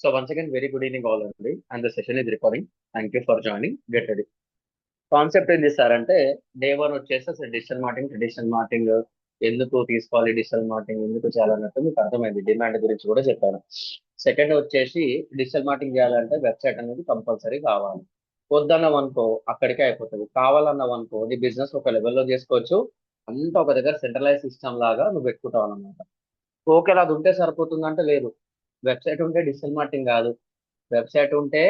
So once again, very good evening all everybody, and the session is recording. Thank you for joining. Get ready. Concept ఏం చేస్తారంటే day one వచ్చేసి అసలు digital marketing ఎందుకు తీసుకోవాలి, digital marketing ఎందుకు చేయాలన్నట్టు మీకు అర్థమైంది. డిమాండ్ గురించి కూడా చెప్పాను. సెకండ్ వచ్చేసి డిజిటల్ మార్కెటింగ్ చేయాలంటే వెబ్సైట్ అనేది కంపల్సరీ కావాలి. వద్దన్నాం అనుకో అక్కడికే అయిపోతుంది. కావాలన్నాం అనుకో నీ బిజినెస్ ఒక లెవెల్లో చేసుకోవచ్చు. అంతా ఒక దగ్గర సెంట్రలైజ్ సిస్టమ్ లాగా నువ్వు పెట్టుకుంటావు అన్నమాట. ఓకేలా అది ఉంటే సరిపోతుందంటే లేదు. వెబ్సైట్ ఉంటే డిజిటల్ మార్కెటింగ్ కాదు. వెబ్సైట్ ఉంటే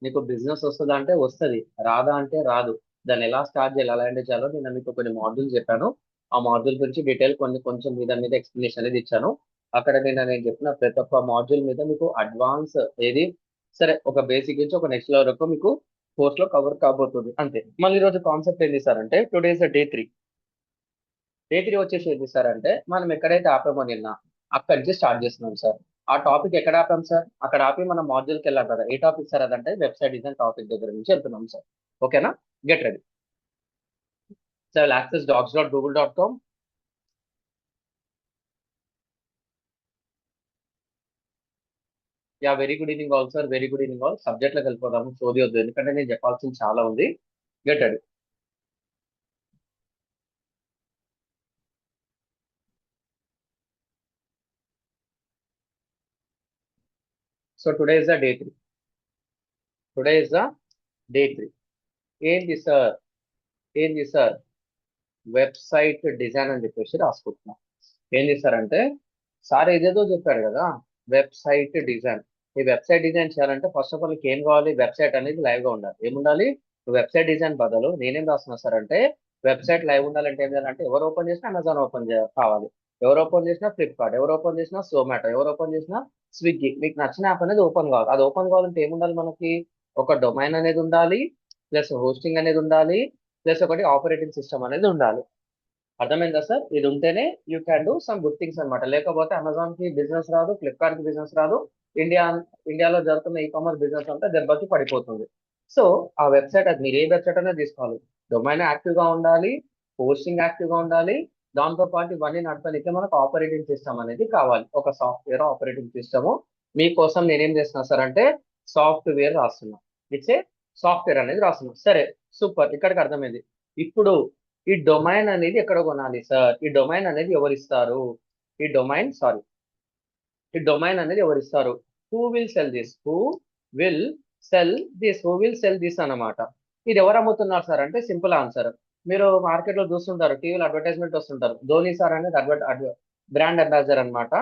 నీకు బిజినెస్ వస్తుందా అంటే వస్తుంది, రాదా అంటే రాదు. దాన్ని ఎలా స్టార్ట్ చేయాలి, ఎలా హ్యాండిల్ చేయాలో నేను మీకు కొన్ని మాడ్యూల్స్ చెప్పాను. ఆ మాడ్యూల్ గురించి డీటెయిల్ కొంచెం మీద ఎక్స్ప్లెనేషన్ అనేది ఇచ్చాను. అక్కడ నేను చెప్పిన ప్రతి ఒక్క మాడ్యూల్ మీద మీకు అడ్వాన్స్ ఏది సరే ఒక బేసిక్ నుంచి ఒక నెక్స్ట్ లెవెల్ వరకు మీకు కోర్స్ లో కవర్ కాబోతుంది అంతే. మళ్ళీ ఈరోజు కాన్సెప్ట్ ఏం చేస్తారంటే టుడేస్ డే త్రీ వచ్చేసి ఏం చేస్తారంటే మనం ఎక్కడైతే ఆపామో నిన్న అక్కడి నుంచి స్టార్ట్ చేస్తున్నాం సార్. ఆ టాపిక్ ఎక్కడ ఆపాం సార్? అక్కడ ఆపి మనం మాడ్యూల్కి వెళ్ళాం కదా. ఏ టాపిక్ సార్ అదంటే వెబ్సైట్ డిజైన్ టాపిక్ దగ్గర నుంచి వెళ్తున్నాం సార్. ఓకేనా? Get ready sir. Access docs.google.com. Yeah, very good evening all sir. Very good evening all. సబ్జెక్ట్లోకి వెళ్ళిపోదాము, సోది వద్దు, ఎందుకంటే నేను చెప్పాల్సింది చాలా ఉంది. Get ready. So today is the day three. Today is the day three. ఏంటి సార్? ఏంటి సార్? వెబ్సైట్ డిజైన్ అని చెప్పేసి రాసుకుంటున్నాం. ఏం చేస్తారంటే సార్ ఏదేదో చెప్పాడు కదా, వెబ్సైట్ డిజైన్. ఈ వెబ్సైట్ డిజైన్ చేయాలంటే ఫస్ట్ ఆఫ్ ఆల్ ఏం కావాలి? వెబ్సైట్ అనేది లైవ్ గా ఉండాలి. ఏముండాలి? వెబ్సైట్ డిజైన్ బదులు నేనేం రాస్తున్నా సార్ అంటే వెబ్సైట్ లైవ్ ఉండాలంటే ఏం చేయాలంటే ఎవరు ఓపెన్ చేసినా అమెజాన్ కావాలి, ఎవరు ఓపెన్ చేసినా ఫ్లిప్కార్ట్, ఎవరు ఓపెన్ చేసినా జొమాటో, ఎవరు ఓపెన్ చేసినా స్విగ్గీ. మీకు నచ్చిన యాప్ అనేది ఓపెన్ కావాలి. అది ఓపెన్ కావాలంటే ఏముండాలి మనకి? ఒక డొమైన్ అనేది ఉండాలి, ప్లస్ హోస్టింగ్ అనేది ఉండాలి, ప్లస్ ఒకటి ఆపరేటింగ్ సిస్టమ్ అనేది ఉండాలి. అర్థమైందా సార్? ఇది ఉంటేనే you can do some good things అనమాట. లేకపోతే అమెజాన్ కి బిజినెస్ రాదు, ఫ్లిప్కార్ట్ కి బిజినెస్ రాదు, ఇండియా ఇండియాలో జరుగుతున్న ఈ కామర్స్ బిజినెస్ అంతా దెబ్బకి పడిపోతుంది. సో ఆ వెబ్సైట్, అది మీరు ఏ వెబ్సైట్ అనేది తీసుకోవాలి, డొమైన్ యాక్టివ్ గా ఉండాలి, హోస్టింగ్ యాక్టివ్ గా ఉండాలి, దాంతో పాటు ఇవన్నీ నడపడానికి మనకు ఆపరేటింగ్ సిస్టమ్ అనేది కావాలి. ఒక సాఫ్ట్వేర్ ఆపరేటింగ్ సిస్టమ్ మీకోసం నేనేం చేస్తున్నా సార్ అంటే సాఫ్ట్వేర్ రాస్తున్నా. ఇట్స్ ఏ సాఫ్ట్వేర్ అనేది రాస్తున్నా. సరే, సూపర్. ఇక్కడికి అర్థమైంది. ఇప్పుడు ఈ డొమైన్ అనేది ఎక్కడ కొనాలి సార్? ఈ డొమైన్ అనేది ఎవరిస్తారు? ఈ డొమైన్ సారీ ఈ డొమైన్ అనేది ఎవరిస్తారు? Who will sell this? Will who will sell this అన్నమాట. ఇది ఎవరు అమ్ముతున్నారు సార్ అంటే సింపుల్ ఆన్సర్. మీరు మార్కెట్ లో చూస్తుంటారు, టీవీలో అడ్వర్టైజ్మెంట్ వస్తుంటారు. ధోని సార్ అనేది బ్రాండ్ అంబాసిడర్ అన్నమాట.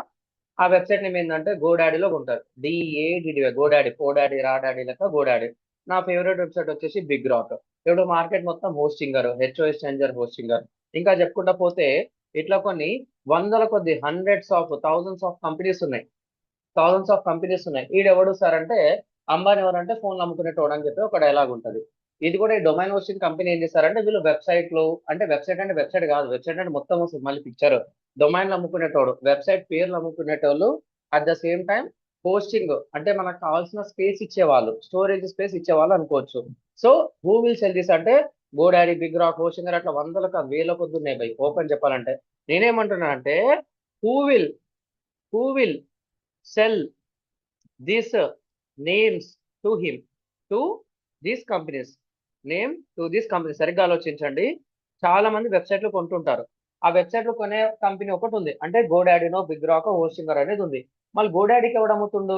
ఆ వెబ్సైట్ నేమ్ ఏంటంటే గోడాడీలో ఉంటారు. డిఏడిడి, గోడాడీ, పోడాడీ, రాడాడీ లెక్క గోడాడీ. నా ఫేవరెట్ వెబ్సైట్ వచ్చేసి బిగ్ రాక్. ఇప్పుడు మార్కెట్ మొత్తం హోస్టింగర్, హెచ్ఓఎస్ చేంజర్ హోస్టింగర్. ఇంకా చెప్పుకుంటా పోతే ఇట్లా కొన్ని వందల కొద్ది, థౌజండ్స్ ఆఫ్ కంపెనీస్ ఉన్నాయి. ఈడెవడు సార్ అంటే అంబానీ ఎవరంటే ఫోన్లు అమ్ముకునేటోడు అని చెప్పి ఒక డైలాగ్ ఉంటుంది. ఇది కూడా ఈ డొమైన్ హోస్టింగ్ కంపెనీ ఏం చేస్తారంటే వీళ్ళు వెబ్సైట్లు అంటే వెబ్సైట్ కాదు, వెబ్సైట్ అంటే మొత్తం వస్తుంది మళ్ళీ పిక్చర్. డొమైన్లు అమ్ముకునేటోడు, వెబ్సైట్ పేర్లు అమ్ముకునేటోళ్ళు, at the same time hosting అంటే మనకు కావాల్సిన స్పేస్ ఇచ్చేవాళ్ళు, స్టోరేజ్ స్పేస్ ఇచ్చేవాళ్ళు అనుకోవచ్చు. So who will sell this అంటే గోడాడీ, బిగ్ రాక్, హోస్టింగర్ అట్లా వందలకు వేల కొద్ది ఉన్నాయి బై ఓపెన్ చెప్పాలంటే. నేనేమంటున్నా అంటే who will who will cell these names to him, to these companies, name to these companies. సరిగ్గా ఆలోచించండి. చాలా మంది వెబ్సైట్లు కొంటుంటారు. ఆ వెబ్సైట్లు కొనే కంపెనీ ఒకటి ఉంది, అంటే గోడాడీనో బిగ్ రాక్ హోస్టింగర్ అనేది ఉంది. మళ్ళీ గోడాడీకి ఎవడు అమ్ముతుండు,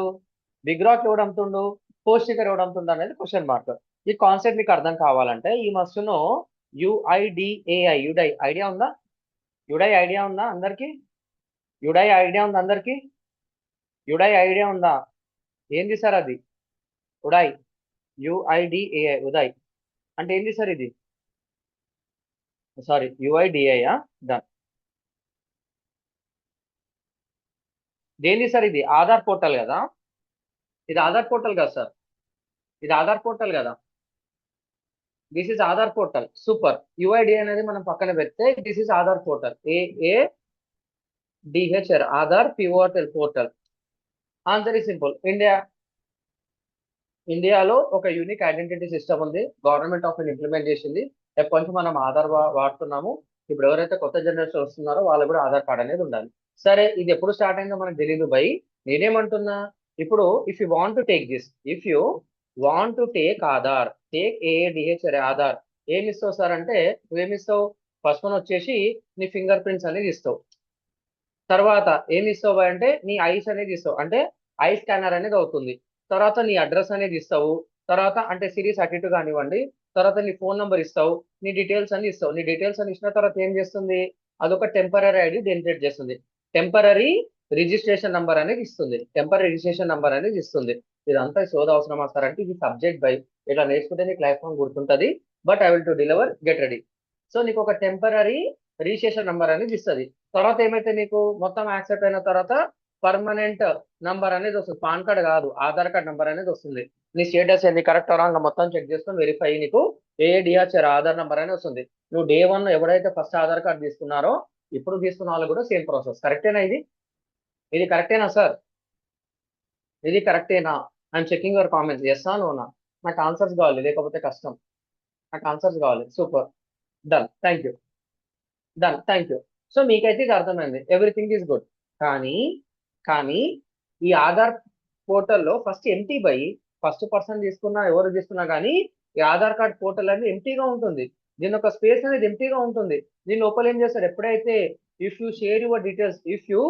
బిగ్ రాక్ ఎవడు అమ్ముతుండు, హోస్టింగర్ ఎవడు అమ్ముతుండు అనేది క్వశ్చన్ మార్క్. ఈ కాన్సెప్ట్ మీకు అర్థం కావాలంటే ఈ మస్ట్ను యుఐడిఏఐ, యుడై ఐడియా ఉందా? యుడై ఐడియా ఉందా అందరికి? యుడై ఐడియా ఉందా అందరికి? యుడై ఐడియా ఉందా? ఏంది సార్ అది? ఉడాయ్, యుఐడిఏఐ, ఉదయ్ అంటే ఏంది సార్ ఇది? సారీ, యుఐడిఐ. డన్. దేంది సార్ ఇది? ఆధార్ పోర్టల్ కదా. ఇది ఆధార్ పోర్టల్ కదా సార్. ఇది ఆధార్ పోర్టల్ కదా. This is Aadhaar portal. Super. UIDAI అనేది మనం పక్కన పెడితే this is Aadhaar portal. AADHR, Aadhaar pivotal portal. Answer is simple. ఇండియాలో ఒక యూనిక్ ఐడెంటిటీ సిస్టమ్ ఉంది, గవర్నమెంట్ ఆఫ్ ఇండియా ఇంప్లిమెంట్ చేసింది. ఎప్పటి నుంచి మనం ఆధార్ వాడుతున్నాము. ఇప్పుడు ఎవరైతే కొత్త జనరేషన్ వస్తున్నారో వాళ్ళకు కూడా ఆధార్ కార్డ్ అనేది ఉండాలి. సరే, ఇది ఎప్పుడు స్టార్ట్ అయిందో మనకు తెలియదు బై. నేనేమంటున్నా, ఇప్పుడు if you want to take this, if you want to take Aadhaar, take AADH Aadhaar, ఏమి ఇస్తావు సార్ అంటే నువ్వేమి ఇస్తావు? ఫస్ట్ వన్ వచ్చేసి నీ ఫింగర్ ప్రింట్స్ అనేది ఇస్తావు. తర్వాత ఏమి ఇస్తావు అంటే నీ ఐస్ అనేది ఇస్తావు, అంటే ఐ స్కానర్ అనేది అవుతుంది. తర్వాత నీ అడ్రస్ అనేది ఇస్తావు. తర్వాత అంటే సిరీస్ అటు ఇటు కానివ్వండి. తర్వాత నీ ఫోన్ నెంబర్ ఇస్తావు. నీ డీటెయిల్స్ అన్ని ఇస్తావు. నీ డీటెయిల్స్ అని ఇచ్చిన తర్వాత ఏం చేస్తుంది? అదొక టెంపరీ ఐడి జనరేట్ చేస్తుంది. టెంపరీ రిజిస్ట్రేషన్ నంబర్ అనేది ఇస్తుంది. టెంపరీ రిజిస్ట్రేషన్ నంబర్ అనేది ఇస్తుంది. ఇదంతా సోద అవసరం సార్ అంటే ఇది సబ్జెక్ట్ బై, ఇట్లా నేర్చుకుంటే నీకు లైఫ్ లాంగ్ గుర్తుంటుంది. But I will to deliver, get ready. So నీకు ఒక టెంపరీ రిజిస్ట్రేషన్ నంబర్ అనేది ఇస్తుంది. తర్వాత ఏమైతే నీకు మొత్తం యాక్సెప్ట్ అయిన తర్వాత పర్మనెంట్ నంబర్ అనేది వస్తుంది. పాన్ కార్డ్ కాదు, ఆధార్ కార్డ్ నంబర్ అనేది వస్తుంది. నీ స్టేటస్ ఏంది, కరెక్ట్ రాంగ్ మొత్తం చెక్ చేసుకొని వెరిఫై నీకు ఏడిహెచ్ఆర్ ఆధార్ నంబర్ అనేది వస్తుంది. నువ్వు డే 1 ఎవరైతే ఫస్ట్ ఆధార్ కార్డ్ తీసుకున్నారో ఇప్పుడు తీసుకున్న వాళ్ళు కూడా సేమ్ ప్రాసెస్. కరెక్టేనా? ఇది కరెక్టేనా సార్? ఇది కరెక్టేనా? I'm checking your comments. Yes నోనా? నాకు ఆన్సర్స్ కావాలి, లేకపోతే కష్టం. నాకు ఆన్సర్స్ కావాలి. Super. Done. Thank you. Done. Thank you. So మీకైతే ఇది అర్థమైంది, ఎవ్రీథింగ్ ఈజ్ గుడ్. కానీ కానీ ఈ ఆధార్ పోర్టల్లో first empty by, first person తీసుకున్నా ఎవరు తీసుకున్నా కానీ ఈ ఆధార్ కార్డ్ పోర్టల్ అనేది ఎంటీగా ఉంటుంది. దీని ఒక స్పేస్ అనేది ఎంటీగా ఉంటుంది. దీని లోపల ఏం చేస్తారు? ఎప్పుడైతే if you share your details, if you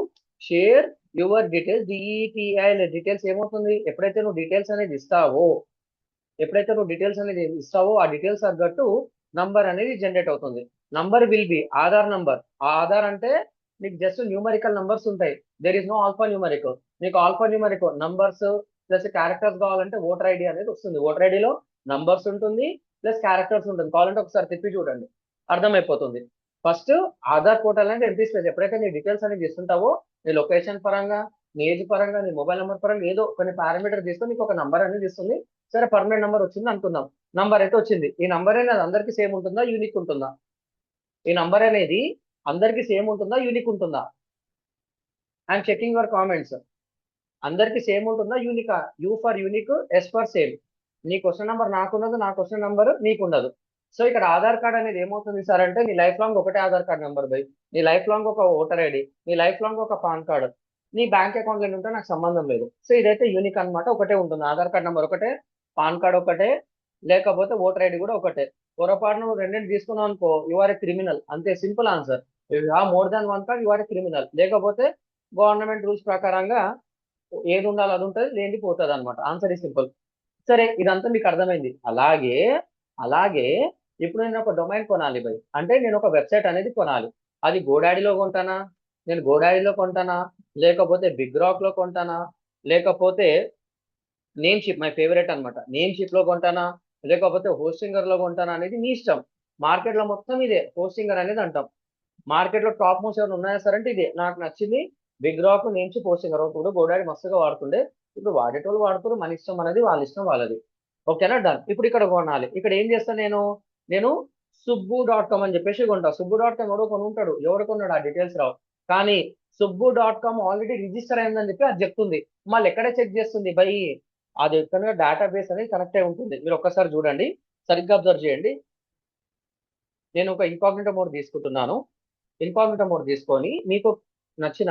share your details, DETI details ఏమవుతుంది? ఎప్పుడైతే నువ్వు డీటెయిల్స్ అనేది ఇస్తావో, ఆ డీటెయిల్స్ తగ్గట్టు నంబర్ అనేది జనరేట్ అవుతుంది. Number will be Aadhaar number. ఆ ఆధార్ అంటే నీకు జస్ట్ న్యూమరికల్ నంబర్స్ ఉంటాయి. There is no alpha numerical. నీకు alpha numerical numbers plus characters కావాలంటే ఓటర్ ఐడి అనేది వస్తుంది. ఓటర్ ఐడిలో నంబర్స్ ఉంటుంది ప్లస్ క్యారెక్టర్స్ ఉంటుంది. కావాలంటే ఒకసారి తిప్పి చూడండి, అర్థమైపోతుంది. ఫస్ట్ ఆధార్ పోర్టల్ అనేది ఎంపీ స్పేస్. ఎప్పుడైతే నీ డీటెయిల్స్ అనేది ఇస్తుంటావో, నీ లొకేషన్ పరంగా, నీ ఏజ్ పరంగా, నీ మొబైల్ నెంబర్ పరంగా ఏదో కొన్ని పారామీటర్ తీసుకొని నీకు ఒక నంబర్ అనేది ఇస్తుంది. సరే, పర్మనెంట్ నెంబర్ వచ్చింది అనుకుందాం. నంబర్ అయితే వచ్చింది. ఈ నంబర్ అనేది అందరికీ సేమ్ ఉంటుందా, యూనిక్ ఉంటుందా? ఈ నంబర్ అనేది అందరికీ సేమ్ ఉంటుందా, యూనిక్ ఉంటుందా? I'm checking your comments. అందరికీ సేమ్ ఉంటుందా, యూనికా? U for unique, S for same. నీ క్వశ్చన్ నెంబర్ నాకున్నది, నా క్వశ్చన్ నెంబర్ నీకున్నదు. సో ఇక్కడ ఆధార్ కార్డ్ అనేది ఏమవుతుంది సార్ అంటే నీ లైఫ్ లాంగ్ ఒకటే ఆధార్ కార్డ్ నెంబర్ బై, నీ లైఫ్ లాంగ్ ఒక ఓటర్ ఐడి, నీ లైఫ్ లాంగ్ ఒక పాన్ కార్డ్, నీ బ్యాంక్ అకౌంట్ లో ఉంటే నాకు సంబంధం లేదు. సో ఇదైతే యూనిక్ అనమాట. ఒకటే ఉంటుంది, ఆధార్ కార్డ్ నెంబర్ ఒకటే, పాన్ కార్డ్ ఒకటే, లేకపోతే ఓటర్ ఐడి కూడా ఒకటే. పొరపాటు నువ్వు రెండింటి తీసుకున్నావు అనుకో, యు ఆర్ ఏ క్రిమినల్. అంతే, simple answer. You have more than one card, you are a criminal. లేకపోతే గవర్నమెంట్ రూల్స్ ప్రకారంగా ఏది ఉండాలి అది ఉంటుంది, లేనిది పోతుంది అనమాట. ఆన్సర్ ఈ సింపుల్. సరే, ఇదంతా మీకు అర్థమైంది. అలాగే అలాగే ఇప్పుడు నేను ఒక డొమైన్ కొనాలి బై, అంటే నేను ఒక వెబ్సైట్ అనేది కొనాలి. అది గోడాడీలో కొంటానా, నేను గోడాడీలో కొంటానా, లేకపోతే బిగ్ రాక్ లో కొంటానా, లేకపోతే నేమ్ షిప్, మై ఫేవరెట్ అనమాట, నేమ్ షిప్ లో కొంటానా, లేకపోతే హోస్టింగర్ లో కొంటానా అనేది మీ ఇష్టం. మార్కెట్ లో మొత్తం ఇదే హోస్టింగర్ అనేది అంటాం. మార్కెట్ లో టాప్ మోస్ట్ ఎవరు ఉన్నాయా సార్ అంటే ఇదే. నాకు నచ్చింది బిగ్ రాక్, నుంచి పోస్టింగ్ ఇప్పుడు గోడాడి మస్తుగా వాడుతుండే. ఇప్పుడు వాడేటోళ్ళు వాడుతారు, మన ఇష్టం అనేది వాళ్ళ ఇష్టం వాళ్ళది. ఓకేనా? డన్. ఇప్పుడు ఇక్కడ కొనాలి. ఇక్కడ ఏం చేస్తాను నేను సుబ్బు.com అని చెప్పేసి కొంటా. సుబ్బు.com ఎవడో కొని ఉంటాడు, ఎవడు కొన్నాడు ఆ డీటెయిల్స్ రావు. కానీ సుబ్బు.com ఆల్రెడీ రిజిస్టర్ అయిందని చెప్పి అది చెప్తుంది. మళ్ళీ ఎక్కడ చెక్ చేస్తుంది బై? అది ఎక్కడ డేటాబేస్ అనేది కనెక్ట్ అయి ఉంటుంది. మీరు ఒక్కసారి చూడండి, సరిగ్గా అబ్జర్వ్ చేయండి. నేను ఒక ఇన్కాగ్నిటో మోడ్ తీసుకుంటున్నాను. ఇన్కాగ్నిటో మోడ్ తీసుకొని మీకు నచ్చిన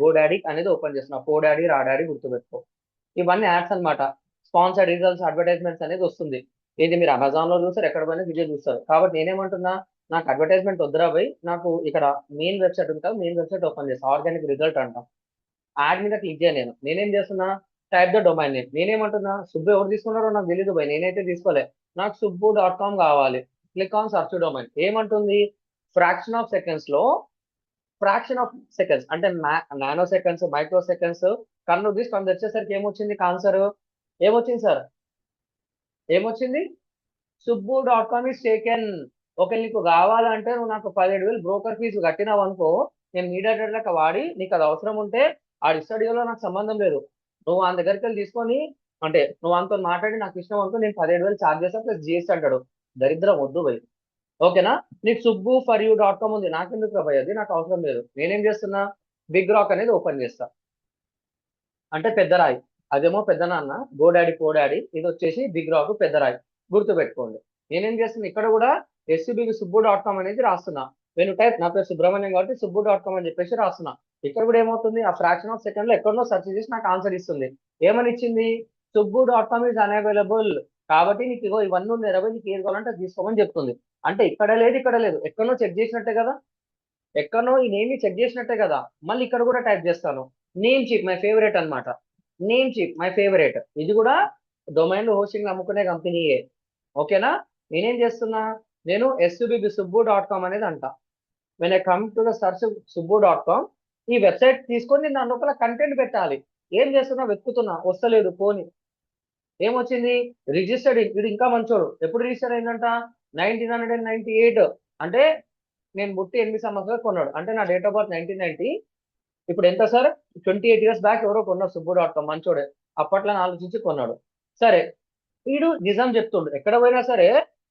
గోడాడీ అనేది ఓపెన్ చేస్తున్నా. డాడీ, రాడాడీ గుర్తుపెట్టుకో. ఇవన్నీ యాడ్స్ అన్నమాట. స్పాన్సర్డ్ రిజల్ట్స్, అడ్వర్టైజ్మెంట్స్ అనేది వస్తుంది. ఇది మీరు అమెజాన్ లో చూస్తారు, ఎక్కడ పోయినా విజయ్ చూస్తారు. కాబట్టి నేనేమంటున్నా, నాకు అడ్వర్టైజ్మెంట్ వద్దురా బై, నాకు ఇక్కడ మెయిన్ వెబ్సైట్ ఉంటుంది, మెయిన్ వెబ్సైట్ ఓపెన్ చేస్తా. ఆర్గానిక్ రిజల్ట్ అంటాం. యాడ్ మీద క్లిక్ చేయ. నేనేం చేస్తున్నా, టైప్ ద డొమైన్ నేమ్. నేనేమంటున్నా, సుబ్బు ఎవరు తీసుకున్నారో నాకు తెలియదు బై, నేనైతే తీసుకోలే. నాకు సుబ్బు.com కావాలి. Click on search domain. ఏమంటుంది? ఫ్రాక్షన్ ఆఫ్ సెకండ్స్ లో, ఫ్రాక్షన్ ఆఫ్ సెకండ్స్ అంటే నానో సెకండ్స్, మైక్రో సెకండ్స్, కన్ను తీసి కన్ను తెచ్చేసరికి ఏమొచ్చింది ఆన్సర్? ఏమొచ్చింది సార్? ఏమొచ్చింది? సుబ్బు.com ఈస్ టేకెన్. ఓకే, నీకు కావాలంటే నువ్వు నాకు 17,000 బ్రోకర్ ఫీజు కట్టినావు అనుకో, నేను మీడియేటర్ లెక్క వాడి నీకు అది అవసరం ఉంటే ఆడి స్టడీలో నాకు సంబంధం లేదు. నువ్వు ఆయన దగ్గరికి వెళ్ళి తీసుకొని, అంటే నువ్వు అంత మాట్లాడి నాకు ఇష్టం అనుకో, నేను 17,000 ఛార్జ్ చేస్తాను ప్లస్ జిఎస్టీ అంటాడు. దరిద్రం వద్దు భయ్. ఓకేనా? నీకు సుబ్బు.com ఉంది, నాకెందుకు రా భయ్, అది నాకు అవసరం లేదు. నేనేం చేస్తున్నా, బిగ్ రాక్ అనేది ఓపెన్ చేస్తా. అంటే పెద్ద రాయి. అదేమో పెద్ద నాన్న, గోడాడీ పోడాడీ, ఇది వచ్చేసి బిగ్ రాక్ పెద్ద రాయి. గుర్తు పెట్టుకోండి. నేనేం చేస్తున్నా, ఇక్కడ కూడా సుబ్బు.com అనేది రాస్తున్నా. నేను టైప్, నా పేరు సుబ్రహ్మణ్యం కాబట్టి సుబ్బు.com అని చెప్పేసి రాస్తున్నా. ఇక్కడ కూడా ఏమవుతుంది, ఆ ఫ్రాక్షన్ ఆఫ్ సెకండ్ లో ఎక్కడో సెర్చ్ చేసి నాకు ఆన్సర్ ఇస్తుంది. ఏమని ఇచ్చింది, subbu.com is unavailable. కాబట్టి నీకు ఇగో ఇవన్నీ ఉంది, 20 నీకు ఏది కావాలంటే అది తీసుకోమని చెప్తుంది. అంటే ఇక్కడ లేదు ఇక్కడ లేదు, ఎక్కడో చెక్ చేసినట్టే కదా, ఎక్కడో ఈ నేమ్ చెక్ చేసినట్టే కదా. మళ్ళీ ఇక్కడ కూడా టైప్ చేస్తాను, నేమ్ చీప్ మై ఫేవరెట్ అన్నమాట. నేమ్ చీప్ మై ఫేవరెట్, ఇది కూడా డొమైన్ హోస్టింగ్ అమ్ముకునే కంపెనీయే. ఓకేనా. నేనేం చేస్తున్నా, నేను subbu.com అనేది అంట. When I come to the search subbu.com, ఈ వెబ్సైట్ తీసుకొని నేను దాని లోపల కంటెంట్ పెట్టాలి. ఏం చేస్తున్నా, వెతుకుతున్నా, వస్తలేదు పోని. ఏమొచ్చింది, రిజిస్టర్డ్. ఇది ఇంకా మంచోడు. ఎప్పుడు రిజిస్టర్ అయిందంట, 1998. అంటే నేను పుట్టి 8 సంవత్సరాలు కొన్నాడు, అంటే నా డేట్ ఆఫ్ బర్త్ 1990. ఇప్పుడు ఎంత సార్, 28 years బ్యాక్ ఎవరో కొన్నాడు subbu.com, మంచోడే, అప్పట్లో ఆలోచించి కొన్నాడు. సరే, వీడు నిజం చెప్తుండు, ఎక్కడ పోయినా సరే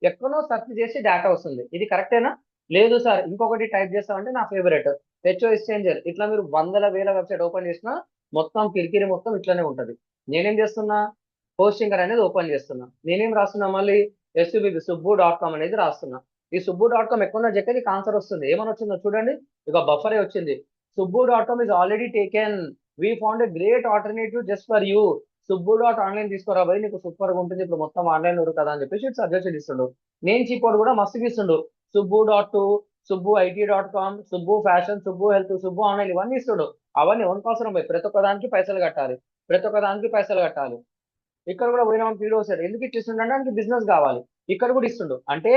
ఎక్కడో సెర్చ్ చేసి డేటా వస్తుంది. ఇది కరెక్టేనా, లేదు సార్ ఇంకొకటి టైప్ చేస్తామంటే నా ఫేవరెట్ హెచ్ఓ ఎక్స్చేంజర్. ఇట్లా మీరు వందల వేల వెబ్సైట్ ఓపెన్ చేసినా మొత్తం కిరికిరి మొత్తం ఇట్లానే ఉంటది. నేనేం చేస్తున్నా, హోస్టింగర్ అనేది ఓపెన్ చేస్తున్నా. నేనేం రాస్తున్నా, మళ్ళీ subbu.com అనేది రాస్తున్నా. ఈ subbu.com ఎక్కడున్నా చెక్క నీకు ఆన్సర్ వస్తుంది. ఏమని వచ్చిందో చూడండి, ఇక బఫరే వచ్చింది. subbu.com is already taken, we found a great alternative just for you. subbu.online తీసుకోరా భయ్, నీకు సూపర్ గా ఉంటుంది, ఇప్పుడు మొత్తం ఆన్లైన్ వరకు కదా అని చెప్పేసి సజెషన్ ఇస్తుండు. నేను చీపోడు కూడా మస్తు ఇస్తుండు, subbu.to, subbu.it.com, subbu fashion, subbu health, subbu online, ఇవన్నీ ఇస్తుండు. అవన్నీ అవసరం పోయి ప్రతి ఒక్క దానికి పైసలు కట్టాలి, ప్రతి ఒక్క దానికి పైసలు కట్టాలి. ఇక్కడ కూడా పోయినా వీడియో వస్తాడు, ఎందుకు ఇచ్చిస్తుండే అంటే ఆయనకి బిజినెస్ కావాలి. ఇక్కడ కూడా ఇస్తుండు. అంటే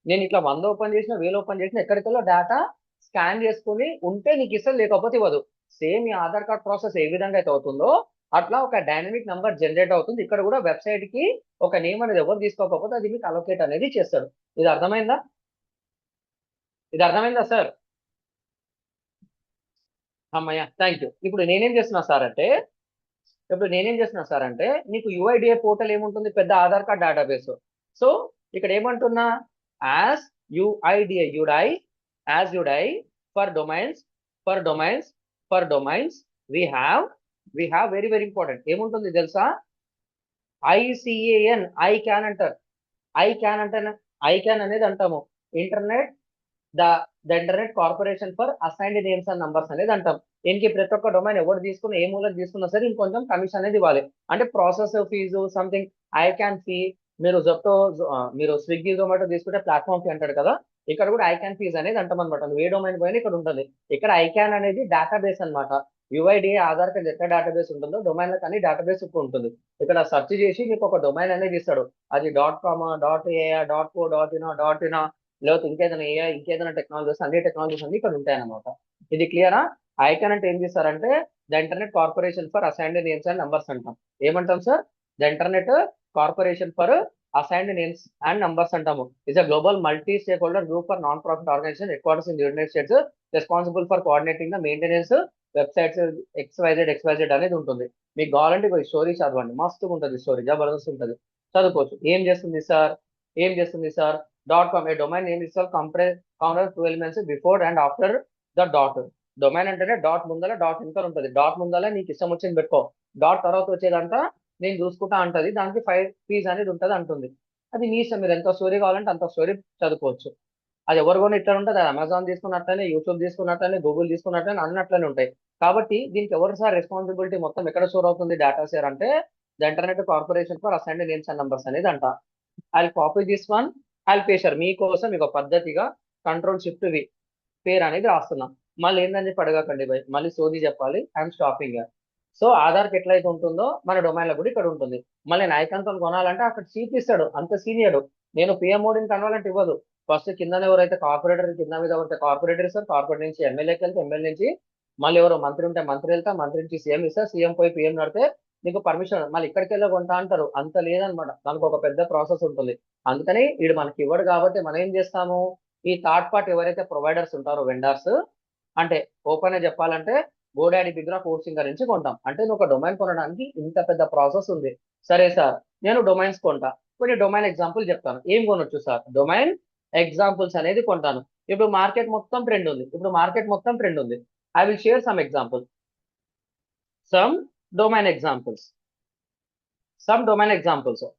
నేను ఇట్లా 100 ఓపెన్ చేసిన, 1000 ఓపెన్ చేసిన, ఎక్కడికెళ్ళో డేటా స్కాన్ చేసుకుని ఉంటే నీకు ఇస్తాడు, లేకపోతే ఇవ్వదు. సేమ్ ఈ ఆధార్ కార్డ్ ప్రాసెస్ ఏ విధంగా అయితే అవుతుందో అట్లా ఒక డైనమిక్ నంబర్ జనరేట్ అవుతుంది. ఇక్కడ కూడా వెబ్సైట్ కి ఒక నేమ్ అనేది ఎవరు తీసుకోకపోతే అది మీకు అలొకేట్ అనేది చేస్తాడు. ఇది అర్థమైందా, ఇది అర్థమైందా సార్? అమ్మయ్య, థ్యాంక్ యూ. ఇప్పుడు నేనేం చేస్తున్నా సార్ అంటే నీకు యుఐడిఏ పోర్టల్ ఏముంటుంది, పెద్ద ఆధార్ కార్డ్ డేటాబేస్. సో ఇక్కడ ఏమంటున్నా, as UIDA, UIDAI, as UIDAI for domains, for domains, for domains we have very very important ఏముంటుంది తెలుసా, ఐసిఏఎన్, ఐ క్యాన్ అంటారు. ఐ క్యాన్ అనేది అంటాము, internet, the the internet corporation for assigned names and numbers అనేది అంటాం. దీనికి ప్రతి ఒక్క డొమైన్ ఎవరు తీసుకున్నా, ఏ మూలకు తీసుకున్నా సరే ఇంకొంచెం కమిషన్ అనేది ఇవ్వాలి. అంటే process fees something, I can fee. మీరు జొప్టో, మీరు స్విగ్గీ జొమాటో తీసుకుంటే ప్లాట్ఫామ్ ఫీ అంటాడు కదా, ఇక్కడ కూడా ఐ క్యాన్ ఫీజ్ అనేది అంటాం అనమాట. నువ్వు ఏ డొమైన్ పోయినా ఇక్కడ ఉంటుంది. ఇక్కడ ఐ క్యాన్ అనేది డేటాబేస్ అనమాట. యుఐడిఏ ఆధార్ కార్డ్ ఎక్కడ డేటాబేస్ ఉంటుందో డొమైన్ కానీ డేటాబేస్ ఇప్పుడు ఉంటుంది. ఇక్కడ సెర్చ్ చేసి నీకు ఒక డొమైన్ అనేది ఇస్తాడు. అది .com, .ai, .co, .in, లేకపోతే ఇంకేదైనా ఏఐ, ఇంకేదైనా టెక్నాలజీస్, అన్ని టెక్నాలజీస్ అన్ని ఇక్కడ ఉంటాయన్నమాట. ఇది క్లియరా. ఐకాన్ అంటే ఏం చేస్తారంటే the internet corporation for assigned names and numbers అంటాం. ఏమంటాం sir, the internet corporation for assigned names and numbers అంటాము. Is a global multi stakeholder group for non profit organization headquarters in United States, responsible for coordinating the maintenance websites XYZ అనేది ఉంటుంది. మీకు కావాలంటే ఈ story చదవండి, మస్తుగా ఉంటుంది story, Jabardasth ఉంటుంది, చదువుకోవచ్చు. ఏం చేస్తుంది sir, .com, a domain name itself counters 2 elements before and after the dot. Domain అంటేనే డాట్ ముందల డాట్ వెనకాల ఉంటుంది. డాట్ ముందల నీకు ఇష్టం వచ్చింది పెట్టుకో, డాట్ తర్వాత వచ్చేదంతా నేను చూసుకుంటా అంటది, దానికి 5 ఫీజ్ అనేది ఉంటుంది అంటుంది. అది మీ ఇష్టం, మీరు ఎంత స్టోరీ కావాలంటే అంత స్టోరీ చదువుకోవచ్చు. అది ఎవరు కూడా ఇట్లా ఉంటుంది, అది అమెజాన్ తీసుకున్నట్లనే, యూట్యూబ్ తీసుకున్నట్లనే, గూగుల్ తీసుకున్నట్లనే అన్నట్లనే ఉంటాయి. కాబట్టి దీనికి ఎవరు సార్ రెస్పాన్సిబిలిటీ మొత్తం ఎక్కడ స్టోర్ అవుతుంది డేటా షేర్ అంటే the internet corporation for assigned names and numbers అనేది అంట. I copy this one, I పేషర్ మీకోసం మీకు పద్ధతిగా Ctrl+Shift+V పేరు అనేది రాస్తున్నాం. మళ్ళీ ఏందని చెప్పి అడగకండి భయ్, మళ్ళీ సోది చెప్పాలి. I'm stopping. సో ఆధార్కి ఎట్లయితే ఉంటుందో మన డొమైన్ లో కూడా ఇక్కడ ఉంటుంది. మళ్ళీ నేను ఐకాన్తో కొనాలంటే అక్కడ చీప్ ఇస్తాడు, అంత సీనియర్. నేను పిఎం మోడీని కనవాలంటే ఇవ్వదు. ఫస్ట్ కింద ఎవరైతే కార్పొరేటర్, కింద మీద ఎవరైతే కార్పొరేటర్ ఇస్తారు, కార్పొరేటర్ నుంచి ఎమ్మెల్యేకి వెళ్తే, ఎమ్మెల్యే నుంచి మళ్ళీ ఎవరో మంత్రి ఉంటే మంత్రి వెళ్తా, మంత్రి నుంచి సీఎం ఇస్తారు, సీఎం పోయి పిఎం నడితే నీకు పర్మిషన్, మళ్ళీ ఇక్కడికి వెళ్ళి కొంటా అంటారు. అంత లేదనమాట, దానికి ఒక పెద్ద ప్రాసెస్ ఉంటుంది. అందుకని వీడు మనకి ఇవ్వడు కాబట్టి మనం ఏం చేస్తాము, ఈ థర్డ్ పార్టీ ఎవరైతే ప్రొవైడర్స్ ఉంటారో, వెండర్స్ అంటే ఓపెన్ గా చెప్పాలంటే గోడాడీ బిగ్రా హోస్టింగ్ నుంచి కొంటాం. అంటే నువ్వు ఒక డొమైన్ కొనడానికి ఇంత పెద్ద ప్రాసెస్ ఉంది. సరే సార్, నేను డొమైన్స్ కొంటా, కొన్ని డొమైన్ ఎగ్జాంపుల్ చెప్తాను. ఏం కొనొచ్చు సార్, డొమైన్ ఎగ్జాంపుల్స్ అనేది కొంటాను. ఇప్పుడు మార్కెట్ మొత్తం ట్రెండ్ ఉంది. I will share some example, some domain examples.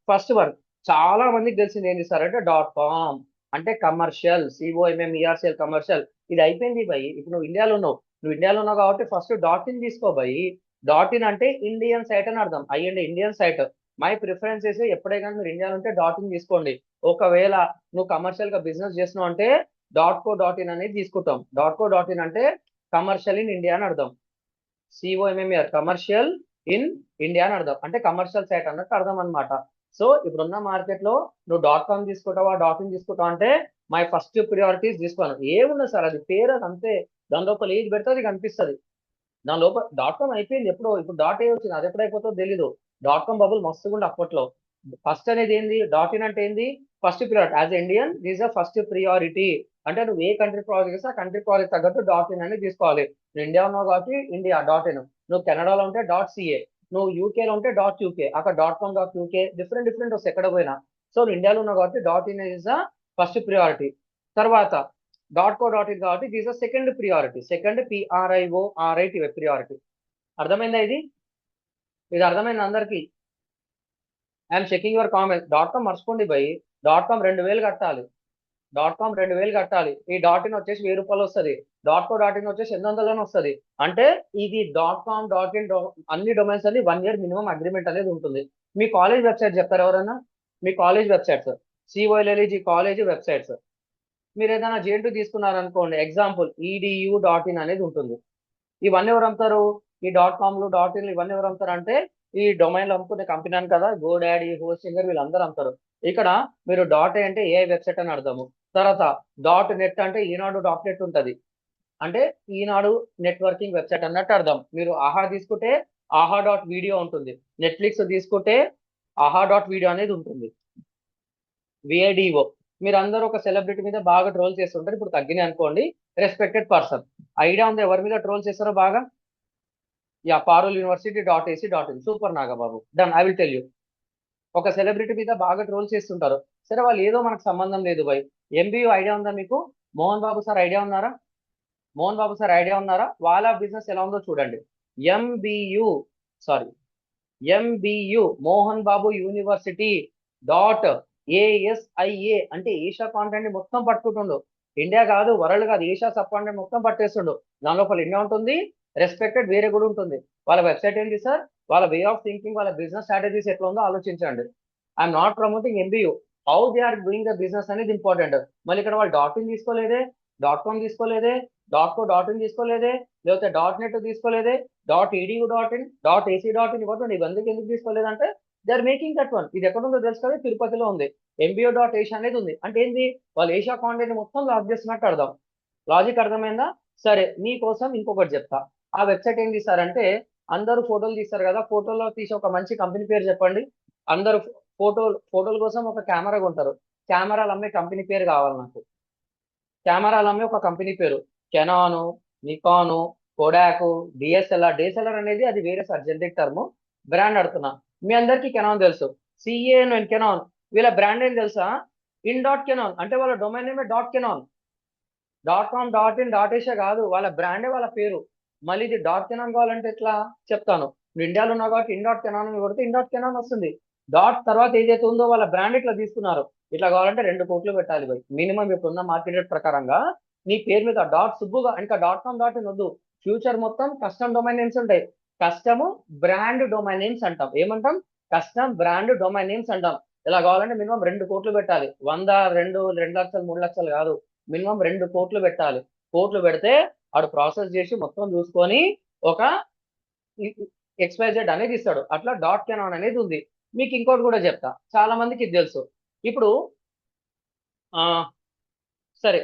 First one చాలా మందికి తెలిసింది ఏంటి సార్ అంటే .com, అంటే కమర్షియల్, COMMERCIAL, కమర్షియల్. ఇది అయిపోయింది భయ్, ఇప్పుడు నువ్వు ఇండియాలో ఉన్నావు, నువ్వు ఇండియాలో ఉన్నావు కాబట్టి ఫస్ట్ డాట్ ఇన్ తీసుకోబోయి, డాట్ ఇన్ అంటే ఇండియన్ సైట్ అని అర్థం. అంటే ఇండియన్ సైట్. మై ప్రిఫరెన్సెస్ ఎప్పుడే కానీ మీరు ఇండియాలో ఉంటే డాట్ ఇన్ తీసుకోండి. ఒకవేళ నువ్వు కమర్షియల్ గా బిజినెస్ చేస్తున్నావు అంటే .co.in అనేది తీసుకుంటాం. .co.in అంటే కమర్షియల్ ఇన్ ఇండియా అని అర్థం. COMMER కమర్షియల్ ఇన్ ఇండియా అని అర్థం. అంటే కమర్షియల్ సైట్ అన్నట్టు అర్థం అనమాట. సో ఇప్పుడున్న మార్కెట్ లో నువ్వు .com తీసుకుంటావా .in తీసుకుంటావా అంటే మై ఫస్ట్ ప్రియారిటీస్ తీసుకోను. ఏముండదు సార్, అది పేరు అది అంతే. దాని లోపల ఏది పెడితే అది కనిపిస్తుంది. దాని లోపల .com అయిపోయింది ఎప్పుడో. ఇప్పుడు .a వచ్చింది, అది ఎప్పుడైపోతుందో తెలీదు. .com బబుల్ మస్తుగా ఉండే అప్పట్లో. ఫస్ట్ అనేది ఏంది, .in అంటే ఏంది, first priority. As Indian this the first priority. అంటే నువ్వు ఏ కంట్రీ ప్రాజెక్ట్ చేస్తే ఆ కంట్రీ ప్రాజెక్ట్ తగ్గట్టు .in అనేది తీసుకోవాలి. నువ్వు ఇండియా ఉన్నావు కాబట్టి ఇండియా .in, నువ్వు కెనడాలో ఉంటే .ca, నువ్వు యూకేలో ఉంటే .uk, అక్కడ .com .uk డిఫరెంట్ వస్తాయి ఎక్కడ పోయినా. సో నువ్వు ఇండియాలో ఉన్నావు కాబట్టి .in is the first priority. తర్వాత .co.in కాబట్టి this the second priority. Second PRIORIT priority. అర్థమైందా ఇది? ఇది అర్థమైంది అందరికి? I'm checking your comment. .com మర్చిపోండి భయ్. .com 2000 కట్టాలి. .com 2000 కట్టాలి. ఈ .in వచ్చేసి 1000 రూపాయలు వస్తుంది. .co.in వచ్చేసి 800 వస్తుంది. అంటే ఇది .com .in అన్ని డొమైన్స్ అని 1 year మినిమం అగ్రిమెంట్ అనేది ఉంటుంది. మీ కాలేజ్ వెబ్సైట్ చెప్తారు ఎవరైనా? మీ college websites, COLLEG college websites. మీరు ఏదైనా JNT తీసుకున్నారనుకోండి, ఎగ్జాంపుల్ edu.in అనేది ఉంటుంది. ఇవన్నీ ఎవరు అమ్ముతారు? ఈ .comలు .inలు ఇవన్నీ ఎవరు అమ్ముతారు అంటే ఈ డొమైన్లు అమ్ముకునే కంపెనీ అని కదా, గోడాడీ, హోస్టింగర్ వీళ్ళందరూ అమ్ముతారు. ఇక్కడ మీరు .a అంటే AI వెబ్సైట్ అని అర్థము. తర్వాత .net అంటే ఈనాడు .net ఉంటుంది. అంటే ఈనాడు నెట్వర్కింగ్ వెబ్సైట్ అన్నట్టు అర్థం. మీరు ఆహా తీసుకుంటే ఆహా.video ఉంటుంది. నెట్ఫ్లిక్స్ తీసుకుంటే ఆహా.video అనేది ఉంటుంది. VIDO. మీరు అందరూ ఒక సెలబ్రిటీ మీద బాగా ట్రోల్ చేస్తుంటారు, ఇప్పుడు తగ్గినాయి అనుకోండి. Respected person. ఐడియా ఉంది ఎవరి మీద ట్రోల్ చేస్తారో బాగా? Yeah, Parul university .ac.in. Super Nagababu. Done, I will tell you. ఒక సెలబ్రిటీ మీద బాగా ట్రోల్ చేస్తుంటారు. సరే, వాళ్ళు ఏదో మనకు సంబంధం లేదు బై. MBU ఐడియా ఉందా మీకు? మోహన్ బాబు సార్ ఐడియా ఉన్నారా? మోహన్ బాబు సార్ ఐడియా ఉన్నారా? వాళ్ళ బిజినెస్ ఎలా ఉందో చూడండి. MBU Mohan Babu university .ASIA అంటే ఏషియా కాంటినెంట్ మొత్తం పట్టుకుంటుండు. ఇండియా కాదు, వరల్డ్ కాదు, ఏషియా సబ్ కాంటినెంట్ మొత్తం పట్టేస్తుండు. దాని లోపల ఇండియా ఉంటుంది, రెస్పెక్టెడ్ వేరే కూడా ఉంటుంది. వాళ్ళ వెబ్సైట్ ఏంటి సార్? వాళ్ళ వే ఆఫ్ థింకింగ్, వాళ్ళ బిజినెస్ స్ట్రాటజీస్ ఎట్లా ఉందో ఆలోచించండి. I'm not promoting MBU. How they are doing the business అనేది ఇంపార్టెంట్. మళ్ళీ ఇక్కడ వాళ్ళు .in తీసుకోలేదే, .com తీసుకోలేదే, .co.in తీసుకోలేదే, లేకపోతే .net తీసుకోలేదే, .edu.in, .ac.in ఇవ్వదు. ఇవన్నీ ఎందుకు తీసుకోలేదంటే they are making that one. ఇది ఎక్కడ ఉందో తెలుసు కదా, తిరుపతిలో ఉంది. MBO.asia అనేది ఉంది. అంటే ఏంది, వాళ్ళు ఏషియా కాంటినెంట్ మొత్తం లాక్ చేస్తున్నట్టు అర్థం. లాజిక్ అర్థమైందా? సరే, మీకోసం ఇంకొకటి చెప్తా. ఆ వెబ్సైట్ ఏం తీస్తారంటే, అందరూ ఫోటోలు తీస్తారు కదా, ఫోటోలో తీసి ఒక మంచి కంపెనీ పేరు చెప్పండి. అందరూ ఫోటోల కోసం ఒక కెమెరా కొంటారు. కెమెరాలు అమ్మే కంపెనీ పేరు కావాలి నాకు. కెమెరాలు అమ్మే ఒక కంపెనీ పేరు. కెనాను, నికాను, కొడాకు, DSLR అనేది అది వేరే సార్, జనరిక్ టర్మ్. బ్రాండ్ అడుగుతున్నా. మీ అందరికీ కెనాన్ తెలుసు. CAN and Canon. వీళ్ళ బ్రాండ్ ఏం తెలుసా? .కెనాన్. అంటే వాళ్ళ డొమైన్ నేమే .కెనాన్. .com .in .asia కాదు, వాళ్ళ బ్రాండే వాళ్ళ పేరు. మళ్ళీ ఇది .కెనాన్ కావాలంటే ఎట్లా చెప్తాను. నువ్వు ఇండియాలో ఉన్నావు కాబట్టి .కెనాన్ కొడితే .కెనాన్ వస్తుంది. తర్వాత ఏదైతే ఉందో వాళ్ళ బ్రాండ్ ఇట్లా తీసుకున్నారు. ఇట్లా కావాలంటే 2 కోట్లు పెట్టాలి బై మినిమం. ఇప్పుడున్న మార్కెట్ రేట్ ప్రకారంగా నీ పేరు మీద సుబ్బుగా ఇంకా .com .in వద్దు. ఫ్యూచర్ మొత్తం కస్టమ్ డొమైన్ నేమ్స్ ఉంటాయి. కస్టమ్ బ్రాండ్ డొమైన్ నేమ్స్ అంటాం. ఏమంటాం? కస్టమ్ బ్రాండ్ డొమైన్ నేమ్స్ అంటాం. ఇలా కావాలంటే మినిమం 2 కోట్లు పెట్టాలి. 100, 2 లక్షలు 3 లక్షలు కాదు, మినిమం 2 కోట్లు పెట్టాలి. కోట్లు పెడితే వాడు ప్రాసెస్ చేసి మొత్తం చూసుకొని ఒక XYZ అనేది ఇస్తాడు. అట్లా .కెనాన్ అనేది ఉంది. మీకు ఇంకోటి కూడా చెప్తా, చాలా మందికి ఇది తెలుసు. ఇప్పుడు సరే,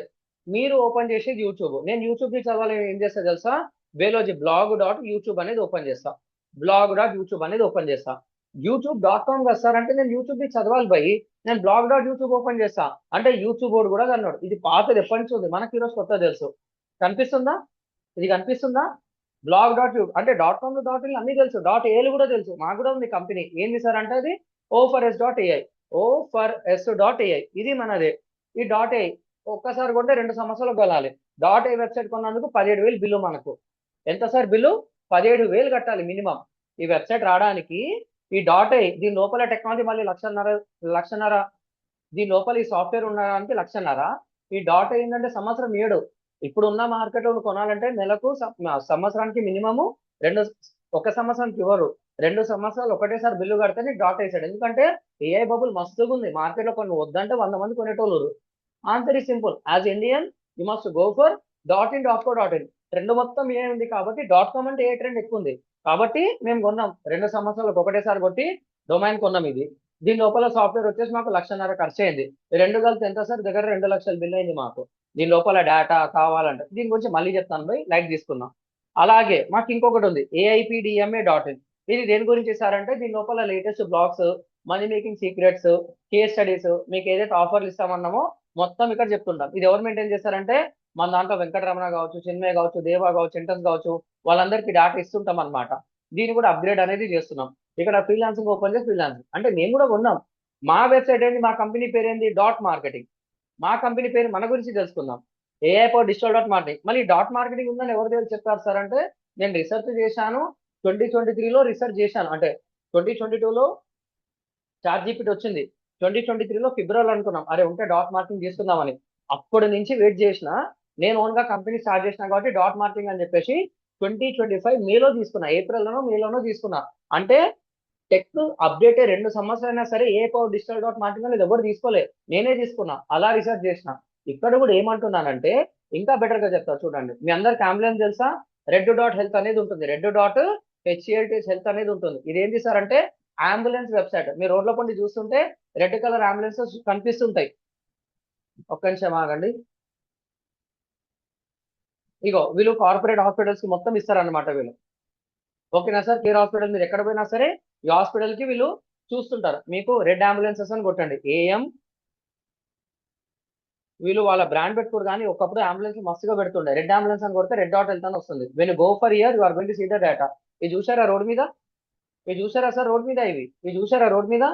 మీరు ఓపెన్ చేసేది యూట్యూబ్. నేను యూట్యూబ్ చదవాలి, ఏం చేస్తా తెలుసా? వేలోజీ blog.youtube అనేది ఓపెన్ చేస్తా. blog.youtube అనేది ఓపెన్ చేస్తా. youtube.com వస్తారంటే నేను యూట్యూబ్ చదవాలి భయ్. నేను blog.youtube ఓపెన్ చేస్తా అంటే యూట్యూబ్ బోర్డు కూడా అన్నాడు. ఇది పాతది, ఎప్పటి నుంచి ఉంది, మనకి ఈరోజు కొత్త తెలుసు. కనిపిస్తుందా? ఇది కనిపిస్తుందా? blog.youtube అంటే .com .in అన్ని తెలుసు. .al కూడా తెలుసు, మాకు కూడా ఉంది కంపెనీ. ఏంది సార్ అంటే అది O4S.ai. ఇది మనదే. ఈ .ai ఒక్కసారి కొంటే 2 సంవత్సరాలు కొనాలి. .ai వెబ్సైట్ కొన్నందుకు 17,000 బిల్లు మనకు. ఎంత సార్ బిల్లు? 17,000 కట్టాలి మినిమం ఈ వెబ్సైట్ రావడానికి. ఈ .ai దీని లోపల టెక్నాలజీ మళ్ళీ లక్షన్నర. దీని లోపల ఈ సాఫ్ట్వేర్ ఉండడానికి 1,50,000. ఈ .ai ఏంటంటే సంవత్సరం 7. ఇప్పుడు ఉన్న మార్కెట్లో కొనాలంటే నెలకు సంవత్సరానికి మినిమము రెండు, ఒక సంవత్సరానికి ఇవ్వరు, 2 సంవత్సరాలు ఒకటేసారి బిల్లు కడితే నీకు డాట్ వేసాడు. ఎందుకంటే ఏఐ బబుల్ మస్తుగా ఉంది మార్కెట్లో, కొన్ని వద్దంటే 100 మంది కొనేటోళ్ళు. ఆన్సర్ ఈ simple, as Indian you must go for dot in dot co dot in. Trend మొత్తం ఏ ఉంది కాబట్టి డాట్ కామ్ అంటే ఏ ట్రెండ్ ఎక్కువ ఉంది కాబట్టి మేము కొన్నాం. 2 సంవత్సరాలకు ఒకటేసారి కొట్టి డొమైన్ కొన్నాం. ఇది దీని లోపల సాఫ్ట్వేర్ వచ్చేసి మాకు 1,50,000 ఖర్చు అయింది. ఈ రెండు కలిసి ఎంత సార్? దగ్గర 2 లక్షల బిల్ అయింది మాకు. దీని లోపల డేటా కావాలంటే దీని గురించి మళ్ళీ చెప్తాను పోయి లైక్ తీసుకున్నాం. అలాగే మాకు ఇంకొకటి ఉంది ఏఐపిడిఎంఏ డాట్ ఇన్. ఇది దేని గురించి సార్ అంటే దీని లోపల latest blogs, money making secrets, case studies, మీకు ఏదైతే ఆఫర్లు ఇస్తామన్నామో మొత్తం ఇక్కడ చెప్తుంటాం. ఇది ఎవరు మెయింటైన్ చేస్తారంటే మన దాంట్లో వెంకటరమణ కావచ్చు, చిన్మయ కావచ్చు, దేవా కావచ్చు, ఎంటన్స్ కావచ్చు, వాళ్ళందరికీ డేటా ఇస్తుంటాం అనమాట. దీన్ని కూడా అప్గ్రేడ్ అనేది చేస్తున్నాం. ఇక్కడ ఫ్రీలాన్సింగ్ ఓపెన్ చేసి ఫ్రీలాన్సింగ్ అంటే మేము కూడా ఉన్నాం. మా వెబ్సైట్ ఏంది, మా కంపెనీ పేరు ఏంది? Dot marketing. మా కంపెనీ పేరు మన గురించి తెలుసుకుందాం. AI for digital dot marketing. మళ్ళీ డాట్ మార్కెటింగ్ ఉందని ఎవరు తెలిసి చెప్తారు సార్ అంటే నేను రీసెర్చ్ చేశాను. 2023లో రీసెర్చ్ చేశాను. అంటే 2022లో చాట్ జీపీటీ వచ్చింది. 2023లో ఫిబ్రవరి అనుకున్నాం అరే ఉంటే డాట్ మార్కెటింగ్ చేసుకుందామని. అప్పటి నుంచి వెయిట్ చేసిన. నేను ఓన్ గా కంపెనీ స్టార్ట్ చేసిన కాబట్టి డాట్ మార్కెటింగ్ అని చెప్పేసి 2025 మేలో తీసుకున్నా, మేలోనో తీసుకున్నా. అంటే టెక్ అప్డేట్ 2 సంవత్సరాలైనా సరే ఏ పవర్ డిజిటల్ డాట్ మార్కెటింగ్ అనేది ఎవరు తీసుకోలేదు, నేనే తీసుకున్నా. అలా రీసెర్చ్ చేసిన. ఇక్కడ కూడా ఏమంటున్నానంటే ఇంకా బెటర్ గా చెప్తా చూడండి. మీ అందరికి అంబులెన్స్ తెలుసా? రెడ్ డాట్ హెల్త్ అనేది ఉంటుంది, రెడ్ డాట్ హెచ్ఏఎల్టీఎస్ హెల్త్ అనేది ఉంటుంది. ఇది ఏంటి సార్ అంటే అంబులెన్స్ వెబ్సైట్. మీరు రోడ్ల పండి చూస్తుంటే రెడ్ కలర్ అంబులెన్సెస్ కనిపిస్తుంటాయి. ఒక్క నిమిషం ఆగండి. ఇగో వీళ్ళు కార్పొరేట్ హాస్పిటల్స్ కి మొత్తం ఇస్తారన్నమాట వీళ్ళు. ఓకేనా సార్? కేర్ హాస్పిటల్ మీరు ఎక్కడ పోయినా సరే ఈ హాస్పిటల్ కి వీళ్ళు చూస్తుంటారు. మీకు రెడ్ అంబులెన్సెస్ అని కొట్టండి, ఏఎం. వీళ్ళు వాళ్ళ బ్రాండ్ పెట్టుకోరు కానీ ఒకప్పుడు అంబులెన్స్ మస్తుగా పెడుతుండే. రెడ్ అంబులెన్స్ అని కొడితే రెడ్ డాట్ హెల్త్ అని వస్తుంది. When go for year you are going to see the data. ఇది చూసారా రోడ్ మీద? ఇది చూసారా సార్ రోడ్ మీద? ఇది చూసారా రోడ్ మీద?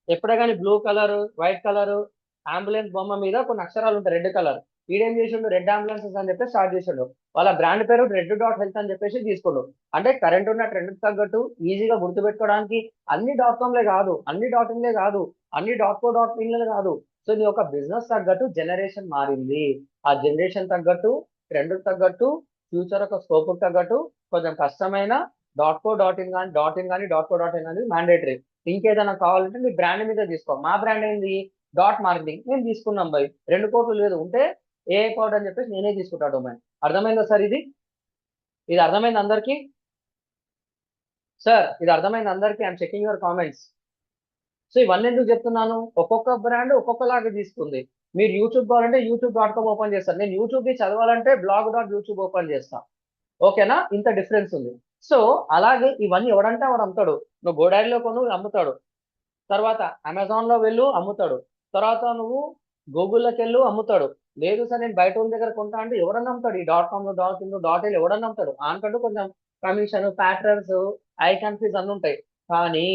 ఎప్పుడే కానీ blue colour, white colour ambulance బొమ్మ మీద కొన్ని అక్షరాలు ఉంటాయి రెడ్ కలర్. వీడేం చేసిండు? రెడ్ అంబులెన్సెస్ అని చెప్పేసి స్టార్ట్ చేసిండు. వాళ్ళ బ్రాండ్ పేరు రెడ్ డాట్ హెల్త్ అని చెప్పేసి తీసుకుండు. అంటే కరెంట్ ఉన్న ట్రెండ్ తగ్గట్టు ఈజీగా గుర్తుపెట్టుకోవడానికి అన్ని డాట్ కామ్లే కాదు, అన్ని డాట్ ఇన్లే కాదు, అన్ని డాట్ కో డాట్ ఇన్లే కాదు. సో నీ ఒక బిజినెస్ తగ్గట్టు జనరేషన్ మారింది. ఆ జనరేషన్ తగ్గట్టు, ట్రెండ్ తగ్గట్టు, ఫ్యూచర్ ఒక స్కోప్ తగ్గట్టు కొంచెం కష్టమైన డాట్ కో డాట్ ఇన్ కానీ, డాట్ కో డాట్ ఇన్ అనేది మ్యాండేటరీ. ఇంకేదైనా కావాలంటే నీ బ్రాండ్ మీద తీసుకో. మా బ్రాండ్ ఏంది? Dot marketing. మేము తీసుకున్నాం బై 2 కోట్లు లేదు ఉంటే ఏ కోడ్ అని చెప్పేసి నేనే తీసుకుంటా డొమైన్. అర్థమైందా సార్? ఇది అర్థమైంది అందరికీ? సార్ ఇది అర్థమైంది అందరికీ? I'm checking your comments. So ఇవన్నీ ఎందుకు చెప్తున్నాను? ఒక్కొక్క బ్రాండ్ ఒక్కొక్కలాగా తీసుకుంది. మీరు యూట్యూబ్ కావాలంటే youtube.com ఓపెన్ చేస్తారు. నేను యూట్యూబ్ చదవాలంటే blog.youtube ఓపెన్ చేస్తాను. ఓకేనా? ఇంత డిఫరెన్స్ ఉంది. సో అలాగే ఇవన్నీ ఎవడంటే వాడు అమ్ముతాడు. నువ్వు గోడారిలో కొను అమ్ముతాడు, తర్వాత అమెజాన్ లో వెళ్ళు అమ్ముతాడు, తర్వాత నువ్వు గూగుల్లోకి వెళ్ళు అమ్ముతాడు. లేదు సార్ నేను బయట ఉన్న దగ్గర కొంటా అంటే ఎవడన్నా అమ్ముతాడు. ఈ dot com, dot in, dot in ఎవడన్నా అమ్ముతాడు. అంటూ కొంచెం కమిషన్, ప్యాటర్న్స్, ఐకాన్ ఫీజ్ అన్ని ఉంటాయి. కానీ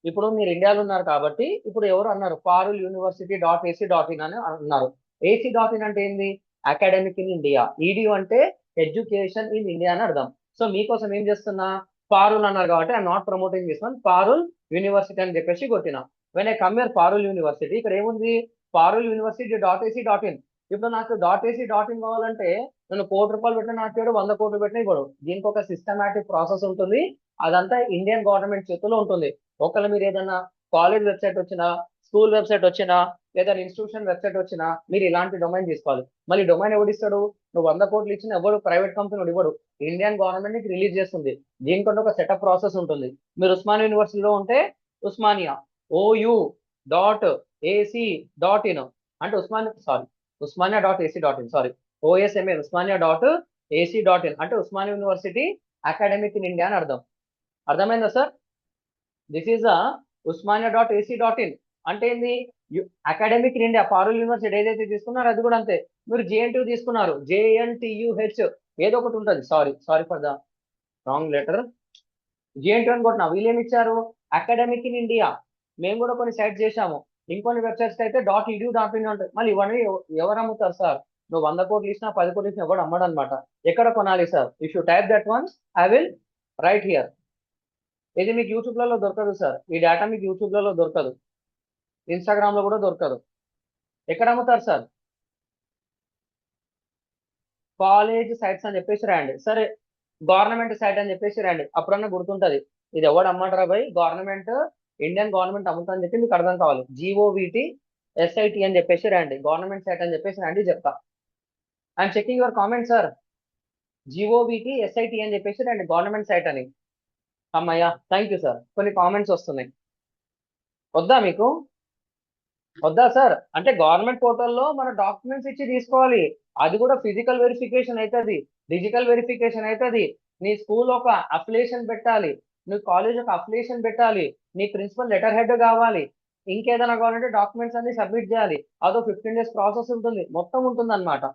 ఇప్పుడు మీరు ఇండియాలో ఉన్నారు కాబట్టి ఇప్పుడు ఎవరు అన్నారు? Parul university dot AC dot in అని అన్నారు. ఏసీ డాట్ ఇన్ అంటే ఏంది? Academic in India. ఈడియు అంటే ఎడ్యుకేషన్ ఇన్ ఇండియా అని అర్థం. సో మీకోసం ఏం చేస్తున్నా? పారుల్ అన్నారు కాబట్టి I'm not promoting this one. Parul university అని చెప్పేసి కొట్టిన. When I come here Parul university, ఇక్కడ ఏముంది? Parul university dot AC dot in. ఇప్పుడు నాకు డాట్ ఏసీ డాట్ ఇన్ కావాలంటే నేను ₹1,00,00,000 పెట్టిన నాకు ఇవ్వడు, 100 కోట్లు పెట్టిన ఇవ్వడు. దీనికి ఒక సిస్టమాటిక్ ప్రాసెస్ ఉంటుంది. అదంతా ఇండియన్ గవర్నమెంట్ చేతిలో ఉంటుంది. ఒకవేళ మీరు ఏదైనా కాలేజ్ వెబ్సైట్ వచ్చినా, స్కూల్ వెబ్సైట్ వచ్చినా, లేదా ఇన్స్టిట్యూషన్ వెబ్సైట్ వచ్చినా మీరు ఇలాంటి డొమైన్ తీసుకోవాలి. మళ్ళీ డొమైన్ ఎవడిస్తాడు? నువ్వు 100 కోట్లు ఇచ్చిన ఎవరు ప్రైవేట్ కంపెనీ ఇవ్వడు, ఇండియన్ గవర్నమెంట్ నీకు రిలీజ్ చేస్తుంది. దీనికంటే ఒక సెటప్ ప్రాసెస్ ఉంటుంది. మీరు ఉస్మానియా యూనివర్సిటీలో ఉంటే ఉస్మానియా OU.AC.in అంటే Osmania dot AC dot in, sorry, OSMA Osmania dot AC dot in అంటే Osmania university academic in India అని అర్థం. అర్థమైందా సార్? This is Osmania dot AC dot in అంటే ఏంది? Academic in India. Parul university ఏదైతే తీసుకున్నారో అది కూడా అంతే. మీరు JNTU తీసుకున్నారు, JNTUH ఏదో ఒకటి ఉంటుంది. Sorry for the wrong letter. JNTU అని కొట్టినా వీళ్ళేమి ఇచ్చారు? Academic in India. మేము కూడా కొన్ని సైట్ చేశాము. ఇంకొన్ని వెబ్సైట్స్ అయితే .edu.in ఉంటుంది. మళ్ళీ ఇవన్నీ ఎవరు అమ్ముతారు సార్? నువ్వు 100 కోట్లు ఇచ్చినా 10 కోట్లు ఇచ్చినా ఎవడు అమ్మడు అనమాట. ఎక్కడ కొనాలి sir? If you type that once I will write here. ఇది మీకు యూట్యూబ్లలో దొరకదు సార్. ఈ డేటా మీకు యూట్యూబ్లలో దొరకదు, ఇన్స్టాగ్రామ్ లో కూడా దొరకదు. ఎక్కడ అమ్ముతారు సార్? కాలేజ్ సైట్స్ అని చెప్పేసి రాయండి. సరే గవర్నమెంట్ సైట్ అని చెప్పేసి రాయండి. అప్పుడన్నా గుర్తుంటది. ఇది ఎవడు అమ్మంటారా భయ్? గవర్నమెంట్, ఇండియన్ గవర్నమెంట్ అమ్ముతుందని చెప్పి మీకు అర్థం కావాలి. GOVT SIT అని చెప్పేసి రాయండి. గవర్నమెంట్ సైట్ అని చెప్పేసి రాయండి. చెప్తా. I'm checking your comment sir. GOVT SIT అని చెప్పేసి రాయండి. గవర్నమెంట్ సైట్ అని. అమ్మయ్యా, థ్యాంక్ యూ సార్. కొన్ని కామెంట్స్ వస్తున్నాయి. వద్దా మీకు? వద్దా సార్? అంటే గవర్నమెంట్ పోర్టల్లో మన డాక్యుమెంట్స్ ఇచ్చి తీసుకోవాలి. అది కూడా ఫిజికల్ వెరిఫికేషన్ అవుతుంది, డిజిటల్ వెరిఫికేషన్ అవుతుంది. నీ స్కూల్ ఒక అఫిలియేషన్ పెట్టాలి, నీ కాలేజ్ ఒక అఫిలియేషన్ పెట్టాలి, నీ ప్రిన్సిపల్ లెటర్ హెడ్ కావాలి, ఇంకేదైనా కావాలంటే డాక్యుమెంట్స్ అన్ని సబ్మిట్ చేయాలి. అదో 15 days ప్రాసెస్ ఉంటుంది, మొత్తం ఉంటుంది అనమాట.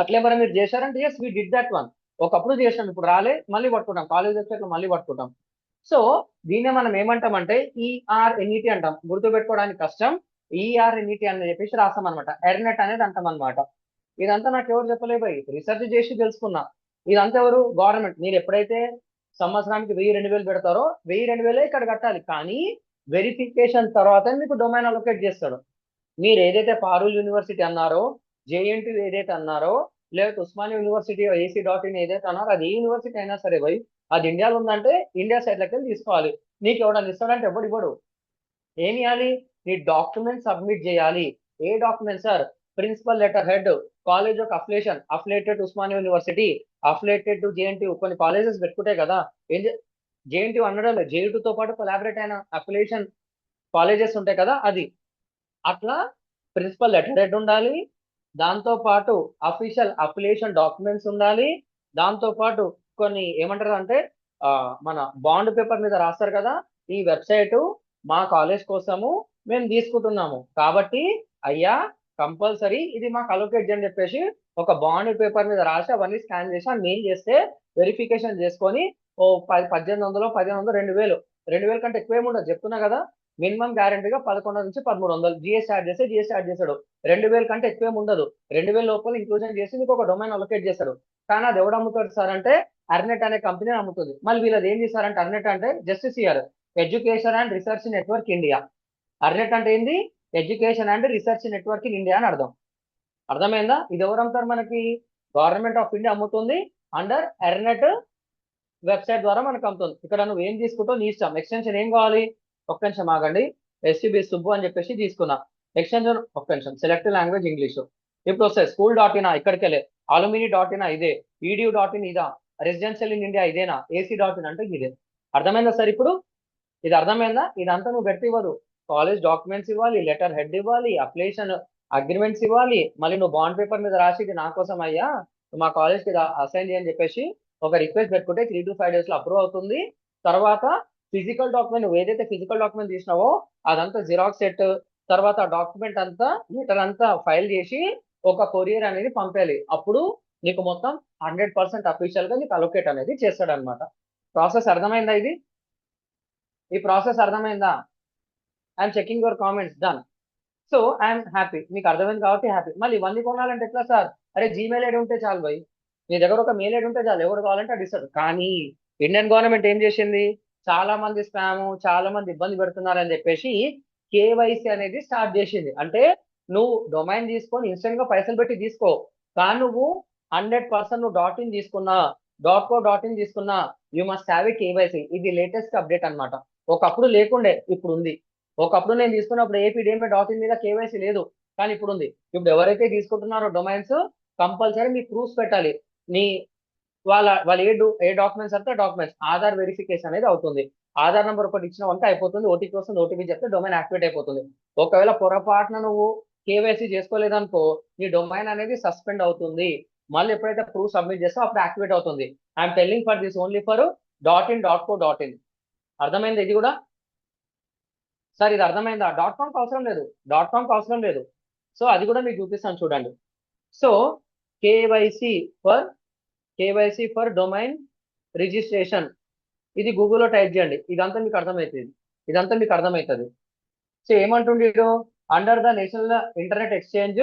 అట్లే మరి మీరు చేశారంటే yes we did that one. ఒకప్పుడు చేసాం, ఇప్పుడు రాలే, మళ్ళీ పట్టుకుంటాం. కాలేజ్ వెబ్సైట్లో మళ్ళీ పట్టుకుంటాం. సో దీన్నే మనం ఏమంటామంటే ERNET అంటాం. గుర్తుపెట్టుకోవడానికి కష్టం. ERNET అని చెప్పేసి రాస్తాం అనమాట. ఎర్నెట్ అనేది అంటాం అనమాట. ఇదంతా నాకు ఎవరు చెప్పలే భయ్, రీసెర్చ్ చేసి తెలుసుకున్నా. ఇదంతా ఎవరు? గవర్నమెంట్. మీరు ఎప్పుడైతే సంవత్సరానికి 1000-2000 పెడతారో 1000-2000 ఇక్కడ కట్టాలి. కానీ వెరిఫికేషన్ తర్వాత మీకు డొమైన్ అలొకేట్ చేస్తాడు. మీరు ఏదైతే పారూల్ యూనివర్సిటీ అన్నారో, JNTU ఏదైతే అన్నారో, లేకపోతే ఉస్మానియా యూనివర్సిటీ AC.in ఏదైతే అన్నారో, అది ఏ యూనివర్సిటీ అయినా సరే భయ్, అది ఇండియాలో ఉందంటే ఇండియా సైడ్లకి వెళ్ళి తీసుకోవాలి. నీకు ఎవడన్నా ఇస్తాడంటే ఎవడు ఇవ్వడు. ఏమి చేయాలి? నీ డాక్యుమెంట్ సబ్మిట్ చేయాలి. ఏ document sir? Principal letterhead, college of affiliation, affiliated to Osmania university, affiliated to JNTU. కొన్ని కాలేజెస్ పెట్టుకుంటే కదా, ఏం JNTU అనడం లేదు, JNTU తో పాటు కొలాబరేట్ అయిన అఫిలియేషన్ కాలేజెస్ ఉంటాయి కదా, అది. అట్లా ప్రిన్సిపల్ లెటర్ హెడ్ ఉండాలి, దాంతో పాటు అఫీషియల్ అఫిలియేషన్ డాక్యుమెంట్స్ ఉండాలి, దాంతో పాటు కొన్ని ఏమంటారు అంటే మన బాండ్ పేపర్ మీద రాస్తారు కదా, ఈ వెబ్సైట్ మా కాలేజ్ కోసము మేము తీసుకుంటున్నాము కాబట్టి అయ్యా కంపల్సరీ ఇది మాకు అలొకేట్ చేయని చెప్పేసి ఒక బాండ్ పేపర్ మీద రాసి అవన్నీ స్కాన్ చేసి మెయిల్ చేస్తే వెరిఫికేషన్ చేసుకొని ఓ 1800, 1500, 2000, 2000 కంటే ఎక్కువ ఏమి ఉండదు చెప్తున్నా కదా. మినిమం గ్యారంటీగా 1100 నుంచి 1300 GST యాడ్ చేస్తే GST యాడ్ చేశాడు. 2000 కంటే ఎక్కువ ఉండదు. 2000 లోపల ఇంక్లూజన్ చేసి మీకు ఒక డొమైన్ అలొకేట్ చేశాడు. కానీ అది ఎవడు అమ్ముతాడు సార్ అంటే అర్నెట్ అనే కంపెనీ అమ్ముతుంది. మళ్ళీ వీళ్ళది ఏం చేశారంటే అర్నెట్ అంటే just CR, education and research network India. ERNET అంటే ఏంది? Education and research network in India అని అర్థం. అర్థమైందా? ఇది ఎవరు అమ్ముతారు మనకి? గవర్నమెంట్ ఆఫ్ ఇండియా అమ్ముతుంది అండర్ ఎర్నెట్ వెబ్సైట్ ద్వారా మనకు అమ్ముతుంది. ఇక్కడ నువ్వు ఏం తీసుకుంటావు నీ ఇష్టం. ఎక్స్టెన్షన్ ఏం కావాలి? ఒక్క నిమిషం ఆగండి. SCB సుబ్బు అని చెప్పేసి తీసుకున్నా. ఎక్స్టెన్షన్ ఒక్క నిమిషం, సెలెక్ట్ లాంగ్వేజ్ ఇంగ్లీష్. ఇప్పుడు వస్తాయి school.in, ఇక్కడికి వెళ్ళే alumni.in ఇదే, edu.in ఇదా, రెసిడెన్షియల్ ఇన్ ఇండియా ఇదేనా, AC.in అంటే ఇదే. అర్థమైందా సార్? ఇప్పుడు ఇది అర్థమైందా? ఇదంతా నువ్వు పెట్టి ఇవ్వదు. కాలేజ్ డాక్యుమెంట్స్ ఇవ్వాలి, లెటర్ హెడ్ ఇవ్వాలి, అప్లికేషన్ అగ్రిమెంట్స్ ఇవ్వాలి, మళ్ళీ నువ్వు బాండ్ పేపర్ మీద రాసి ఇది నా కోసం అయ్యా మా కాలేజ్కి అసైన్ చేయని చెప్పేసి ఒక రిక్వెస్ట్ పెట్టుకుంటే 3 to 5 days లో అప్రూవ్ అవుతుంది. తర్వాత ఫిజికల్ డాక్యుమెంట్, నువ్వు ఏదైతే ఫిజికల్ డాక్యుమెంట్ తీసినావో అదంతా జిరాక్స్ సెట్, తర్వాత ఆ డాక్యుమెంట్ అంతా లెటర్ అంతా ఫైల్ చేసి ఒక కొరియర్ అనేది పంపాలి. అప్పుడు నీకు మొత్తం 100% అఫీషియల్ గా నీకు అలొకేట్ అనేది చేస్తాడు అనమాట. ప్రాసెస్ అర్థమైందా? ఈ ప్రాసెస్ అర్థమైందా? I'm checking your comments. Done. So I'm happy, మీకు అర్థమైంది కాబట్టి హ్యాపీ. మళ్ళీ ఇవన్నీ కొనాలంటే ఎట్లా సార్? అరే జీమెయిల్ ఐడి ఉంటే చాలు భయ్, మీ దగ్గర ఒక మెయిల్ ఐడి ఉంటే చాలు, ఎవరు కావాలంటే అది ఇస్తాడు. కానీ ఇండియన్ గవర్నమెంట్ ఏం చేసింది? చాలా మంది స్పామ్, చాలా మంది ఇబ్బంది పెడుతున్నారని చెప్పేసి KYC అనేది స్టార్ట్ చేసింది. అంటే నువ్వు డొమైన్ తీసుకొని ఇన్స్టెంట్ గా పైసలు పెట్టి తీసుకో, కానీ నువ్వు 100% నువ్వు .in తీసుకున్నా, .co.in తీసుకున్నా, you must have a KYC. ఇది లేటెస్ట్ అప్డేట్ అనమాట. ఒకప్పుడు లేకుండే, ఇప్పుడు ఉంది. ఒకప్పుడు నేను తీసుకున్నప్పుడు APDMA.in మీద KYC లేదు, కానీ ఇప్పుడు ఉంది. ఇప్పుడు ఎవరైతే తీసుకుంటున్నారో డొమైన్స్ కంపల్సరీ మీ ప్రూఫ్స్ పెట్టాలి. నీ వాళ్ళు ఏ డాక్యుమెంట్స్ అంటే డాక్యుమెంట్స్, ఆధార్ వెరిఫికేషన్ అనేది అవుతుంది. ఆధార్ నెంబర్ ఒకటి ఇచ్చిన వంట అయిపోతుంది, OTP వస్తుంది, OTP చెప్తే డొమైన్ యాక్టివేట్ అయిపోతుంది. ఒకవేళ పొరపాటున నువ్వు KYC చేసుకోలేదనుకో నీ డొమైన్ అనేది సస్పెండ్ అవుతుంది. మళ్ళీ ఎప్పుడైతే ప్రూఫ్ సబ్మిట్ చేస్తావు అప్పుడు యాక్టివేట్ అవుతుంది. I'm telling for this only for .in, .co.in. అర్థమైంది? ఇది కూడా సార్ ఇది అర్థమైందా? .com అవసరం లేదు, .com అవసరం లేదు. సో అది కూడా మీకు చూపిస్తాను చూడండి. So KYC for domain registration, ఇది గూగుల్లో టైప్ చేయండి. ఇదంతా మీకు అర్థమవుతుంది. సో ఏమంటుండీడు? Under the national internet exchange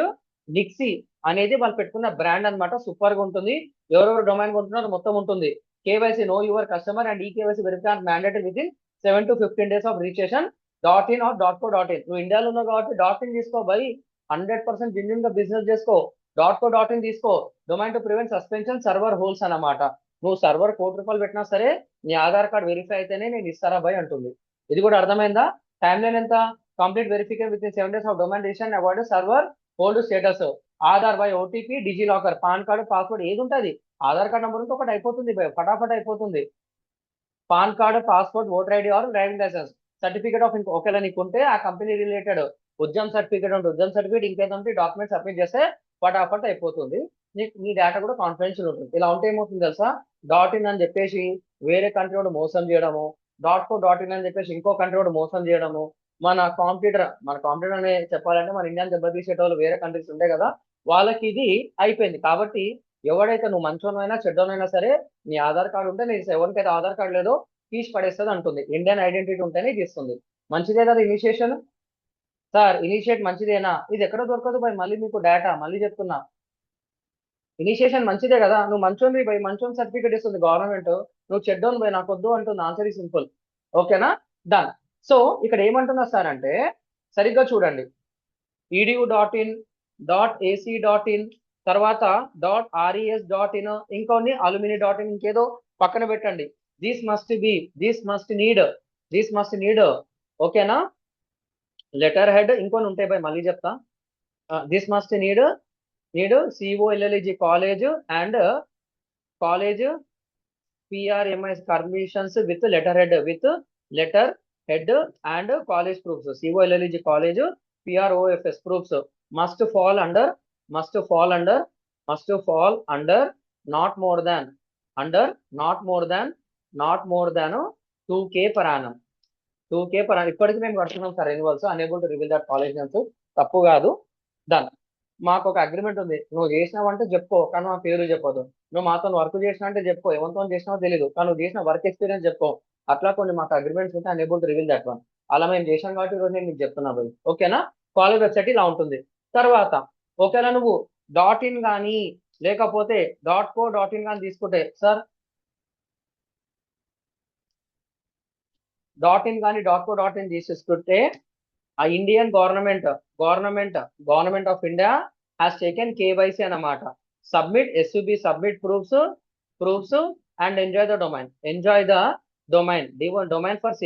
NIXI అనేది వాళ్ళు పెట్టుకున్న బ్రాండ్ అనమాట. సూపర్ గా ఉంటుంది. ఎవరెవరు డొమైన్ కొంటున్నారో మొత్తం ఉంటుంది. KYC know your customer and KYC verification mandatory within 7 to 15 days of registration .in or .co.in. నువ్వు ఇండియాలో ఉన్నావు కాబట్టి .in తీసుకో బై, 100% జెన్యున్ గా బిజినెస్ చేసుకో. .co.in తీసుకో. Domain to prevent suspension server holes అన్నమాట. నువ్వు సర్వర్ ₹1,00,00,000 పెట్టినా సరే నీ ఆధార్ కార్డ్ వెరిఫై అయితేనే నేను ఇస్తారా భయ్ అంటుంది. ఇది కూడా అర్థమైందా? టైం లైన్ ఎంత? Complete verification within 7 days of domain registration avoid server hold status. Aadhaar by OTP, DigiLocker, PAN card, password ఏది ఉంటుంది, ఆధార్ కార్డ్ నెంబర్ ఉంటే ఒకటి అయిపోతుంది భయ్, ఫటాఫట్ అయిపోతుంది. PAN card, passport, voter ID or driving licence, certificate of ఒకవేళ నీకు ఉంటే ఆ కంపెనీ రిలేటెడ్ ఉద్యమ్ సర్టిఫికేట్ ఉంటే ఉద్యమ్ సర్టిఫికేట్, ఇంకేదంటే డాక్యుమెంట్ సబ్మిట్ చేస్తే ఫటాఫట్ అయిపోతుంది. నీ డేటా కూడా కాన్ఫిడెన్షియల్ ఉంటుంది. ఇలా ఉంటే ఏమవుతుంది తెలుసా? .in అని చెప్పేసి వేరే కంట్రీ కూడా మోసం చేయడము, .co.in అని చెప్పేసి ఇంకో కంట్రీ కూడా మోసం చేయడము, మన కాంపిటీటర్ అనే చెప్పాలంటే మన ఇండియాని దెబ్బతీసేటోళ్ళు వేరే కంట్రీస్ ఉంటాయి కదా, వాళ్ళకి ఇది అయిపోయింది. కాబట్టి ఎవడైతే నువ్వు మంచోనైనా చెడ్డోనైనా సరే నీ ఆధార్ కార్డు ఉంటే నీకు, ఎవరికైతే ఆధార్ కార్డు లేదో తీసి పడేస్తుంది అంటుంది. ఇండియన్ ఐడెంటిటీ ఉంటేనే ఇది ఇస్తుంది. మంచిదే కదా ఇనిషియేషన్? సార్ ఇనిషియేట్ మంచిదేనా? ఇది ఎక్కడ దొరకదు భయ్, మళ్ళీ మీకు డేటా మళ్ళీ చెప్తున్నా. ఇనిషియేషన్ మంచిదే కదా, నువ్వు మంచోని భయ్, మంచోని సర్టిఫికేట్ ఇస్తుంది గవర్నమెంట్, నువ్వు చెడ్డోని భయ్ నాకు వద్దు అంటుంది. ఆన్సర్ ఈ సింపుల్. ఓకేనా? డన్. సో ఇక్కడ ఏమంటున్నా సార్ అంటే సరిగ్గా చూడండి. edu.in, .ac.in, తర్వాత .res.in, ఇంకొన్ని alumni.in, ఇంకేదో పక్కన పెట్టండి. దిస్ మస్ట్ నీడ్ ఓకేనా? లెటర్ హెడ్ ఇంకొని ఉంటాయి భయ్, మళ్ళీ చెప్తా. This must need COLLEG college and college PRMIS permissions with letter head and college proofs. COLLEG college PROFS proofs must fall under not more than 2K per annum. 2K per annum. ఇప్పటికి మేము కడుతున్నాం sir renewals. Unable to reveal that college names. తప్పు కాదు. Done. మాకు ఒక agreement ఉంది. నువ్వు చేసినావంటే చెప్పుకో, కానీ మా పేరు చెప్పదు. నువ్వు మాతో వర్క్ చేసినా అంటే చెప్పుకో, ఎవరితో చేసినావో తెలియదు, కానీ నువ్వు చేసిన వర్క్ ఎక్స్పీరియన్స్ చెప్పుకో. అట్లా కొన్ని మాకు అగ్రిమెంట్స్ ఉంటే unable to reveal that one. అలా మేము చేసాం కాబట్టి ఈరోజు నేను మీకు చెప్తున్నా భయ్. ఓకేనా? కాలేజ్ వెబ్సైట్ ఇలా ఉంటుంది. తర్వాత ఒకవేళ నువ్వు .in కానీ లేకపోతే .co.in కానీ తీసుకుంటే సార్, .in కానీ .co.in తీసుకుంటే ఆ Indian government of India has taken KYC అన్నమాట. Submit proofs and enjoy the domain for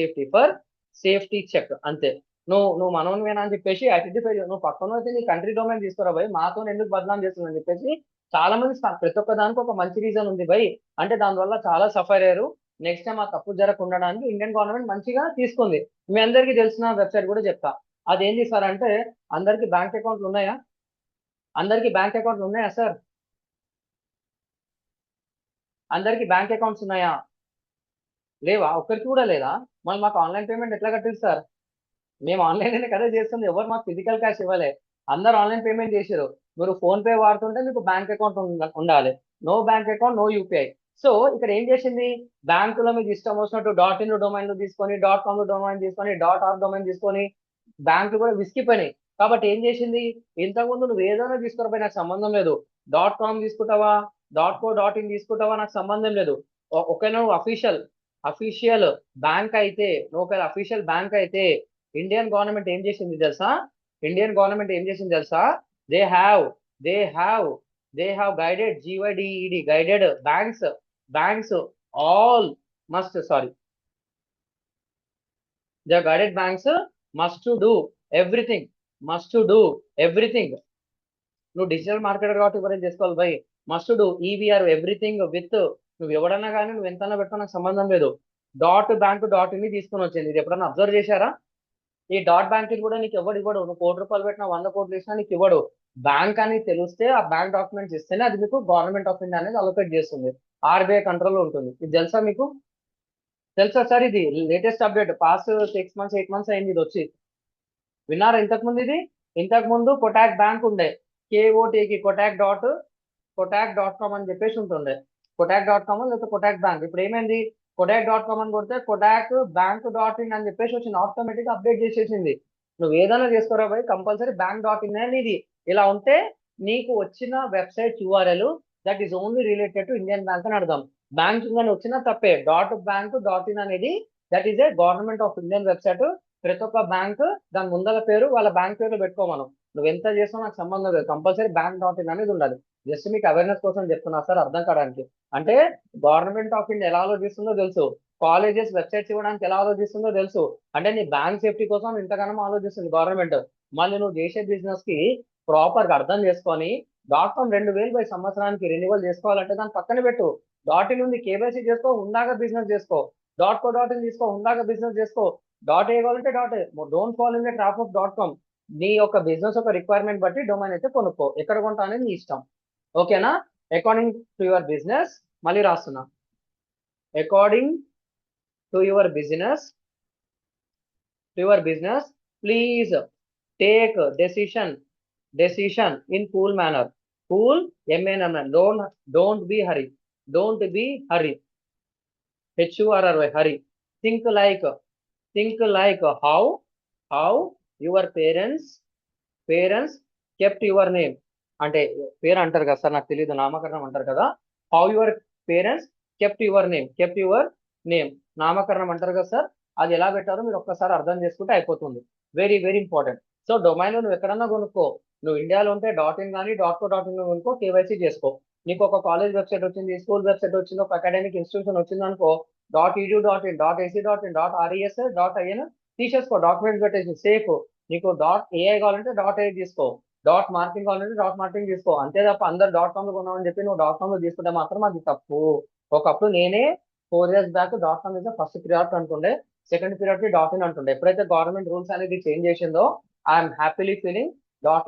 safety check. అంతే. నువ్వు మనోన్వేనా అని చెప్పేసి ఐడెంటిఫై, నువ్వు పక్కన అయితే నీ కంట్రీ డొమైన్ తీసుకురా భయ్, మాతో ఎందుకు బదనాం చేస్తుందని చెప్పేసి చాలా మంది ప్రతి ఒక్క దానికి ఒక మంచి రీజన్ ఉంది భయ్. అంటే దానివల్ల చాలా సఫర్ అయ్యారు. నెక్స్ట్ టైం ఆ తప్పు జరగకుండడానికి ఇండియన్ గవర్నమెంట్ మంచిగా తీసుకుంది. మీ అందరికీ తెలిసిన వెబ్సైట్ కూడా చెప్తా. అదేంటి సార్ అంటే, అందరికి బ్యాంక్ అకౌంట్లు ఉన్నాయా? సార్? అందరికి బ్యాంక్ అకౌంట్స్ ఉన్నాయా? లేవా? ఒక్కరికి కూడా లేదా? మళ్ళీ మాకు ఆన్లైన్ పేమెంట్ ఎట్లా కట్టింది సార్? మేము ఆన్లైన్ కదా చేస్తుంది, ఎవరు మాకు ఫిజికల్ క్యాష్ ఇవ్వలే, అందరు ఆన్లైన్ పేమెంట్ చేసారు. మీరు ఫోన్ పే వాడుతుంటే మీకు బ్యాంక్ అకౌంట్ ఉండాలి. No bank account, no UPI. So ఇక్కడ ఏం చేసింది, బ్యాంకులో మీకు ఇష్టం వచ్చినట్టు .in డొమైన్లు తీసుకొని, .com డొమైన్ తీసుకొని, .org డొమైన్ తీసుకొని బ్యాంకులు కూడా విసిగిపోయినాయి. కాబట్టి ఏం చేసింది, ఇంతకుముందు నువ్వు ఏదైనా తీసుకురాపోయి నాకు సంబంధం లేదు, .com తీసుకుంటావా, .co.in తీసుకుంటావా నాకు సంబంధం లేదు. ఒకవేళ నువ్వు అఫీషియల్ బ్యాంక్ అయితే, ఇండియన్ గవర్నమెంట్ ఏం చేసింది తెలుసా? They have guided GYDED guided banks all must the guided banks must do everything. నువ్వు డిజిటల్ మార్కెటర్ కాబట్టి ఎవరైనా చేసుకోవాలి భయ్. Must do EVR everything with, నువ్వు ఎవడన్నా కానీ నువ్వు ఎంతన్నా పెట్టుకో నాకు సంబంధం లేదు. .bank.in తీసుకొని వచ్చింది. ఇది ఎప్పుడన్నా అబ్జర్వ్ చేశారా? ఈ .bank కూడా నీకు ఎవడు ఇవ్వడు. నువ్వు ₹1,00,00,000 పెట్టినా 100 కోట్లు ఇచ్చినా నీకు ఇవ్వడు. బ్యాంక్ అని తెలిస్తే ఆ బ్యాంక్ డాక్యుమెంట్స్ ఇస్తేనే అది మీకు గవర్నమెంట్ ఆఫ్ ఇండియా అనేది అలొకేట్ చేస్తుంది. RBI కంట్రోల్ ఉంటుంది. ఇది తెలుసా మీకు? తెలుసా సార్? ఇది latest update. Past 6 months 8 months అయింది ఇది వచ్చి. విన్నారా ఇంతకుముందు? ఇంతకుముందు కొటాక్ బ్యాంక్ ఉండే, KOTకి kotak.com అని చెప్పేసి ఉంటుండే. kotak.com లేకపోతే కొటాక్ బ్యాంక్. ఇప్పుడు ఏమైంది, kotak.com అని కొడితే కొటాక్ bank.in అని చెప్పేసి వచ్చింది. ఆటోమేటిక్ అప్డేట్ చేసేసింది. నువ్వు ఏదైనా చేసుకోరా భయ్, కంపల్సరీ bank.in అనేది. ఇలా ఉంటే నీకు వచ్చిన website URL that is only related to Indian bank అని అర్థం. బ్యాంకింగ్ అని వచ్చినా తప్పే. .bank.in అనేది that is a government of Indian website. ప్రతి ఒక్క బ్యాంక్ దాని ముందల పేరు వాళ్ళ బ్యాంక్ పేరు పెట్టుకో మనం. నువ్వు ఎంత చేసినా నాకు సంబంధం లేదు, కంపల్సరీ బ్యాంక్ డాట్ ఇన్ అనేది ఉండాలి. జస్ట్ మీకు అవేర్నెస్ కోసం చెప్తున్నా సార్, అర్థం కావడానికి. అంటే గవర్నమెంట్ ఆఫ్ ఇండియా ఎలా ఆలోచిస్తుందో తెలుసు, కాలేజెస్ వెబ్సైట్స్ ఇవ్వడానికి ఎలా ఆలోచిస్తుందో తెలుసు. అంటే నీ బ్యాంక్ సేఫ్టీ కోసం ఇంతగానో ఆలోచిస్తుంది గవర్నమెంట్. మళ్ళీ నువ్వు చేసే బిజినెస్ కి ప్రాపర్ గా అర్థం చేసుకొని డాట్ కామ్ 2000 బై సంవత్సరానికి రెన్యువల్ చేసుకోవాలంటే దాన్ని పక్కన పెట్టు. డాట్ ఇన్ ఉంది, కేవైసీ చేసుకో, ఉందాక బిజినెస్ చేసుకో. డాట్ కో డాట్ ఇన్ తీసుకో, ఉందాక బిజినెస్ చేసుకో. డాట్ ఏ కావాలంటే డాట్ ఏ. Don't follow in the trap of dot com. నీ యొక్క బిజినెస్ యొక్క రిక్వైర్మెంట్ బట్టి డొమైన్ అయితే కొనుక్కో, ఎక్కడ కొంటా అనేది నీ ఇష్టం. ఓకేనా? అకార్డింగ్ టు యువర్ బిజినెస్, మళ్ళీ రాస్తున్నా, according to your business, please take decision in cool manner. Cool, MANR. Don't be hurry, don't be hurry, HURRY, hurry. Think like, how your parents kept your name. అంటే పేరు అంటారు కదా sir, నాకు తెలియదు, నామకరణం అంటారు కదా. How your parents kept your name, నామకరణం అంటారు కదా సార్. అది ఎలా పెట్టారో మీరు ఒక్కసారి అర్థం చేసుకుంటే అయిపోతుంది. Very very important. So domain నువ్వు ఎక్కడన్నా కొనుక్కో. నువ్వు ఇండియాలో ఉంటే డాట్ ఇన్ కానీ డాట్ కో డాట్ ఇన్ కొనుక్కో, కేవైసీ చేసుకో. నీకు ఒక కాలేజ్ వెబ్సైట్ వచ్చింది, స్కూల్ వెబ్సైట్ వచ్చింది, ఒక అకాడమిక్ ఇన్స్టిట్యూషన్ వచ్చింది అనుకో, .edu.in, .ac.in, .res, .in తీసేసుకో, డాక్యుమెంట్స్ పెట్టేసి సేఫ్. నీకు .ai కావాలంటే .ai తీసుకో, .marketing కావాలంటే .marketing తీసుకో. అంతే తప్ప అందరు .com లో కొన్నామని చెప్పి నువ్వు .com లో తీసుకుంటే మాత్రం అది తప్పు. ఒకప్పుడు నేనే 4 years back .com is the first priority అంటుండే, సెకండ్ ప్రియారిటీ .in అంటుండే. ఎప్పుడైతే గవర్నమెంట్ రూల్స్ అనేది చేంజ్ చేసిందో, I'm happily feeling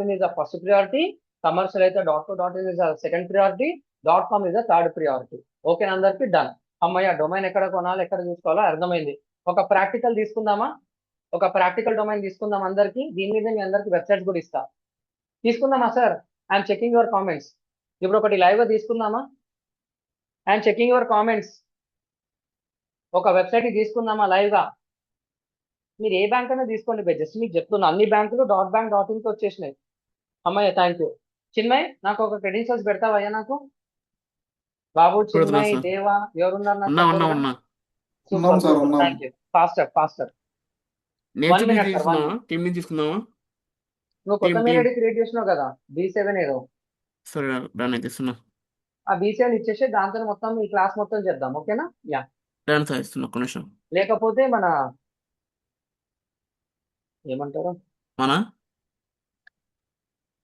.in is the first priority, commercial అయితే .co.in is the second priority, .com is the third priority. Okay అందరికి done. అమ్మయ్య, domain ఎక్కడ కొనాలి, ఎక్కడ చూసుకోవాలో అర్థమైంది. ఒక ప్రాక్టికల్ తీసుకుందామా? ఒక ప్రాక్టికల్ డొమైన్ తీసుకుందాం అందరికి. దీని మీద మీ అందరికి వెబ్సైట్స్ కూడా ఇస్తా. తీసుకుందామా sir? I'm checking your comments. ఇప్పుడు ఒకటి లైవ్ గా తీసుకుందామా? I'm checking your comments. ఒక వెబ్సైట్ తీసుకుందామా లైవ్ గా? మీరు ఏ బ్యాంక్ అయినా తీసుకోండి, జస్ట్ మీకు చెప్తున్నా, అన్ని బ్యాంకులు .in కి వచ్చేసినాయి. అమ్మాయి థ్యాంక్ యూ. చిన్మయ్, నాకు ఒక క్రెడెన్షియల్స్ పెడతావయ్యా నాకు? బాబు, పెడుతున్నా చిన్మయ్, సార్. దేవా, ఎవరున్నారు నాకు ఉన్నా సపోర్ట్ గా? ఉన్నా. ఉన్నాం సూపర్ సార్, సూపర్, ఉన్నాం. Thank you. ఫాస్టర్. నేమ్స్ 1 నుంచి minute సార్, 1 తీసుకుందామా, minute. టీం నుంచి తీసుకుందామా? నువ్వు కొత్త team mail team ID create చేసినావు కదా, B7 ఏదో. సరే, డన్ అయితే ఇస్తున్నా. ఆ B7 ఇచ్చేసి దాంతో మొత్తం ఈ క్లాస్ మొత్తం చేద్దాం. ఓకేనా? యా. డన్ సార్, ఇస్తున్నా, ఒక్క నిమిషం. లేకపోతే మన ఏమంటారు, మన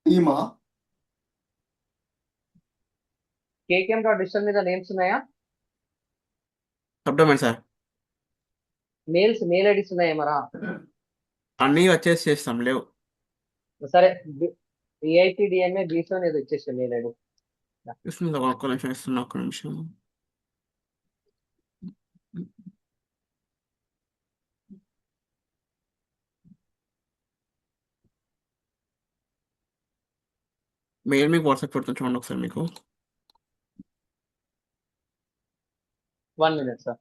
టీమా? KKM.digital మీద నేమ్స్ ఉన్నాయా? సబ్డొమైన్ సార్, మెయిల్ ఐడీస్ ఉన్నాయా మరా? అన్నీ వచ్చేసి చేస్తాం, లేవు. సరే, EITDMA B7 ఏదో ఇచ్చేసి మెయిల్ ఐడి. ఇస్తుంది సార్, ఒక్క నిమిషం ఇస్తున్నా, ఒక్క నిమిషం. మెయిల్ మీకు వాట్సాప్ పెడుతుంది, చూడండి ఒకసారి మీకు. 1 minute సార్.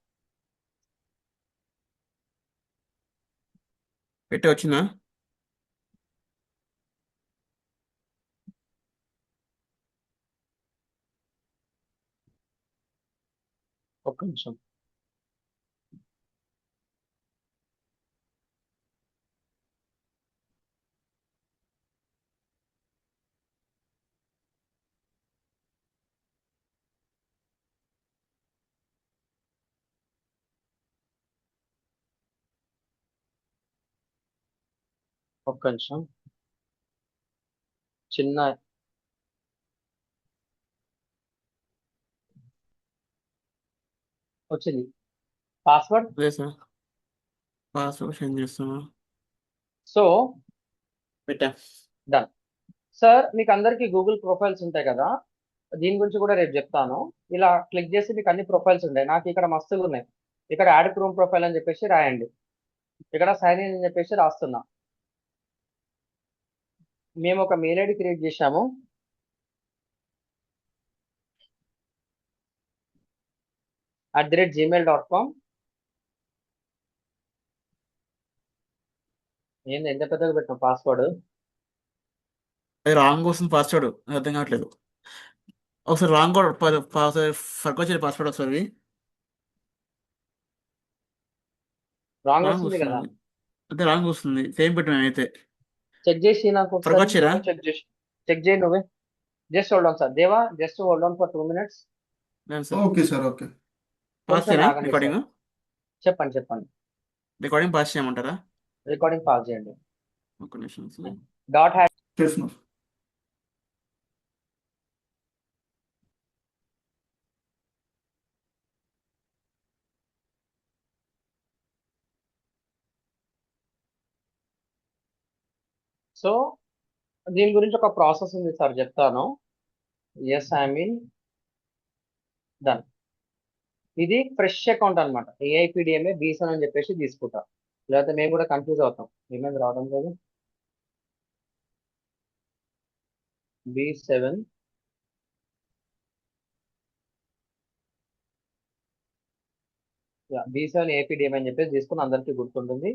పెట్టి వచ్చిందా? ఒక్క నిమిషం. ఒక్క నిమిషం. చిన్న వచ్చింది పాస్వర్డ్. అదే సార్, పాస్వర్డ్ చేంజ్ చేస్తున్నా. సో పెట్టా. డన్. సార్, మీకు అందరికి గూగుల్ ప్రొఫైల్స్ ఉంటాయి కదా, దీని గురించి కూడా రేపు చెప్తాను. ఇలా క్లిక్ చేసి మీకు అన్ని ప్రొఫైల్స్ ఉంటాయి. నాకు ఇక్కడ మస్తుగా ఉన్నాయి. ఇక్కడ యాడ్ క్రోమ్ ప్రొఫైల్ అని చెప్పేసి రాయండి, ఇక్కడ సైన్ ఇన్ అని చెప్పేసి రాస్తున్నా. మేము ఒక మెయిల్ ఐడి క్రియేట్ చేశాము, @gmail.com. ఏంది ఎంత పెద్దగా పెట్టిన పాస్వర్డ్? అది రాంగ్ వస్తుంది పాస్వర్డ్, అర్థం కావట్లేదు. ఒకసారి రాంగ్ కూడా ఫర్క్ వచ్చేది పాస్వర్డ్ ఒకసారి. రాంగ్ రాంగ్ వస్తుంది కదా. వస్తుంది, అంటే రాంగ్ వస్తుంది, సేమ్ పెట్టాను అయితే. చెక్ చేసి నాకు ఒకసారి ఫర్గొచ్చిరా నువ్వే చెక్ చేయి నువ్వే. Just hold on sir, Deva just hold on for 2 minutes. Done sir. Okay sir, okay. Pass కొంచెం చేయనా ఆగండి సార్. రికార్డింగ్? చెప్పండి చెప్పండి. రికార్డింగ్ పాస్ చేయమంటారా? రికార్డింగ్ పాస్ చేయండి. ఒక నిమిషం సార్. డాట్ హ్యాష్ చేస్తున్నారు. సో దీని గురించి ఒక ప్రాసెస్ ఉంది సార్, చెప్తాను. Yes I mean done. ఇది ఫ్రెష్ అకౌంట్ అనమాట. ఏఐపిడిఎంఏ బీసన్ అని చెప్పేసి తీసుకుంటా, లేకపోతే మేము కూడా కన్ఫ్యూజ్ అవుతాం. ఏమైంది రావడం లేదు. B7 B7 ఏపీడిఎం అని చెప్పేసి తీసుకుని అందరికీ గుర్తుంటుంది.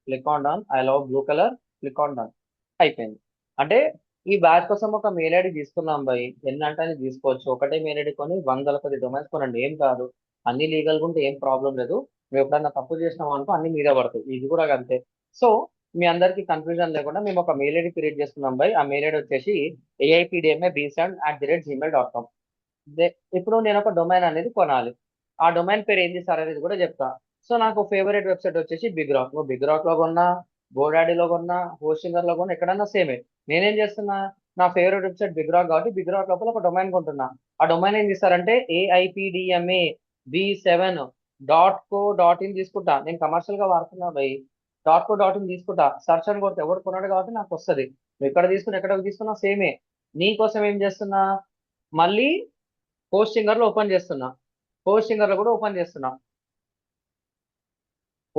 Click on done. I love blue colour. Click on done. అయిపోయింది. అంటే ఈ బ్యాచ్ కోసం ఒక మెయిల్ ఐడి తీసుకున్నాం భయ్. ఎన్ని అంటే అని తీసుకోవచ్చు. ఒకటే మెయిల్ ఐడి కొని 100 డొమైన్స్ కొనండి, ఏం కాదు. అన్ని లీగల్గా ఉంటే ఏం ప్రాబ్లం లేదు. మేము ఎప్పుడన్నా తప్పు చేసినాం అనుకో అన్ని మీద పడతాయి. ఇది కూడా అంతే. సో మీ అందరికీ కన్ఫ్యూజన్ లేకుండా మేము ఒక మెయిల్ ఐడి క్రియేట్ చేసుకున్నాం భయ్. ఆ మెయిల్ ఐడి వచ్చేసి AIPDMAB7@gmail.com. ఇప్పుడు నేను ఒక డొమైన్ అనేది కొనాలి. ఆ డొమైన్ పేరు ఏంది సార్ అనేది కూడా చెప్తా. సో నాకు ఫేవరెట్ వెబ్సైట్ వచ్చేసి బిగ్ రాక్. నువ్వు బిగ్ రాక్ లో కొన్నా, గోడాడీలో కొన్నా, హోస్టింగర్ లో కొన్నా, ఎక్కడన్నా సేమే. నేనేం చేస్తున్నా, నా ఫేవరెట్ వెబ్సైట్ బిగ్ రాక్ కాబట్టి బిగ్ రాక్ లోపల ఒక డొమైన్ కొంటున్నా. ఆ డొమైన్ ఏం చేస్తారంటే AIPDMAB7.co.in తీసుకుంటా. నేను కమర్షియల్ గా వాడుతున్నా బై. .co.in తీసుకుంటా. సర్చ్ అని కొడితే ఎవడు కొన్నాడు కాబట్టి నాకు వస్తుంది. నువ్వు ఎక్కడ తీసుకుని ఎక్కడ తీసుకున్నా సేమే. నీకోసం ఏం చేస్తున్నా, మళ్ళీ హోస్టింగర్ లో ఓపెన్ చేస్తున్నా. హోస్టింగర్ లో కూడా ఓపెన్ చేస్తున్నా.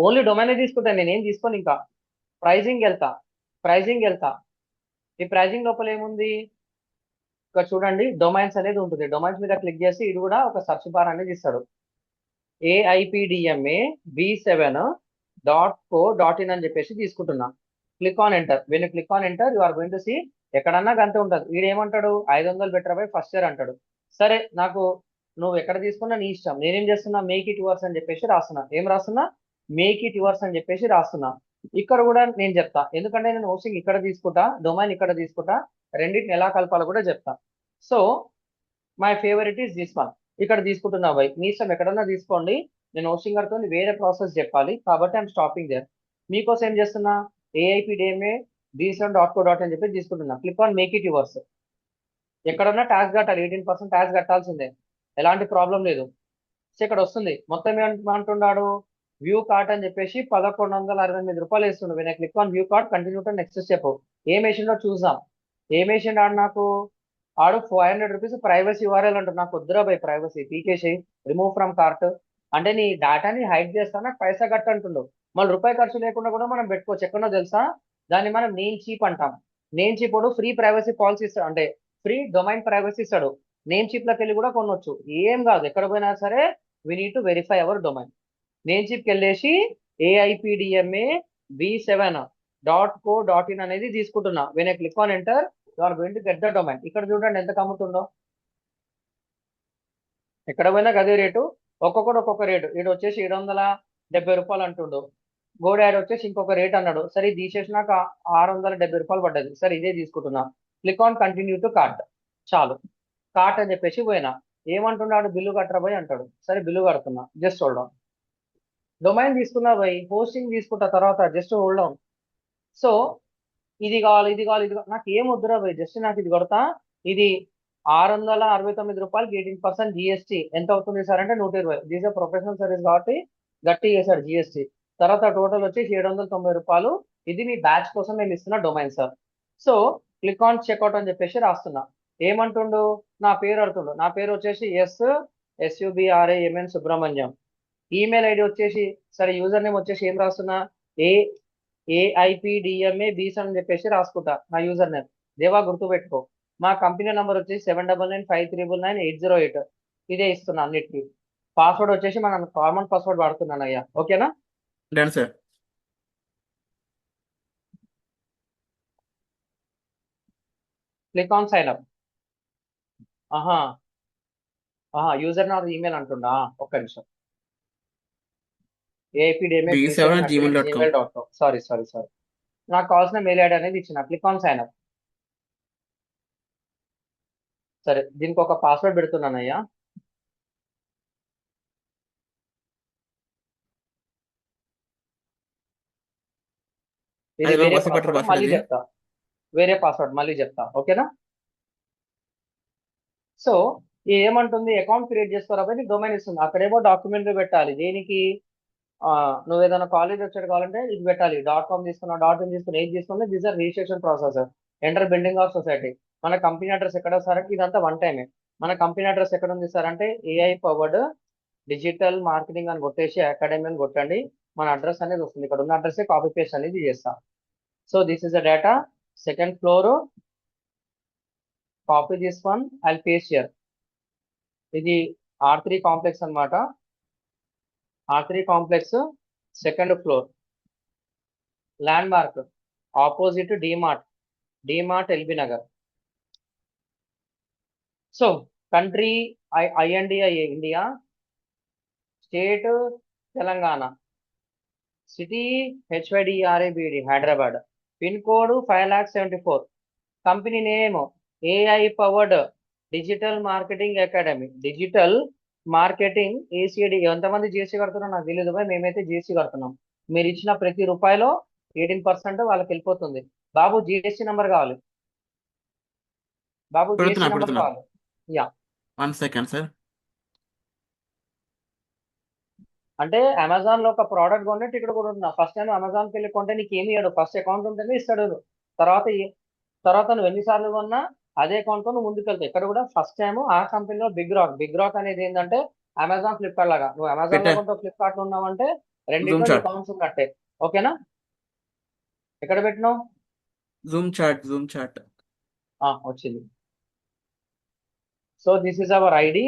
ఓన్లీ డొమైన్ తీసుకుంటాను, నేనేం తీసుకోను. ఇంకా ప్రైజింగ్ వెళ్తా. ఈ ప్రైజింగ్ లోపల ఏముంది, ఇక్కడ చూడండి డొమైన్స్ అనేది ఉంటుంది. డొమైన్స్ మీద క్లిక్ చేసి ఇది కూడా ఒక సర్చ్ బార్ అనేది ఇస్తాడు. AIPDMAB7.co.in అని చెప్పేసి తీసుకుంటున్నా. Click on enter. When click on enter you are going to see ఎక్కడన్నా గంతే ఉంటుంది. వీడేమంటాడు 500 బెటర్ బై ఫస్ట్ ఇయర్ అంటాడు. సరే నాకు నువ్వు ఎక్కడ తీసుకున్నా నీ ఇష్టం. నేనేం చేస్తున్నా, మేక్ ఇట్ యువర్స్ అని చెప్పేసి రాస్తున్నా. ఏం రాస్తున్నా, మేక్ ఇట్ యువర్స్ అని చెప్పేసి రాస్తున్నా. ఇక్కడ కూడా నేను చెప్తా, ఎందుకంటే నేను హోస్టింగ్ ఇక్కడ తీసుకుంటా, డొమైన్ ఇక్కడ తీసుకుంటా, రెండింటిని ఎలా కలపాలో కూడా చెప్తా. So my favourite is this one. ఇక్కడ తీసుకుంటున్నా బై, మీ ఇష్టం ఎక్కడన్నా తీసుకోండి. నేను హోస్టింగర్ తో వేరే ప్రాసెస్ చెప్పాలి కాబట్టి ఐఎమ్ స్టాపింగ్ దేర్. మీకోసం ఏం చేస్తున్నా, AIPDMAB7.co.in అని చెప్పి తీసుకుంటున్నా. Click on make it yours. ఎక్కడన్నా ట్యాక్స్ కట్టాలి, 18% ట్యాక్స్ కట్టాల్సిందే, ఎలాంటి ప్రాబ్లం లేదు. సో ఇక్కడ వస్తుంది మొత్తం ఏమంటున్నాడు, వ్యూ కార్ట్ అని చెప్పేసి 1168 రూపాయలు వేస్తుండు. నేను click on view cart, continue to next step. ఏం వేసిండో చూద్దాం. ఏం వేసిండు ఆడు నాకు, ఆడు 500 రూపీస్ ప్రైవసీ యూఆర్ఎల్ అంటాడు. నాకు వద్దురా బై ప్రైవసీ, పీకేసి రిమూవ్ ఫ్రమ్ కార్ట్. అంటే నీ డేటాని హైడ్ చేస్తా, నాకు పైసా కట్ట అంటుండు. మళ్ళీ రూపాయి ఖర్చు లేకుండా కూడా మనం పెట్టుకోవచ్చు. ఎక్కడో తెలుసా, దాన్ని మనం నేమ్ చీప్ అంటాం. Namecheap free privacy policy ఇస్తాడు, అంటే ఫ్రీ డొమైన్ ప్రైవసీ ఇస్తాడు. నేమ్ చీప్ లోకి వెళ్ళి కూడా కొనవచ్చు, ఏం కాదు. ఎక్కడ పోయినా సరే we need to verify our domain. నేమ్ చీప్కి వెళ్ళేసి AIPDMAB7.co.in అనేది తీసుకుంటున్నా. When I click on enter you are going to get the domain. ఇక్కడ చూడండి ఎంత కమ్ముతుందో. ఎక్కడ పోయినా గదే రేటు, ఒక్కొక్కటి ఒక్కొక్క రేటు. ఈడు వచ్చేసి 770 రూపాయలు అంటుండు. గోడాడ్ వచ్చేసి ఇంకొక రేట్ అన్నాడు. సరే ఇది తీసేసినాక 670 రూపాయలు పడ్డది. సరే ఇదే తీసుకుంటున్నా. Click on continue to cart. చాలు, కార్ట్ అని చెప్పేసి పోయినా. ఏమంటున్నాడు, బిల్లు కట్టరా పోయి అంటాడు. సరే బిల్లు కడుతున్నా. Just hold on. డొమైన్ తీసుకున్నా పోయి, హోస్టింగ్ తీసుకుంటా తర్వాత, జస్ట్ హోల్డ్ ఆన్. సో ఇది కావాలి, ఇది కావాలి, ఇది కావాలి, నాకు ఏం వద్దురా పోయి, జస్ట్ నాకు ఇది కొడతా. ఇది 669 రూపాయలకి 18% జిఎస్టీ. ఎంత అవుతుంది సార్ అంటే 120. దీస్ ఆర్ ప్రొఫెషనల్ సర్వీస్ కాబట్టి గట్టి చేశాడు జిఎస్టీ. తర్వాత టోటల్ వచ్చేసి 790 రూపాయలు. ఇది మీ బ్యాచ్ కోసం నేను ఇస్తున్న domain sir. So click on checkout అని చెప్పేసి రాస్తున్నా. ఏమంటుండు, నా పేరు అడుతుండు. నా పేరు వచ్చేసి SUBRAMN సుబ్రహ్మణ్యం. ఈమెయిల్ ఐడి వచ్చేసి, సరే యూజర్ నేమ్ వచ్చేసి ఏం రాస్తున్నా, AIPDMAB7 అని చెప్పేసి రాసుకుంటా నా యూజర్ నేమ్. దేవా గుర్తుపెట్టుకో. మా కంపెనీ నెంబర్ వచ్చేసి 7995399808. ఇదే ఇస్తున్నా అన్నిటికీ. పాస్వర్డ్ వచ్చేసి మనం కామన్ పాస్వర్డ్ వాడుతున్నాను అయ్యా, ఓకేనా. Done sir. Click on sign up. ఆహా యూజర్ నా ఈమెయిల్ అంటుండా, ఒక్క నిమిషం. B7@gmail.com. AIPDMAB7@gmail.com. సారీ. నాకు కావాల్సిన మెయిల్ ఐడి అనేది ఇచ్చిన, క్లిక్ ఆన్ సైన్ అప్. సరే, దీనికి ఒక పాస్వర్డ్ పెడుతున్నానయ్యా. ఇది అది వేరే వస్తే బెటర్ పాస్వర్డ్, పాస్వర్డ్ మళ్ళీ ఇది. చెప్తా. వేరే పాస్వర్డ్ మళ్ళీ చెప్తా, ఓకేనా? సో ఏమంటుంది, అకౌంట్ క్రియేట్ చేసుకోవాలి, డొమైన్ ఇస్తుంది. అక్కడేమో డాక్యుమెంట్ పెట్టాలి. దేనికి? నువ్వు ఏదైనా కాలేజ్ వెబ్సైట్ కావాలంటే ఇది పెట్టాలి. .com తీసుకున్నా, .in తీసుకున్నా, ఏది తీసుకున్నా this are registration process. Enter building of society. మన కంపెనీ అడ్రస్ ఎక్కడ వస్తారంటే ఇదంతా వన్ టైమే. మన కంపెనీ అడ్రస్ ఎక్కడ ఉంది సార్ అంటే ఏఐ పవర్డ్ డిజిటల్ మార్కెటింగ్ అని కొట్టేసి అకాడమీ అని కొట్టండి, మన అడ్రస్ అనేది వస్తుంది. ఇక్కడ ఉన్న అడ్రస్ కాపీ పేస్ట్ అనేది చేస్తాం. So this is the data. Second floor, copy this one, I paste here. ఇది R3 కాంప్లెక్స్ అన్నమాట. R3 complex, second floor. Landmark opposite DMart LB Nagar. So country INDIA India, state Telangana, city HYDRABD Hyderabad, pin code 5,74,000. Company name AI powered digital marketing academy. Digital marketing ACD. ఎంతమంది GST కడుతున్నారో నాకు తెలియదు bye, మేమైతే GST కడుతున్నాం. మీరు ఇచ్చిన ప్రతి రూపాయలో 18% వాళ్ళకి వెళ్ళిపోతుంది. బాబు GST నెంబర్ కావాలి, బాబు GST నెంబర్ పెడుతున్నా. కావాలి. Yeah, 1 second sir. అంటే అమెజాన్ లో ఒక ప్రోడక్ట్ కొంటే టికెట్ కూడా ఉంటున్నా. ఫస్ట్ టైం అమెజాన్కి వెళ్ళి కొంటే నీకు ఏమి ఇవ్వడు, ఫస్ట్ అకౌంట్ ఉంటేనే ఇస్తాడు. తర్వాత తర్వాత నువ్వు ఎన్నిసార్లు కొన్నా అదే అకౌంట్ తో నువ్వు ముందుకు వెళ్తావు. ఇక్కడ కూడా ఫస్ట్ టైం ఆ కంపెనీలో బిగ్ రాక్ అనేది ఏంటంటే అమెజాన్ ఫ్లిప్కార్ట్ లాగా. నువ్వు అమెజాన్ లో పెట్టా. కొంటావు, ఫ్లిప్కార్ట్ లో ఉన్నావంటే జూమ్ రెండింటిలో నీ చాట్. అకౌంట్స్ ఉన్నట్టే, ఓకేనా? ఎక్కడ పెట్టినావు? Zoom chat. వచ్చింది. So this is our ID.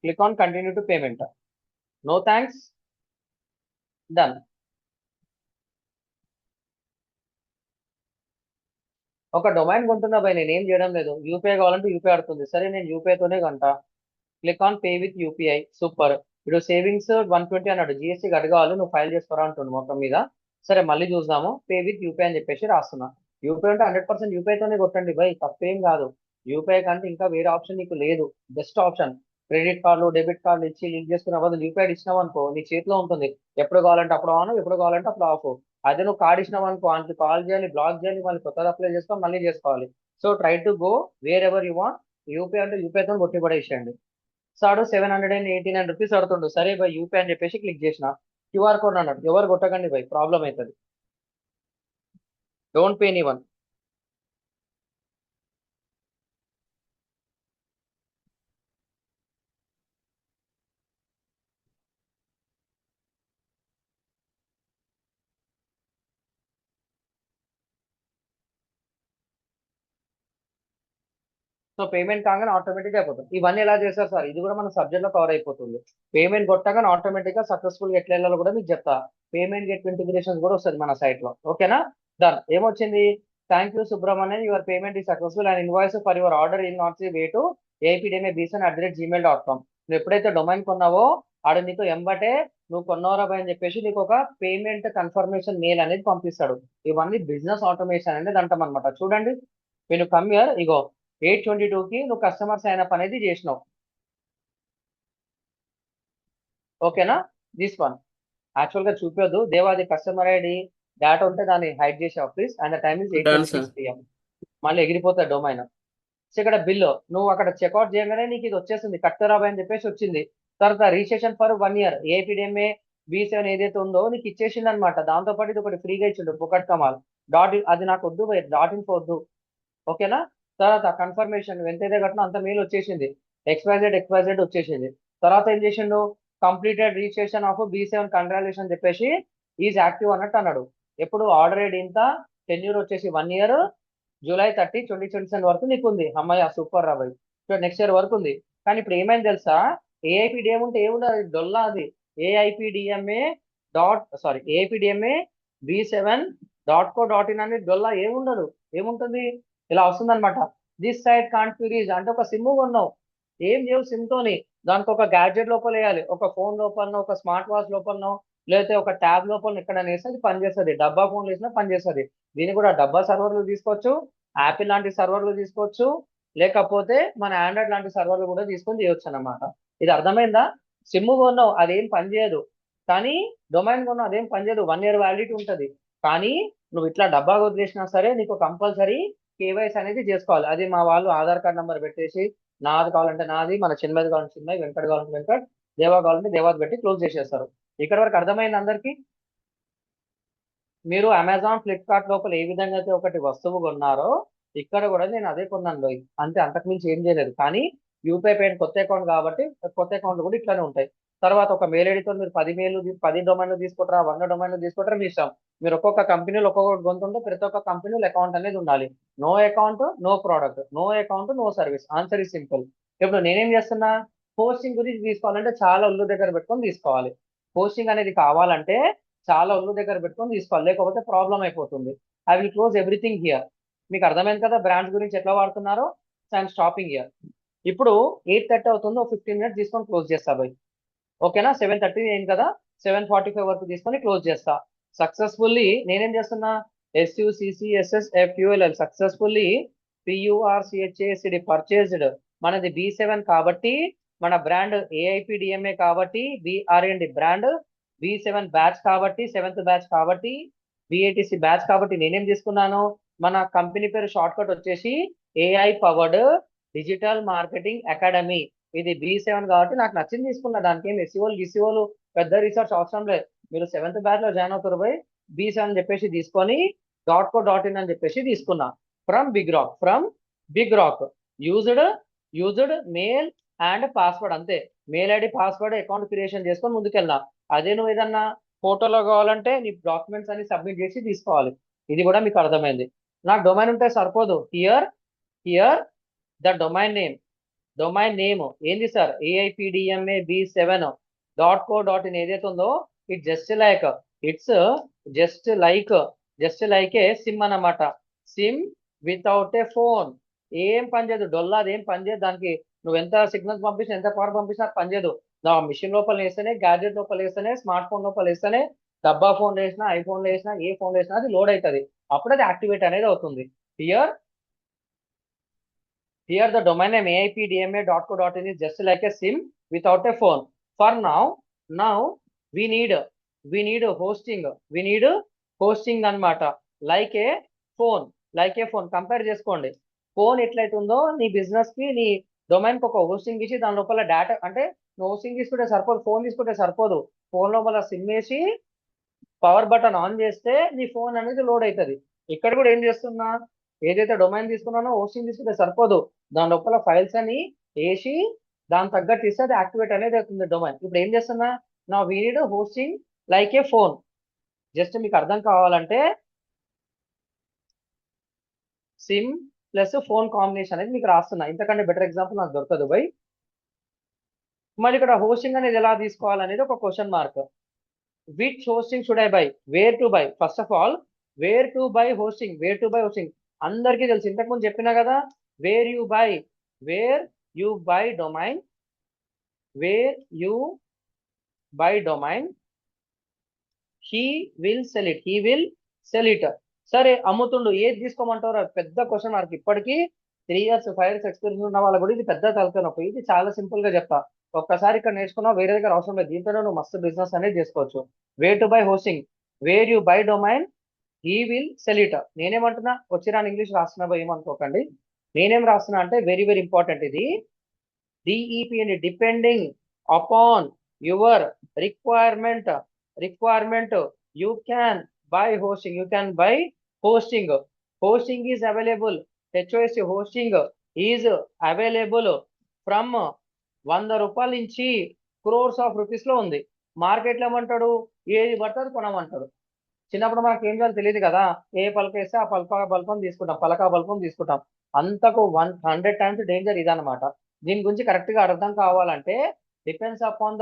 Click on continue to payment. No thanks, done. ఒక డొమైన్ కొంటున్నా భయ్, నేను ఏం చేయడం లేదు. యూపీఐ కావాలంటే యూపీఐ ఆడుతుంది. సరే, నేను యూపీఐతోనే కొంటా. Click on pay with UPI. Super. ఇప్పుడు సేవింగ్స్ 120 అన్నాడు, GST అడగాలి, నువ్వు ఫైల్ చేసుకోరా అంటుండు మొత్తం మీద. సరే మళ్ళీ చూద్దాము. పే విత్ యూపీఐ అని చెప్పేసి రాస్తున్నా. యూపీఐ అంటే 100% యూపీఐతోనే కొట్టండి భయ్, తప్పేం కాదు. యూపీఐ కంటే ఇంకా వేరే ఆప్షన్ నీకు లేదు. Best option. Credit card, debit card ఇచ్చి లింక్ చేసుకున్న బదులు యూపీఐ ఇచ్చినావు అనుకో, నీ చేతిలో ఉంటుంది. ఎప్పుడు కావాలంటే అప్పుడు ఆన్, ఎప్పుడు కావాలంటే అప్పుడు ఆఫ్. అదే నువ్వు కార్డు ఇచ్చినావు అనుకో, అందుకు కాల్ చేయాలి, బ్లాక్ చేయాలి, మళ్ళీ కొత్తగా అప్లై చేసుకోవాలి, మళ్ళీ చేసుకోవాలి. So try to go where ever you want. UPI అంటే యూపీఐతో కొట్టి పడేసేయండి. సాడు 789 రూపీస్ అడుతుండు. సరే బై యూపీఐ అని చెప్పేసి క్లిక్ చేసిన. QR కోడ్ అన్నాడు, ఎవరు కొట్టకండి బై, ప్రాబ్లం అవుతుంది. Don't pay any one. So payment కాగానే ఆటోమేటిక్ అయిపోతుంది. ఇవన్నీ ఎలా చేస్తారు సార్? ఇది కూడా మన సబ్జెక్ట్ లో కవర్ అయిపోతుంది. పేమెంట్ కొట్టగానే ఆటోమేటిక్ గా సక్సెస్ఫుల్ ఎట్లా వెళ్ళాలో కూడా మీకు చెప్తా. పేమెంట్ గెట్ ఇంటిగ్రేషన్ కూడా వస్తుంది మన సైట్ లో, ఓకేనా? డన్. ఏమొచ్చింది? Thank you Subrahmanyan, your payment is successful and invoice for your order in not way to apdmabson@gmail.com. నువ్వు ఎప్పుడైతే డొమైన్ కొన్నావో ఆడు నీకు ఎంబటే నువ్వు కొన్నవరా అని చెప్పేసి నీకు ఒక పేమెంట్ కన్ఫర్మేషన్ మెయిల్ అనేది పంపిస్తాడు. ఇవన్నీ బిజినెస్ ఆటోమేషన్ అనేది అంటాం అనమాట. చూడండి, నేను కమ్ హియర్, ఇగో 8:22కి నువ్వు కస్టమర్ సైన్ అప్ అనేది చేసినావు, ఓకేనా? దిస్ వన్ యాక్చువల్ గా చూపొద్దు దేవాది, కస్టమర్ ID డేటా ఉంటే దాన్ని హైడ్ చేసావు please. And the time is done sir. 8:26 PM. మళ్ళీ ఎగిరిపోతుంది డొమైన్. సో ఇక్కడ బిల్లు నువ్వు అక్కడ చెక్అవుట్ చేయగానే నీకు ఇది వచ్చేసింది, కట్టరాబాయ్ అని చెప్పేసి వచ్చింది. తర్వాత registration for 1 year APDMA B7 ఏదైతే ఉందో నీకు ఇచ్చేసింది అనమాట. దాంతో పాటు ఇది ఒకటి ఫ్రీగా ఇచ్చిండు, పొకట్ కమాల్. అది నాకు వద్దు, .in వద్దు, ఓకేనా? తర్వాత కన్ఫర్మేషన్ ఎంతైతే కట్టినా అంత మెయిల్ వచ్చేసింది. XYZ వచ్చేసింది. తర్వాత ఏం చేసిండు? Completed registration of B7 congratulation చెప్పేసి ఈజ్ యాక్టివ్ అన్నట్టు అన్నాడు. ఎప్పుడు ఆర్డర్ ఐడి ఇంత, టెన్యూర్ వచ్చేసి 1 year, July 30, 2027 వరకు నీకు ఉంది. అమ్మాయి సూపర్ రాబాయ్. సో నెక్స్ట్ ఇయర్ వరకు ఉంది. కానీ ఇప్పుడు ఏమైంది తెలుసా? AIPDM ఉంటే ఏముండదు, అది డొల్లా. అది AIPDMA B7.co.in అనేది డొల్లా, ఏముండదు. ఏముంటుంది? ఇలా వస్తుంది అనమాట. This site can't be reach అంటే ఒక సిమ్ కొన్నావు, ఏం చేయవు సిమ్ తోని. దానికి ఒక గ్యాడ్జెట్ లోపల వేయాలి, ఒక ఫోన్ లోపలనో, ఒక స్మార్ట్ వాచ్ లోపలనో, లేకపోతే ఒక ట్యాబ్ లోపల ఎక్కడ వేస్తే అది పనిచేస్తుంది, డబ్బా ఫోన్ వేసినా పనిచేస్తుంది. దీన్ని కూడా డబ్బా సర్వర్లు తీసుకోవచ్చు, యాపిల్ లాంటి సర్వర్లు తీసుకోవచ్చు, లేకపోతే మన ఆండ్రాయిడ్ లాంటి సర్వర్లు కూడా తీసుకొని చేయొచ్చు అన్నమాట. ఇది అర్థమైందా? సిమ్ కొన్నావు అదేం పనిచేయదు, కానీ డొమైన్ కొన్నావు అదేం పనిచేయదు, 1 year వ్యాలిడిటీ ఉంటుంది. కానీ నువ్వు ఇట్లా డబ్బా వదిలేసినా సరే నీకు కంపల్సరీ కేవైసీ అనేది చేసుకోవాలి. అది మా వాళ్ళు ఆధార్ కార్డ్ నెంబర్ పెట్టేసి నాది కావాలంటే నాది, మన చిన్నది కావాలంటే చిన్నది, వెంకట్ కావాలంటే వెంకట్, దేవా కావాలంటే దేవాది పెట్టి క్లోజ్ చేసేస్తారు. ఇక్కడ వరకు అర్థమైంది అందరికీ? మీరు అమెజాన్ ఫ్లిప్కార్ట్ లోపల ఏ విధంగా అయితే ఒకటి వస్తువు కొన్నారో ఇక్కడ కూడా నేను అదే కొన్నాను భయ్. అంతే, అంతకుమించి ఏం చేయలేదు. కానీ యూపీఐ పేమెంట్ కొత్త అకౌంట్ కాబట్టి కొత్త అకౌంట్లు కూడా ఇట్లానే ఉంటాయి. తర్వాత ఒక మెయిల్ ఐడితో మీరు 10 మెయిల్ 10 డొమైన్లు తీసుకుంటారా, 100 డొమైన్లు తీసుకుంటారా మీ ఇష్టం. మీరు ఒక్కొక్క కంపెనీలో ఒక్కొక్కటి కొంటుంటే ప్రతి ఒక్క కంపెనీలో అకౌంట్ అనేది ఉండాలి. No account no product, no account no service. Answer is simple. ఇప్పుడు నేనేం చేస్తున్నా, హోస్టింగ్ గురించి తీసుకోవాలంటే చాలా ఒళ్ళు దగ్గర పెట్టుకొని తీసుకోవాలి. హోస్టింగ్ అనేది కావాలంటే చాలా ఒళ్ళు దగ్గర పెట్టుకొని తీసుకోవాలి, లేకపోతే ప్రాబ్లం అయిపోతుంది. I will close everything here. మీకు అర్థమైంది కదా బ్రాండ్స్ గురించి ఎట్లా వాడుతున్నారో. I'm stopping here. ఇప్పుడు 8:30 అవుతుందో 15 minutes తీసుకొని క్లోజ్ చేస్తా బై. ఓకేనా? 7:30 అయింది కదా, 7:45 వరకు తీసుకొని క్లోజ్ చేస్తా. సక్సెస్ఫుల్లీ నేనేం చేస్తున్నా, SUCCSSFULL సక్సెస్ఫుల్లీ PURCHASD పర్చేజ్డ్. మనది B7 కాబట్టి, మన బ్రాండ్ AIPDMA కాబట్టి, BRND బ్రాండ్, B7 బ్యాచ్ కాబట్టి, 7th బ్యాచ్ కాబట్టి, BATC బ్యాచ్ కాబట్టి నేనేం తీసుకున్నాను, మన కంపెనీ పేరు షార్ట్ కట్ వచ్చేసి AI powered digital marketing academy. ఇది B7 కాబట్టి నాకు నచ్చింది తీసుకున్నా. దానికి ఏం ఎస్సీఓలు గిసిఓలు పెద్ద రీసెర్చ్ అవసరం లేదు. మీరు 7th బ్యాచ్ లో జాయిన్ అవుతారు పోయి B7 అని చెప్పేసి తీసుకొని .co.in అని చెప్పేసి తీసుకున్నా. From BigRock used mail and password, అంతే. Mail ID password account creation చేసుకొని ముందుకెళ్ళినా. అదే నువ్వు ఏదన్నా ఫోటోలో కావాలంటే నీ డాక్యుమెంట్స్ అన్ని సబ్మిట్ చేసి తీసుకోవాలి. ఇది కూడా మీకు అర్థమైంది. నాకు డొమైన్ ఉంటే సరిపోదు. హియర్ ద డొమైన్ నేమ్ ఏంది సార్, AIPDMA B7.co.in ఏదైతే ఉందో it just like a SIM అన్నమాట. SIM without a phone. ఏం పనిచేయదు, డొల్లాది ఏం పనిచేయదు. దానికి నువ్వు ఎంత సిగ్నల్స్ పంపించినా, ఎంత పవర్ పంపించినా పనిచేయదు. నా మిషన్ లోపల వేస్తేనే, గ్యాడ్జెట్ లోపల వేస్తేనే, స్మార్ట్ ఫోన్ లోపల వేస్తేనే, డబ్బా ఫోన్ వేసినా, ఐఫోన్ వేసినా, ఏ ఫోన్ వేసినా అది లోడ్ అవుతుంది. అప్పుడు అది యాక్టివేట్ అనేది అవుతుంది. Here the domain name AIPDMA.co.in is just like a SIM without a phone. For now we need hosting. We need hosting అన్నమాట. Like a phone కంపేర్ చేసుకోండి. ఫోన్ ఎట్లయితే ఉందో నీ బిజినెస్ కి, నీ డొమైన్ కి ఒక హోస్టింగ్ ఇచ్చి దాని లోపల డేటా, అంటే నువ్వు హోస్టింగ్ తీసుకుంటే సరిపోదు, ఫోన్ తీసుకుంటే సరిపోదు. ఫోన్ లోపల సిమ్ వేసి పవర్ బటన్ ఆన్ చేస్తే నీ ఫోన్ అనేది లోడ్ అవుతుంది. ఇక్కడ కూడా ఏం చేస్తున్నా, ఏదైతే డొమైన్ తీసుకున్నానో హోస్టింగ్ తీసుకుంటే సరిపోదు, దాని లోపల ఫైల్స్ అని వేసి దాని తగ్గట్టు ఇస్తే అది యాక్టివేట్ అనేది అవుతుంది డొమైన్. ఇప్పుడు ఏం చేస్తున్నా, నా we need hosting like A phone. Just మీకు అర్థం కావాలంటే సిమ్ ప్లస్ ఫోన్ కాంబినేషన్ అనేది మీకు రాస్తున్నా. ఇంతకంటే బెటర్ ఎగ్జాంపుల్ నాకు దొరకదు బై. మరి ఇక్కడ హోస్టింగ్ అనేది ఎలా తీసుకోవాలనేది ఒక question mark. Which hosting should I buy, where to buy. First of all where to buy hosting అందరికీ తెలుసు, ఇంతకుముందు చెప్పినా కదా. Where you buy domain he will sell it. సరే అమ్ముతుండు, ఏది తీసుకోమంటారు? పెద్ద క్వశ్చన్ మార్క్. ఇప్పటికీ 3 years 5 years ఎక్స్పీరియన్స్ ఉన్న వాళ్ళ కూడా ఇది పెద్ద తలకాయ. ఇది చాలా సింపుల్ గా చెప్తా. ఒక్కసారి ఇక్కడ నేర్చుకున్నావు, వేరే దగ్గర అవసరం లేదు. దీంతోనే నువ్వు మస్తు బిజినెస్ అనేది చేసుకోవచ్చు. Way to buy hosting, wear you buy domain he will sell it. నేనేమంటున్నా, వచ్చినా ఇంగ్లీష్ రాస్తున్నా పోయి ఏమనుకోకండి. నేనేం రాస్తున్నా అంటే వెరీ వెరీ ఇంపార్టెంట్ ఇది. DEP అని, depending upon your requirement you can buy hosting. Hosting is available. HOST hosting is available from 100 రూపాయల నుంచి క్రోర్స్ ఆఫ్ రూపీస్ లో ఉంది. మార్కెట్లో ఏమంటాడు, ఏది పడుతుంది కొనమంటాడు. చిన్నప్పుడు మనకి ఏం చేయాలో తెలియదు కదా, ఏ పలక వేస్తే ఆ పలకా బల్పం తీసుకుంటాం. అంతకు 100 times డేంజర్ ఇదనమాట. దీని గురించి కరెక్ట్ గా అర్థం కావాలంటే depends upon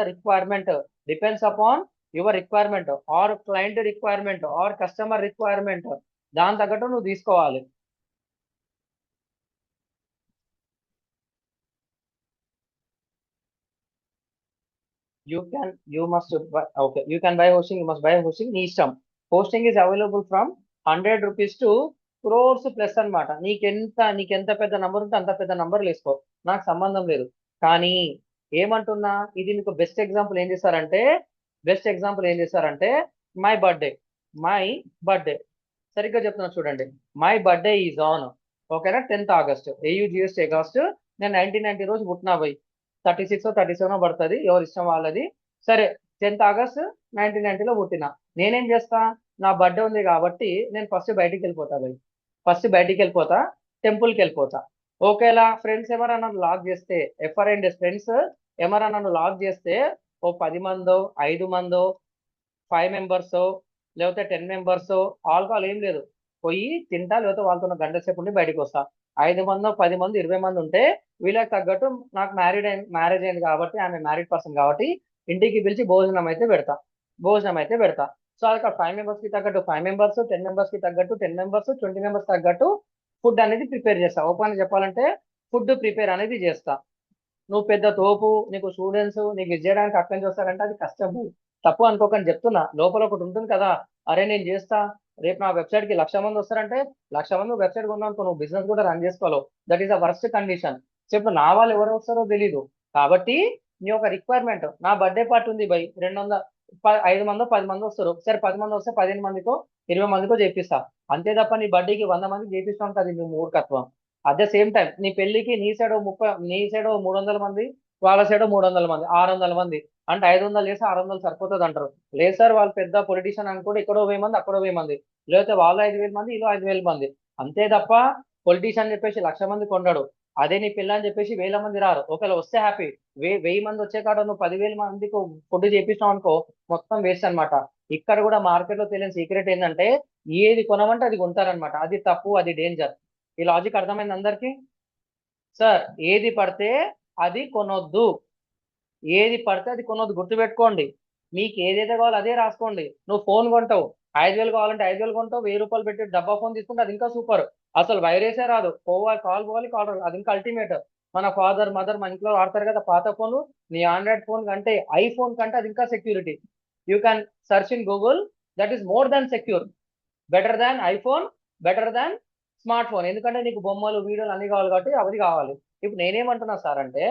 your requirement or client requirement or customer requirement, దాని తగ్గట్టు నువ్వు తీసుకోవాలి. you must buy, okay, you can buy hosting, you must buy hosting, నీ ఇష్టం. Hosting is available from 100 rupees to crores plus అనమాట. నీకెంత పెద్ద నంబర్ ఉంటే అంత పెద్ద నంబర్ వేసుకో, నాకు సంబంధం లేదు. కానీ ఏమంటున్నా, ఇది మీకు బెస్ట్ ఎగ్జాంపుల్ ఏం చేస్తారంటే మై బర్త్డే సరిగ్గా చెప్తున్నా చూడండి. మై బర్త్డే ఈజ్ ఆన్, ఓకేనా, 10th ఆగస్ట్, AUGST ఆగస్ట్. నేను 1990 రోజు పుట్టినా పోయి 36 37 పడుతుంది, ఎవరి ఇష్టం వాళ్ళది. సరే, 10th ఆగస్ట్ 1990లో పుట్టినా. నేనేం చేస్తా, నా బర్త్డే ఉంది కాబట్టి నేను ఫస్ట్ బయటికి వెళ్ళిపోతా, టెంపుల్కి వెళ్ళిపోతా. ఓకేలా ఫ్రెండ్స్ ఎవరైనా నన్ను లాక్ చేస్తే, ఫ్రెండ్స్ ఎవరైనా నన్ను లాక్ చేస్తే, ఓ 10 మందో 5 మందో 5 మెంబర్స్ లేకపోతే 10 మెంబర్స్, ఆల్కహాల్ ఏం లేదు, పోయి తింటా, లేకపోతే వాళ్ళతో గంట సేపు ఉండి బయటకు వస్తా. 5 మందో 10 మంది 20 మంది ఉంటే వీళ్ళకి తగ్గట్టు, నాకు మ్యారేజ్ అయింది కాబట్టి, ఆమె మ్యారీడ్ పర్సన్ కాబట్టి ఇంటికి పిలిచి భోజనం అయితే పెడతా. సో అక్కడ 5 మెంబర్స్ కి తగ్గట్టు 5 మెంబర్స్, 10 మెంబర్స్ కి తగ్గట్టు 10 మెంబర్స్, 20 మెంబర్స్ తగ్గట్టు ఫుడ్ అనేది ప్రిపేర్ చేస్తా. ఓపెన్ చెప్పాలంటే ఫుడ్ ప్రిపేర్ అనేది చేస్తా. నువ్వు పెద్ద తోపు, నీకు స్టూడెంట్స్ నీకు ఇచ్చేయడానికి అక్కడి నుంచి వస్తారంటే అది కష్టం. తప్పు అనుకోకని చెప్తున్నా, లోపల ఒకటి ఉంటుంది కదా, అరే నేను చేస్తా, రేపు నా వెబ్సైట్ కి 1,00,000 మంది వస్తారంటే 1,00,000 మంది వెబ్సైట్ కొన్నాను, నువ్వు బిజినెస్ కూడా రన్ చేసుకోవాలి. That is the worst condition. చెప్పు, నా వాళ్ళు ఎవరు వస్తారో తెలీదు. కాబట్టి నీ యొక్క రిక్వైర్మెంట్, నా బర్త్డే పార్టీ ఉంది బై 5 మందో 10 మంది వస్తారు, సరే 10 మంది వస్తే 15 మందికో 20 మందికో చేపిస్తా. అంతే తప్ప నీ బర్త్డేకి 100 మంది చేపిస్తాం కదా, నీ మూర్ఖత్వం. అట్ ద సేమ్ టైం నీ పెళ్లికి నీ సైడ్ 300 మంది, వాళ్ళ సైడ్ 300 మంది, 600 మంది, అంటే 500 చేసి 600 సరిపోతుంది అంటారు. లేదు సార్, వాళ్ళు పెద్ద పొలిటీషియన్ అనుకోండి, ఇక్కడో 1000 మంది అక్కడో 1000 మంది, లేకపోతే వాళ్ళు 5,000 మంది ఇలా 5,000 మంది. అంతే తప్ప పొలిటీషియన్ చెప్పేసి 1,00,000 మంది కొండడు. అదే నీ పిల్ల అని చెప్పేసి 1,000 మంది రారు. ఒకవేళ వస్తే హ్యాపీ, 1000 మంది వచ్చే కాడ నువ్వు 10,000 మందికి ఫుడ్ చేపిస్తావు అనుకో, మొత్తం వేస్ట్ అనమాట. ఇక్కడ కూడా మార్కెట్ లో తెలియని సీక్రెట్ ఏంటంటే, ఏది కొనమంటే అది కొంటారనమాట. అది తప్పు, అది డేంజర్. ఈ లాజిక్ అర్థమైంది అందరికి? సార్, ఏది పడితే అది కొనొద్దు, గుర్తుపెట్టుకోండి. మీకు ఏదైతే కావాలో అదే రాసుకోండి. నువ్వు ఫోన్ కొంటావు, 5,000 కావాలంటే 5,000 కొంటావు, 1,000 రూపాయలు పెట్టి డబ్బా ఫోన్ తీసుకుంటే అది ఇంకా సూపర్. అసలు వైరసే రాదు, కాల్ పోవాలి, అది ఇంకా అల్టిమేట్. మన ఫాదర్ మదర్ మన ఇంట్లో వాడతారు కదా పాత ఫోన్, నీ ఆండ్రాయిడ్ ఫోన్ కంటే, ఐఫోన్ కంటే అది ఇంకా security. You can search in Google, that is more than secure, better than iPhone, better than smart phone. ఎందుకంటే నీకు బొమ్మలు వీడియోలు అన్ని కావాలి కాబట్టి అవి కావాలి. ఇప్పుడు నేనేమంటున్నా సార్ అంటే,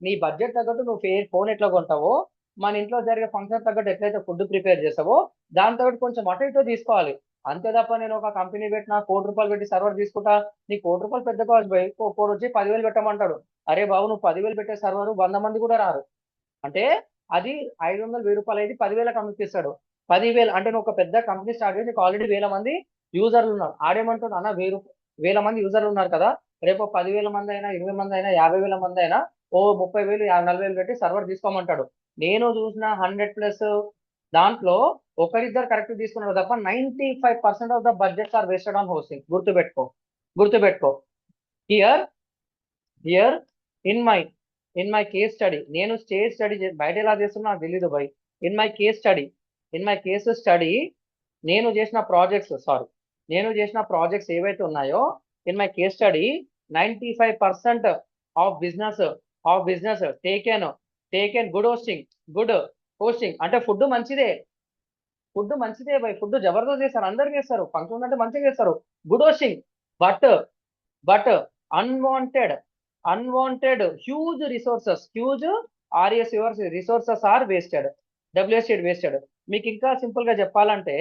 నీ బడ్జెట్ తగ్గట్టు నువ్వు ఫోన్ ఎట్లా కొంటావో, మన ఇంట్లో జరిగే ఫంక్షన్ తగ్గట్టు ఎట్లయితే ఫుడ్ ప్రిపేర్ చేస్తావో, దాంతో కొంచెం అటు ఇటు తీసుకోవాలి. అంతే తప్ప నేను ఒక కంపెనీ పెట్టినా, 1 కోటి రూపాయలు పెట్టి సర్వర్ తీసుకుంటా, నీ 1 కోటి రూపాయలు పెద్ద కాస్ట్ పోయి, కోటి వచ్చి 10,000 పెట్టమంటాడు. అరే బాబు, నువ్వు 10,000 పెట్టే సర్వర్ 100 మంది కూడా రారు. అంటే అది 500 1000 రూపాయలు అయితే 10,000 అమ్మిస్తాడు. 10,000 అంటే నువ్వు ఒక పెద్ద కంపెనీ స్టార్ట్ చేసి నీకు ఆల్రెడీ 1,000 మంది యూజర్లు ఉన్నారు. ఆడేమంటున్నా అన్న, 1,000 మంది యూజర్లు ఉన్నారు కదా, రేపు 10,000 మంది అయినా 20 మంది అయినా 50,000 మంది అయినా ఓ 30,000 40,000 పెట్టి సర్వర్ తీసుకోమంటాడు. నేను చూసిన 100+ దాంట్లో ఒకరిద్దరు కరెక్ట్ తీసుకున్నారు తప్ప 95% of the budgets are wasted on hosting. గుర్తుపెట్టుకో. Here in my case study, నేను స్టేజ్ స్టడీ బయట ఎలా చేస్తున్నా నాకు తెలీదు బై. ఇన్ మై కేస్ స్టడీ నేను చేసిన ప్రాజెక్ట్స్ ఏవైతే ఉన్నాయో, in my case study 95% of business taken good hosting. అంటే ఫుడ్ మంచిదే బై, ఫుడ్ జబర్దస్త్ చేస్తారు, అందరు చేస్తారు, ఫంక్షన్ అంటే మంచిగా చేస్తారు, good hosting. But unwanted huge resources are wasted. Wasted. మీకు ఇంకా సింపుల్ గా చెప్పాలంటే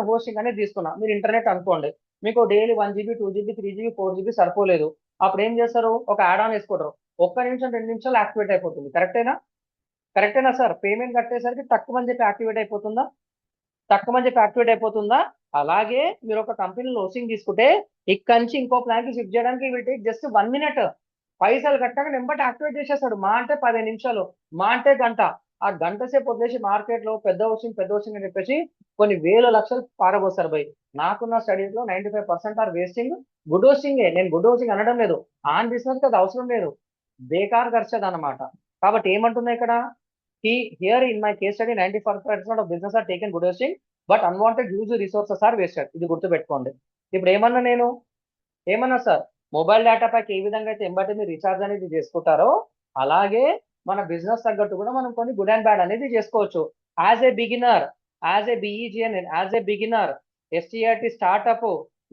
హోస్టింగ్ అనేది తీసుకున్నా, మీరు ఇంటర్నెట్ అనుకోండి, మీకు daily 1 GB 2 GB 3 GB 4 GB సరిపోలేదు. అప్పుడు ఏం చేస్తారు, ఒక యాడ్ ఆన్ వేసుకుంటారు, 1 నిమిషం 2 నిమిషాలు యాక్టివేట్ అయిపోతుంది. కరెక్టేనా సార్? పేమెంట్ కట్టేసరికి తక్కువ అని చెప్పి యాక్టివేట్ అయిపోతుందా? అలాగే మీరు ఒక కంపెనీలో హోస్టింగ్ తీసుకుంటే, ఇక్కడ నుంచి ఇంకో ప్లాన్ కి షిఫ్ట్ చేయడానికి విల్ టేక్ జస్ట్ 1 minute. పైసలు కట్టగా నెంబర్ యాక్టివేట్ చేసేస్తాడు. మా అంటే 15 నిమిషాలు, మా అంటే గంట. ఆ గంట సేపు వదిలేసి మార్కెట్ లో పెద్ద హోస్టింగ్ అని చెప్పేసి కొన్ని వేల లక్షలు పారబోస్తారు బై. నాకున్న స్టడీస్ లో 95% ఆర్ వేస్టింగ్ గుడ్ హోస్టింగే. నేను గుడ్ హోస్టింగ్ అనడం లేదు, ఆన్ బిజినెస్ అది అవసరం లేదు, బేకార్ ఖర్చు అనమాట. కాబట్టి ఏమంటున్నా ఇక్కడ, here in my case study 95% of business are taken good hosting, but unwanted huge resources are wasted. ఇది గుర్తుపెట్టుకోండి. ఇప్పుడు ఏమన్నా సార్, మొబైల్ డేటా ప్యాక్ ఏ విధంగా అయితే ఎంబటి మీరు రీఛార్జ్ అనేది చేసుకుంటారో, అలాగే మన బిజినెస్ తగ్గట్టు కూడా మనం కొన్ని గుడ్ అండ్ బ్యాడ్ అనేది చేసుకోవచ్చు. As a beginner, as a B E G N, as a beginner, S T R T startup,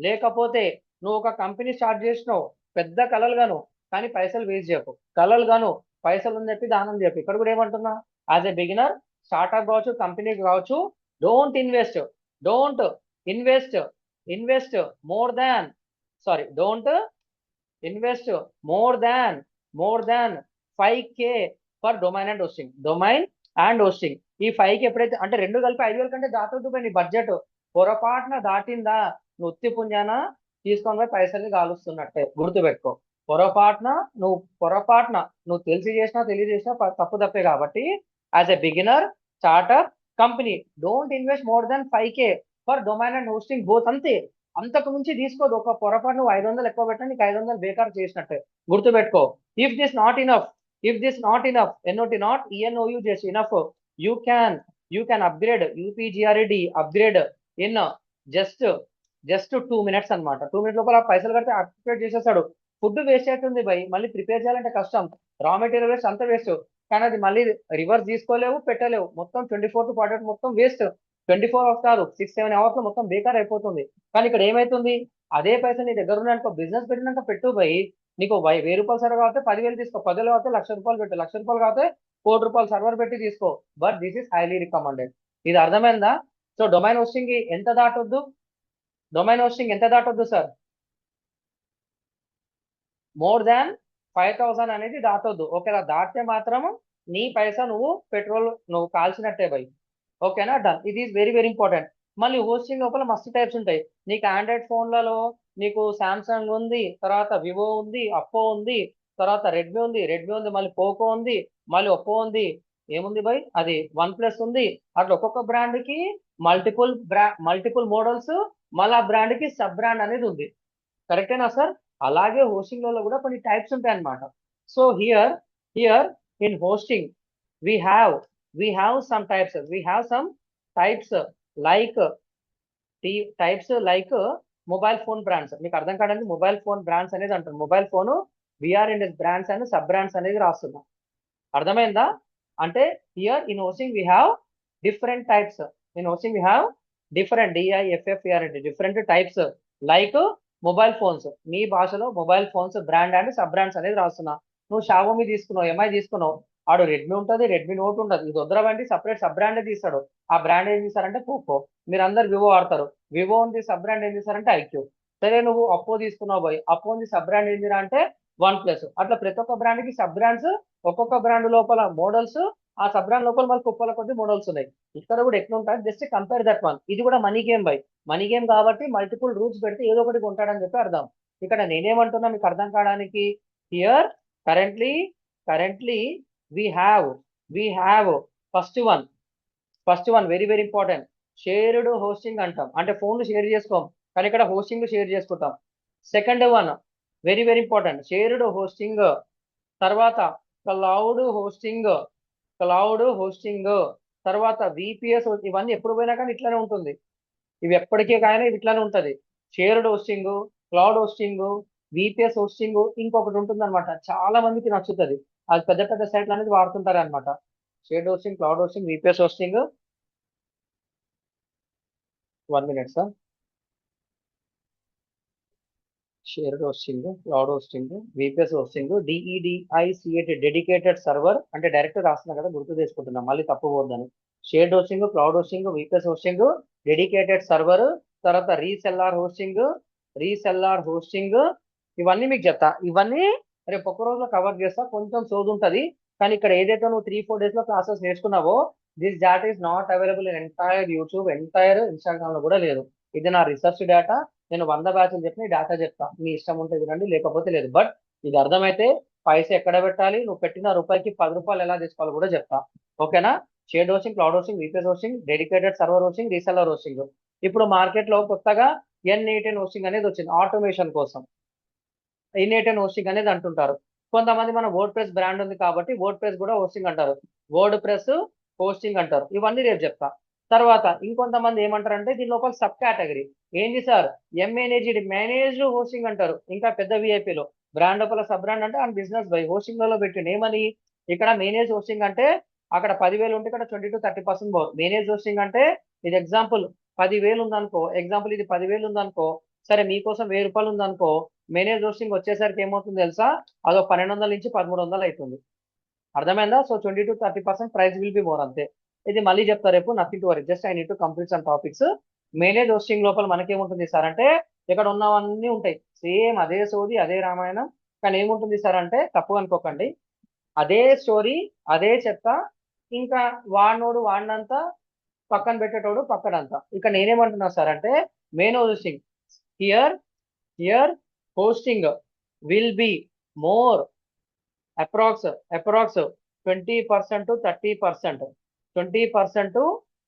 లేకపోతే నువ్వు ఒక కంపెనీ స్టార్ట్ చేసినావు, పెద్ద కలలు గాను, కానీ పైసలు వేస్ట్ చేయకు. కలలు గాను, పైసలు అని చెప్పి దానం చెప్పి. ఇక్కడ కూడా ఏమంటున్నా, యాజ్ ఏ బిగినర్, స్టార్ట్అప్ కావచ్చు, కంపెనీ కావచ్చు, don't invest, don't invest, invest more than, sorry, don't invest more than 5K for domain and hosting, domain and hosting. ఈ 5K ఎప్పుడైతే అంటే రెండు కలిపి 5,000 కంటే దాటొద్దు నీ బడ్జెట్. పొరపాటున దాటిందా, నువ్వు ఉత్తి పుంజాన తీసుకొని పోయి పైసల్ని కాలుస్తున్నట్టే, గుర్తుపెట్టుకో. పొరపాటున నువ్వు తెలిసి చేసినా తెలియజేసినా తప్పు తప్పే. కాబట్టి as a beginner, startup, company, don't invest more than 5K for domain and hosting both. అంతే, అంతకు మించి తీసుకోదు. ఒక పొరపాటు నువ్వు 500 ఎక్కువ పెట్టా, నీకు 500 బేకార్ చేసినట్టే, గుర్తుపెట్టుకో. If this not enough, ఎన్ఓటి not, ENOU చేసి enough, you can upgrade, UPGRED upgrade in just 2 minutes అనమాట. 2 minutes లోపల పైసలు కడితే అప్గ్రేడ్ చేసేస్తాడు. ఫుడ్ వేస్ట్ అవుతుంది బై, మళ్ళీ ప్రిపేర్ చేయాలంటే కష్టం, రా మెటీరియల్ వేస్ట్, అంత వేస్ట్. కానీ అది మళ్ళీ రివర్స్ తీసుకోలేవు, పెట్టలేవు, మొత్తం 24 to 48 మొత్తం వేస్ట్. 24 hours కాదు, 6-7 hours లో మొత్తం బేకార్ అయిపోతుంది. కానీ ఇక్కడ ఏమైతుంది, అదే పైసలు నీ దగ్గర ఉన్నాయనుకో, బిజినెస్ పెట్టినాక పెట్టు పోయి, నీకు 1000 రూపాయలు సర్వర్ కాబట్టి 10,000 తీసుకో, 10,000 కాబట్టి 1,00,000 రూపాయలు పెట్టు, 1,00,000 రూపాయలు కాబట్టి 1,00,00,000 రూపాయలు సర్వర్ పెట్టి తీసుకో. But this is highly recommended. ఇది అర్థమైందా? సో డొమైన్ హోస్టింగ్ ఎంత దాటొద్దు, డొమైన్ హోస్టింగ్ ఎంత దాటొద్దు సార్, మోర్ దాన్ 5,000 అనేది దాటొద్దు. ఓకేనా, దాటితే మాత్రం నీ పైసా నువ్వు పెట్రోల్ నువ్వు కాల్చినట్టే బై. ఓకేనా, డన్. ఇది ఈజ్ వెరీ వెరీ ఇంపార్టెంట్. మళ్ళీ హోస్టింగ్ లోపల మస్తు టైప్స్ ఉంటాయి. నీకు ఆండ్రాయిడ్ ఫోన్లలో నీకు సామ్సంగ్ ఉంది, తర్వాత వివో ఉంది, అప్పో ఉంది, తర్వాత రెడ్మీ ఉంది, మళ్ళీ పోకో ఉంది, మళ్ళీ ఒప్పో ఉంది, ఏముంది బై, అది OnePlus ఉంది. అట్లా ఒక్కొక్క బ్రాండ్ కి మల్టిపుల్ మోడల్స్, మళ్ళీ ఆ బ్రాండ్ కి సబ్ బ్రాండ్ అనేది ఉంది. కరెక్టేనా సార్? అలాగే హోస్టింగ్ లో కూడా కొన్ని టైప్స్ ఉంటాయి అన్నమాట. So here in hosting we have some types like mobile phone brands. మీకు అర్థం కాదండి, మొబైల్ ఫోన్ బ్రాండ్స్ అనేది అంటారు. Mobile phone we are index brands and sub brands అనేది రాస్తున్నాం. అర్థమైందా? అంటే here in hosting we have different types, different types like mobile phones. మీ భాషలో mobile phones brand and sub brands అనేది రాస్తున్నా. నువ్వు షావోమి తీసుకున్నావు, ఎంఐ తీసుకున్నావు, ఆడు రెడ్మీ ఉంటుంది, రెడ్మీ నోట్ ఉంటుంది, ఇది వద్దరవండి సపరేట్ సబ్ బ్రాండ్ తీస్తాడు. ఆ బ్రాండ్ ఏం తీస్తారంటే పోకో. మీరు అందరు వివో ఆడతారు, వివో ఉంది సబ్ బ్రాండ్ ఏం తీస్తారంటే ఐక్యూ. సరే, నువ్వు అప్పో తీసుకున్నావు పోయి, అప్పో ఉంది సబ్ బ్రాండ్ ఏంటిరా అంటే OnePlus. అట్లా ప్రతి ఒక్క బ్రాండ్ కి సబ్ బ్రాండ్స్, ఒక్కొక్క బ్రాండ్ లోపల మోడల్స్, ఆ సబ్ బ్రాండ్ లోపల మళ్ళీ కుప్పల కొద్ది మోడల్స్ ఉన్నాయి. ఇక్కడ కూడా ఎట్లా ఉంటాయి, జస్ట్ కంపేర్ దట్ వన్. ఇది కూడా money game by, money game కాబట్టి మల్టిపుల్ రూల్స్ పెడితే ఏదో ఒకటి కొంటాడని చెప్పి అర్థం. ఇక్కడ నేనేమంటున్నా మీకు అర్థం కావడానికి, here currently we have first one very very important, shared hosting అంటాం. అంటే ఫోన్లు షేర్ చేసుకోం, కానీ ఇక్కడ హోస్టింగ్ షేర్ చేసుకుంటాం. Second one very very important, shared hosting. తర్వాత క్లౌడ్ హోస్టింగ్, తర్వాత VPS. ఇవన్నీ ఎప్పుడు పోయినా కానీ ఇట్లానే ఉంటుంది, ఇవి ఎప్పటికీ కానీ ఇది ఇట్లానే ఉంటుంది. Shared hosting, cloud hosting, VPS hosting, ఇంకొకటి ఉంటుంది అనమాట, చాలా మందికి నచ్చుతుంది. అది పెద్ద పెద్ద సైట్లు అనేది వాడుతుంటారు అనమాట. Shared hosting, cloud hosting, VPS hosting. 1 minute sir. Shared hosting, cloud hosting, VPS hosting, DEDICAT dedicated server. అంటే డైరెక్ట్ రాస్తున్నా కదా, గుర్తు చేసుకుంటున్నాం, మళ్ళీ తప్పు పోద్దని. Shared hosting, cloud hosting, VPS hosting, dedicated server, తర్వాత రీసెల్లార్ హోస్టింగ్. ఇవన్నీ మీకు చెప్తా. ఇవన్నీ రేపు ఒక్క రోజులో కవర్ చేస్తా, కొంచెం సోది ఉంటుంది. కానీ ఇక్కడ ఏదైతే నువ్వు 3-4 days లో క్లాసెస్ నేర్చుకున్నావో, this data is not available in entire YouTube, entire Instagram లో కూడా లేదు. ఇది నా రీసెర్చ్ డేటా. నేను 100 బ్యాచ్లు చెప్పిన డేటా చెప్తా, మీ ఇష్టం ఉంటే వినండి, లేకపోతే లేదు. బట్ ఇది అర్థమైతే పైసా ఎక్కడ పెట్టాలి, నువ్వు పెట్టిన రూపాయికి 10 రూపాయలు ఎలా తీసుకోవాలో కూడా చెప్తా. ఓకేనా? Shared hosting, cloud hosting, VPS hosting, dedicated server hosting, reseller hosting. ఇప్పుడు మార్కెట్ లో కొత్తగా N8N హోస్టింగ్ అనేది వచ్చింది ఆటోమేషన్ కోసం. N8N హోస్టింగ్ అనేది అంటుంటారు. కొంతమంది మన వర్డ్ ప్రెస్ బ్రాండ్ ఉంది కాబట్టి వర్డ్ ప్రెస్ కూడా హోస్టింగ్ అంటారు, వర్డ్ ప్రెస్ హోస్టింగ్ అంటారు. ఇవన్నీ రేపు చెప్తా. తర్వాత ఇంకొంతమంది ఏమంటారంటే దీని లోపల సబ్ కేటగిరీ ఏంటి సార్, మేనేజ్డ్ హోస్టింగ్ అంటారు. ఇంకా పెద్ద విఐపీలో బ్రాండ్ లోపల సబ్ బ్రాండ్ అంటే ఆ బిజినెస్ బై హోస్టింగ్ లో పెట్టిండు ఏమని, ఇక్కడ మేనేజ్ హోస్టింగ్ అంటే అక్కడ 10,000 ఉంటే ఇక్కడ 20 to 30% మేనేజ్ హోస్టింగ్ అంటే ఇది ఎగ్జాంపుల్ 10,000 ఉందనుకో, ఎగ్జాంపుల్ ఇది 10,000 ఉందనుకో, సరే మీకోసం 1,000 రూపాయలు ఉందనుకో, మేనేజ్ హోస్టింగ్ వచ్చేసరికి ఏమవుతుంది తెలుసా, అదో 1,200 నుంచి 1,300 అవుతుంది. అర్థమైందా? So 20 to 30% price will be more, అంతే. ఇది మళ్ళీ చెప్తా రేపు, nothing to worry, just I need to complete some topics. Manage hosting లోపల మనకేముంటుంది సార్ అంటే ఇక్కడ ఉన్నవన్నీ ఉంటాయి, సేమ్ అదే సోది అదే రామాయణం, కానీ ఏముంటుంది సార్ అంటే తప్పు అనుకోకండి, అదే స్టోరీ అదే చెప్తా, ఇంకా వాడినోడు వాడినంతా పక్కన పెట్టేటోడు పక్కనంతా. ఇక్కడ నేనేమంటున్నా సార్ అంటే main hosting here here hosting will be more approx 20% to 30%, 20% to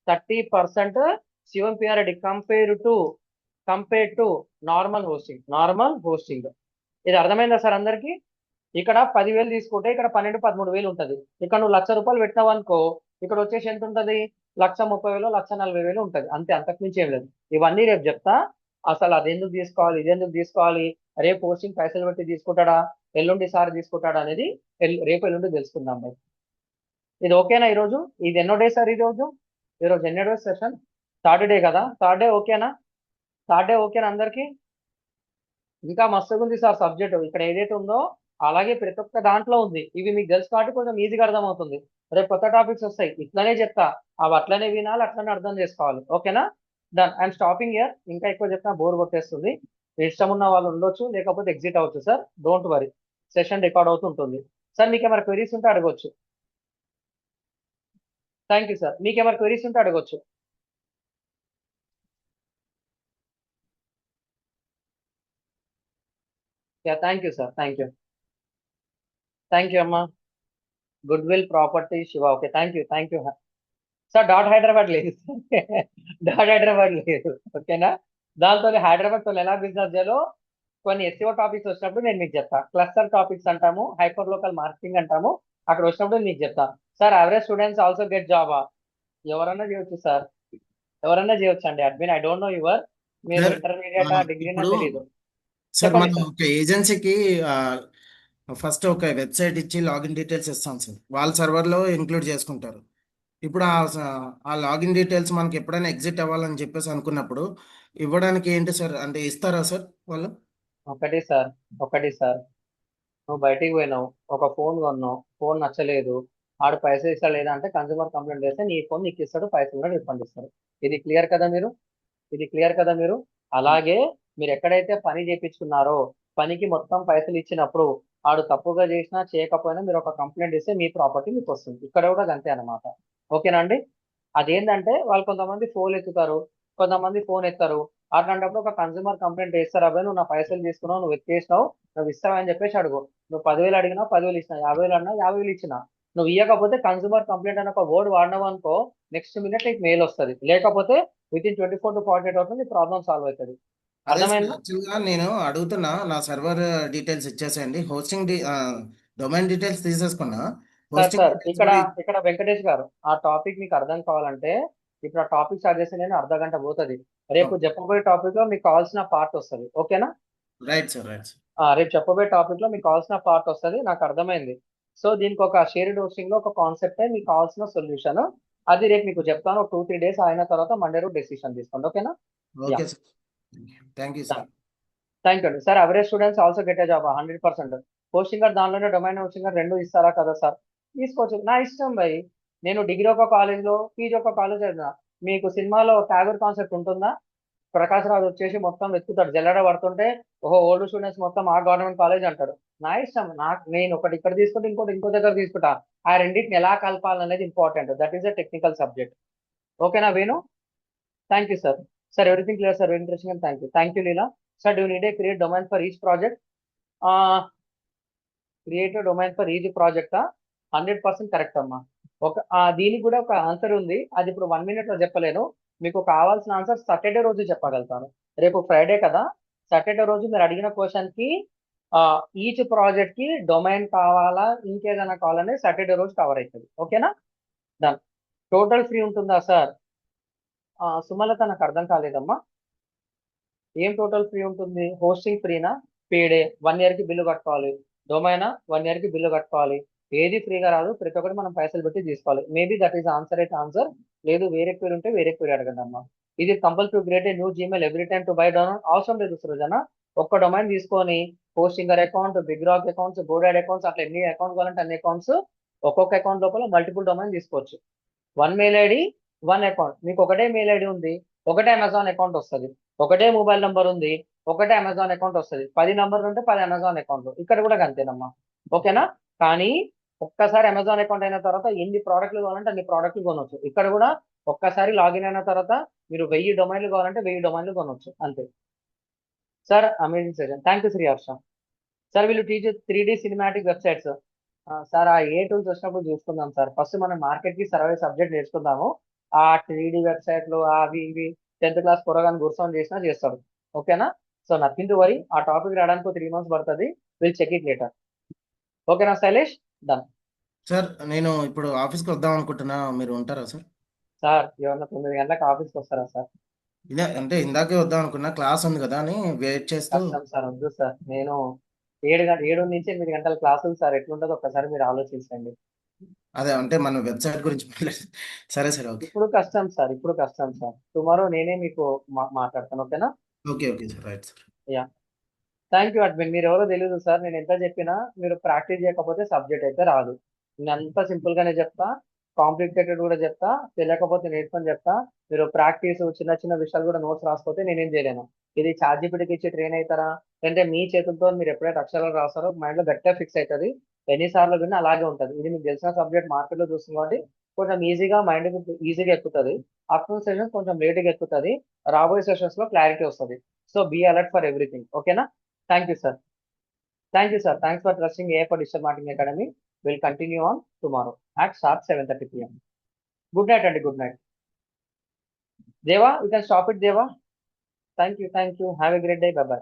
30% Shivam PRD compare to normal hosting. ఇది అర్థమైందా సార్ అందరికి? ఇక్కడ 10,000 తీసుకుంటే ఇక్కడ 12-13,000 ఉంటుంది. ఇక్కడ నువ్వు 1,00,000 రూపాయలు పెట్టినావు అనుకో, ఇక్కడ వచ్చేసి ఎంత ఉంటుంది, 1,30,000 1,40,000 ఉంటుంది, అంతే, అంతకుమించి ఏం లేదు. ఇవన్నీ రేపు చెప్తా. అసలు అది ఎందుకు తీసుకోవాలి, ఇది ఎందుకు తీసుకోవాలి, రేపు పోస్టింగ్ పైసలు పెట్టి తీసుకుంటాడా, ఎల్లుండి సార్ తీసుకుంటాడా అనేది రేపు ఎల్లుండి తెలుసుకుందాం మరి. ఇది ఓకేనా? ఈరోజు ఇది ఎన్నో డే సార్? ఈరోజు ఎన్నో డే సెషన్? థర్డ్ డే కదా, థర్డ్ డే ఓకేనా? థర్డ్ డే ఓకేనా అందరికి? ఇంకా మస్తుగా ఉంది సార్ సబ్జెక్ట్, ఇక్కడ ఏదైతే ఉందో అలాగే ప్రతి ఒక్క దాంట్లో ఉంది. ఇవి మీకు తెలుసు కాబట్టి కొంచెం ఈజీగా అర్థమవుతుంది. రేపు కొత్త టాపిక్స్ వస్తాయి, ఇట్లనే చెప్తా, అవి అట్లనే వినాలి, అట్లనే అర్థం చేసుకోవాలి. ఓకేనా? Done, I'm stopping year. ఇంకా ఎక్కువ చెప్తా బోర్ కొట్టేస్తుంది. ఇష్టం ఉన్న వాళ్ళు ఉండొచ్చు, లేకపోతే ఎగ్జిట్ అవ్వచ్చు sir, don't worry, session record అవుతుంటుంది. సార్ మీకు ఏమైనా క్వెరీస్ ఉంటే అడగొచ్చు. థ్యాంక్ యూ సార్, మీకు ఏమైనా క్వెరీస్ ఉంటే అడగొచ్చు. Thank you sir, thank you అమ్మా. Good will property Shiva, okay, thank you sir. Dot Hyderabad లేదు డాట్ హైదరాబాద్ లేదు, ఓకేనా? దాంతో హైదరాబాద్తో ఎలా బిజినెస్ చేయాలో కొన్ని ఎస్ఈఓ టాపిక్స్ వచ్చినప్పుడు నేను మీకు చెప్తా. క్లస్టర్ టాపిక్స్ అంటాము, హైపర్ లోకల్ మార్కెటింగ్ అంటాము, అక్కడ వచ్చినప్పుడు మీకు చెప్తా. Sir average students also get జాబా? ఎవరన్నా చేయొచ్చు సార్, ఎవరన్నా చేయొచ్చు అండి. Admin I don't know your, మీరు సార్ ఇంటర్మీడియట్ డిగ్రీ ఇప్పుడు తెలీదు. సార్ చెప్పండి మనం సార్. ఒక ఏజెన్సీకి ఫస్ట్ ఒక వెబ్సైట్ ఇచ్చి లాగిన్ డీటెయిల్స్ ఇస్తాం సార్, వాళ్ళ సర్వర్లో ఇంక్లూడ్ చేసుకుంటారు. ఇప్పుడు ఆ లాగిన్ డీటెయిల్స్ మనకి ఎప్పుడైనా ఎగ్జిట్ అవ్వాలని చెప్పేసి అనుకున్నప్పుడు ఇవ్వడానికి ఏంటి సార్, అంటే ఇస్తారా సార్ వాళ్ళు? ఒకటి సార్, నువ్వు బయటికి పోయినావు, ఒక ఫోన్ కొన్నావు, ఫోన్ నచ్చలేదు, ఆడు పైసలు ఇస్తా లేదా అంటే కన్సూమర్ కంప్లైంట్ చేస్తే నీ ఫోన్ నీకు ఇస్తాడు, పైసలు కూడా రిఫండ్ ఇస్తాడు. ఇది క్లియర్ కదా మీరు? అలాగే మీరు ఎక్కడైతే పని చేయించుకున్నారో, పనికి మొత్తం పైసలు ఇచ్చినప్పుడు ఆడు తప్పుగా చేసినా చేయకపోయినా మీరు ఒక కంప్లైంట్ ఇస్తే మీ ప్రాపర్టీ మీకు వస్తుంది. ఇక్కడ కూడా అంతే అనమాట. ఓకేనా అండి? అదేంటంటే వాళ్ళు కొంతమంది ఫోన్ ఎత్తుతారు, కొంతమంది ఫోన్ ఎత్తారు. అట్లాంటప్పుడు ఒక కన్సూమర్ కంప్లైంట్ చేస్తారు, అబ్బాయి నువ్వు నా పైసలు తీసుకున్నావు, నువ్వు ఎత్తేసినావు, నువ్వు ఇస్తావని చెప్పేసి అడుగు. నువ్వు 10,000 అడిగినావు, 10,000 ఇచ్చినా, 50,000 అన్నా 50,000 ఇచ్చినా, నువ్వు ఇవ్వకపోతే కన్సూమర్ కంప్లైంట్ అని ఒక వర్డ్ వాడినావు అనుకో, నెక్స్ట్ మినిట్ నీకు మెయిల్ వస్తుంది, లేకపోతే విత్ ఇన్ 24 to 48 అవర్స్ నీ ప్రాబ్లం సాల్వ్ అవుతుంది. అదే సార్, అర్థమైందా? యాక్చువల్గా నేను అడుగుతున్నా, నా సర్వర్ డీటెయిల్స్ ఇచ్చేసేయండి, హోస్టింగ్ డొమైన్ డీటెయిల్స్ తీసేసుకున్నా, హోస్టింగ్ సార్ డీటెయిల్స్ ఇక్కడ కూడా ఇక్కడ వెంకటేష్ గారు, ఆ టాపిక్ మీకు అర్థం కావాలంటే ఇప్పుడు ఆ టాపిక్ స్టార్ట్ చేస్తే నేను అర్ధ గంట పోతుంది. రేపు చెప్పబోయే టాపిక్ లో మీకు కావాల్సిన పార్ట్ వస్తుంది. ఓకేనా? Right sir, right sir. రేపు చెప్పబోయే టాపిక్ లో మీకు కావాల్సిన పార్ట్ వస్తుంది, నాకు అర్థమైంది. సో దీనికి ఒక షేర్డ్ హోస్టింగ్ లో ఒక కాన్సెప్ట్ మీకు కావాల్సిన సొల్యూషన్, అది రేపు మీకు చెప్తాను. 2-3 డేస్ అయిన తర్వాత మండే రోజు డెసిషన్ తీసుకోండి. ఓకేనా? Yeah, okay sir, thank you sir. Thank you అండి sir. Average students also get a job 100%. Hosting గారు దానిలోనే డొమైన్ హోస్టింగ్ గారు రెండు ఇస్తారా కదా సార్? తీసుకోవచ్చు, నా ఇష్టం భయ్. నేను డిగ్రీ ఒక కాలేజ్లో, పీజీ ఒక కాలేజ్ చదివినా. మీకు సినిమాలో ట్యాగూర్ కాన్సెప్ట్ ఉంటుందా? ప్రకాష్ రాజ్ వచ్చేసి మొత్తం వెతుకుతాడు, జల్లెడ పడుతుంటే ఓహో ఓల్డ్ స్టూడెంట్స్ మొత్తం ఆ గవర్నమెంట్ కాలేజ్ అంటాడు. నా ఇష్టం, నేను ఒకటి ఇక్కడ తీసుకుంటే ఇంకోటి ఇంకో దగ్గర తీసుకుంటా. ఆ రెండింటిని ఎలా కలపాలనేది important, that is a technical subject. ఓకేనా Venu? Thank you sir. Sir everything clear sir, very interesting and thank you Leela. Sir do need a create domain for each project? Creative domain for each ప్రాజెక్టా? 100% correct అమ్మా. దీనికి కూడా ఒక answer ఉంది, అది ఇప్పుడు 1 minute లో చెప్పలేను. మీకు కావాల్సిన ఆన్సర్ సాటర్డే రోజు చెప్పగలుగుతాను. రేపు ఫ్రైడే కదా, సాటర్డే రోజు మీరు అడిగిన క్వశ్చన్ కి ఈచ్ ప్రాజెక్ట్ కి డొమైన్ కావాలా ఇంకేదైనా కావాలనే సాటర్డే రోజు కవర్ అవుతుంది. ఓకేనా? డన్. టోటల్ ఫ్రీ ఉంటుందా సార్? సుమలత నాకు అర్థం కాలేదమ్మా, ఏం టోటల్ ఫ్రీ ఉంటుంది? హోస్టింగ్ ఫ్రీనా? పేడే 1 year కి బిల్లు కట్టుకోవాలి. డొమైనా 1 year కి బిల్లు కట్టుకోవాలి. ఏది ఫ్రీగా రాదు, ప్రతి ఒక్కటి మనం పైసలు పెట్టి తీసుకోవాలి. మేబీ దట్ ఈస్ ఆన్సర్ అయితే ఆన్సర్, లేదు వేరే క్వరీ ఉంటే వేరే క్వరీ అడగండి అమ్మా. ఇది compulsory to create a new Gmail every time to buy down అవసరం లేదు సృజన. ఒక్క డొమైన్ తీసుకొని Hostinger account, big rock accounts, GoDaddy accounts, అట్లా ఎన్ని అకౌంట్ కావాలంటే అన్ని అకౌంట్స్, ఒక్కొక్క అకౌంట్ లోపల మల్టిపుల్ డొమైన్ తీసుకోవచ్చు. One mail ID, one account. మీకు ఒకటే మెయిల్ ఐడి ఉంది, ఒకటే అమెజాన్ అకౌంట్ వస్తుంది. ఒకటే మొబైల్ నంబర్ ఉంది, ఒకటే అమెజాన్ అకౌంట్ వస్తుంది. 10 నంబర్లు ఉంటే 10 అమెజాన్ అకౌంట్లు. ఇక్కడ కూడా అంతేనమ్మా. ఓకేనా? కానీ ఒక్కసారి అమెజాన్ అకౌంట్ అయిన తర్వాత ఎన్ని ప్రోడక్ట్లు కావాలంటే అన్ని ప్రోడక్ట్లు కొనవచ్చు. ఇక్కడ కూడా ఒక్కసారి లాగిన్ అయిన తర్వాత మీరు 1000 డొమైన్లు కావాలంటే 1000 డొమైన్లు కొనవచ్చు. అంతే sir. Amazing session. Thank you Shri Harsha. Sir వీళ్ళు teach 3D cinematic websites. Sir ఆ ఏ టూల్స్ వచ్చినప్పుడు చూసుకుందాం సార్. ఫస్ట్ మనం మార్కెట్ కి సర్వే సబ్జెక్ట్ నేర్చుకుందాము. ఆ 3D వెబ్సైట్లు అవి ఇవి 10th క్లాస్ పొరగాని గుర్సం చేసినా చేస్తాడు. ఓకేనా? So nothing to worry. ఆ టాపిక్ రావడానికి 3 months పడుతుంది. Will check it later. ఓకేనా శైలేష్? డన్. సార్ నేను ఇప్పుడు ఆఫీస్కి వద్దాం అనుకుంటున్నా, మీరు ఉంటారా సార్? సార్ ఏమన్నా 9 గంటలకు ఆఫీస్కి వస్తారా సార్? ఇదే అంటే ఇందాకే వద్దాం అనుకున్నా, క్లాస్ ఉంది కదా అని వెయిట్ చేస్తూ. కష్టం సార్, వద్దు సార్. నేను 7 నుంచి 8 గంటల క్లాసులు సార్. ఎట్లుంటుందో ఒక్కసారి మీరు ఆలోచించండి. అదే అంటే మన వెబ్సైట్ గురించి సరే సరే ఓకే. ఇప్పుడు కష్టం సార్, ఇప్పుడు కష్టం సార్. టుమారో నేనే మీకు మాట్లాడతాను. ఓకేనా? Okay okay sir, right sir. Yeah. Thank you admin. మీరు ఎవరో తెలియదు సార్. నేను ఎంత చెప్పినా మీరు ప్రాక్టీస్ చేయకపోతే సబ్జెక్ట్ అయితే రాదు. నేను అంత సింపుల్ గానే చెప్తా, కాంప్లికేటెడ్ కూడా చెప్తా, తెలియకపోతే నేర్చుకొని చెప్తా. మీరు ప్రాక్టీస్ చిన్న చిన్న విషయాలు కూడా నోట్స్ రాకపోతే నేనేం చేయలేను. ఇది చార్జిపిటీకి ఇచ్చి ట్రైన్ అవుతారా అంటే మీ చేతులతో మీరు ఎప్పుడైతే అక్షరాలు రాస్తారో మైండ్ లో గట్టిగా ఫిక్స్ అవుతుంది. ఎన్నిసార్లు విన్నా అలాగే ఉంటుంది. ఇది మీకు తెలిసిన సబ్జెక్ట్, మార్కెట్ లో చూస్తుంది కాబట్టి కొంచెం ఈజీగా మైండ్ ఈజీగా ఎక్కుతుంది. ఆఫ్టర్నూన్ సెషన్స్ కొంచెం లేట్గా ఎక్కుతుంది. రాబోయే సెషన్స్ లో క్లారిటీ వస్తుంది. So be alert for everything. ఓకేనా? Thank you sir. Thank you sir. Thanks for trusting a for digital marketing academy. Will continue on tomorrow at sharp 7:30 PM. Good night అండి. Good night. Deva, you can stop it Deva. Thank you. Have a great day. Bye by.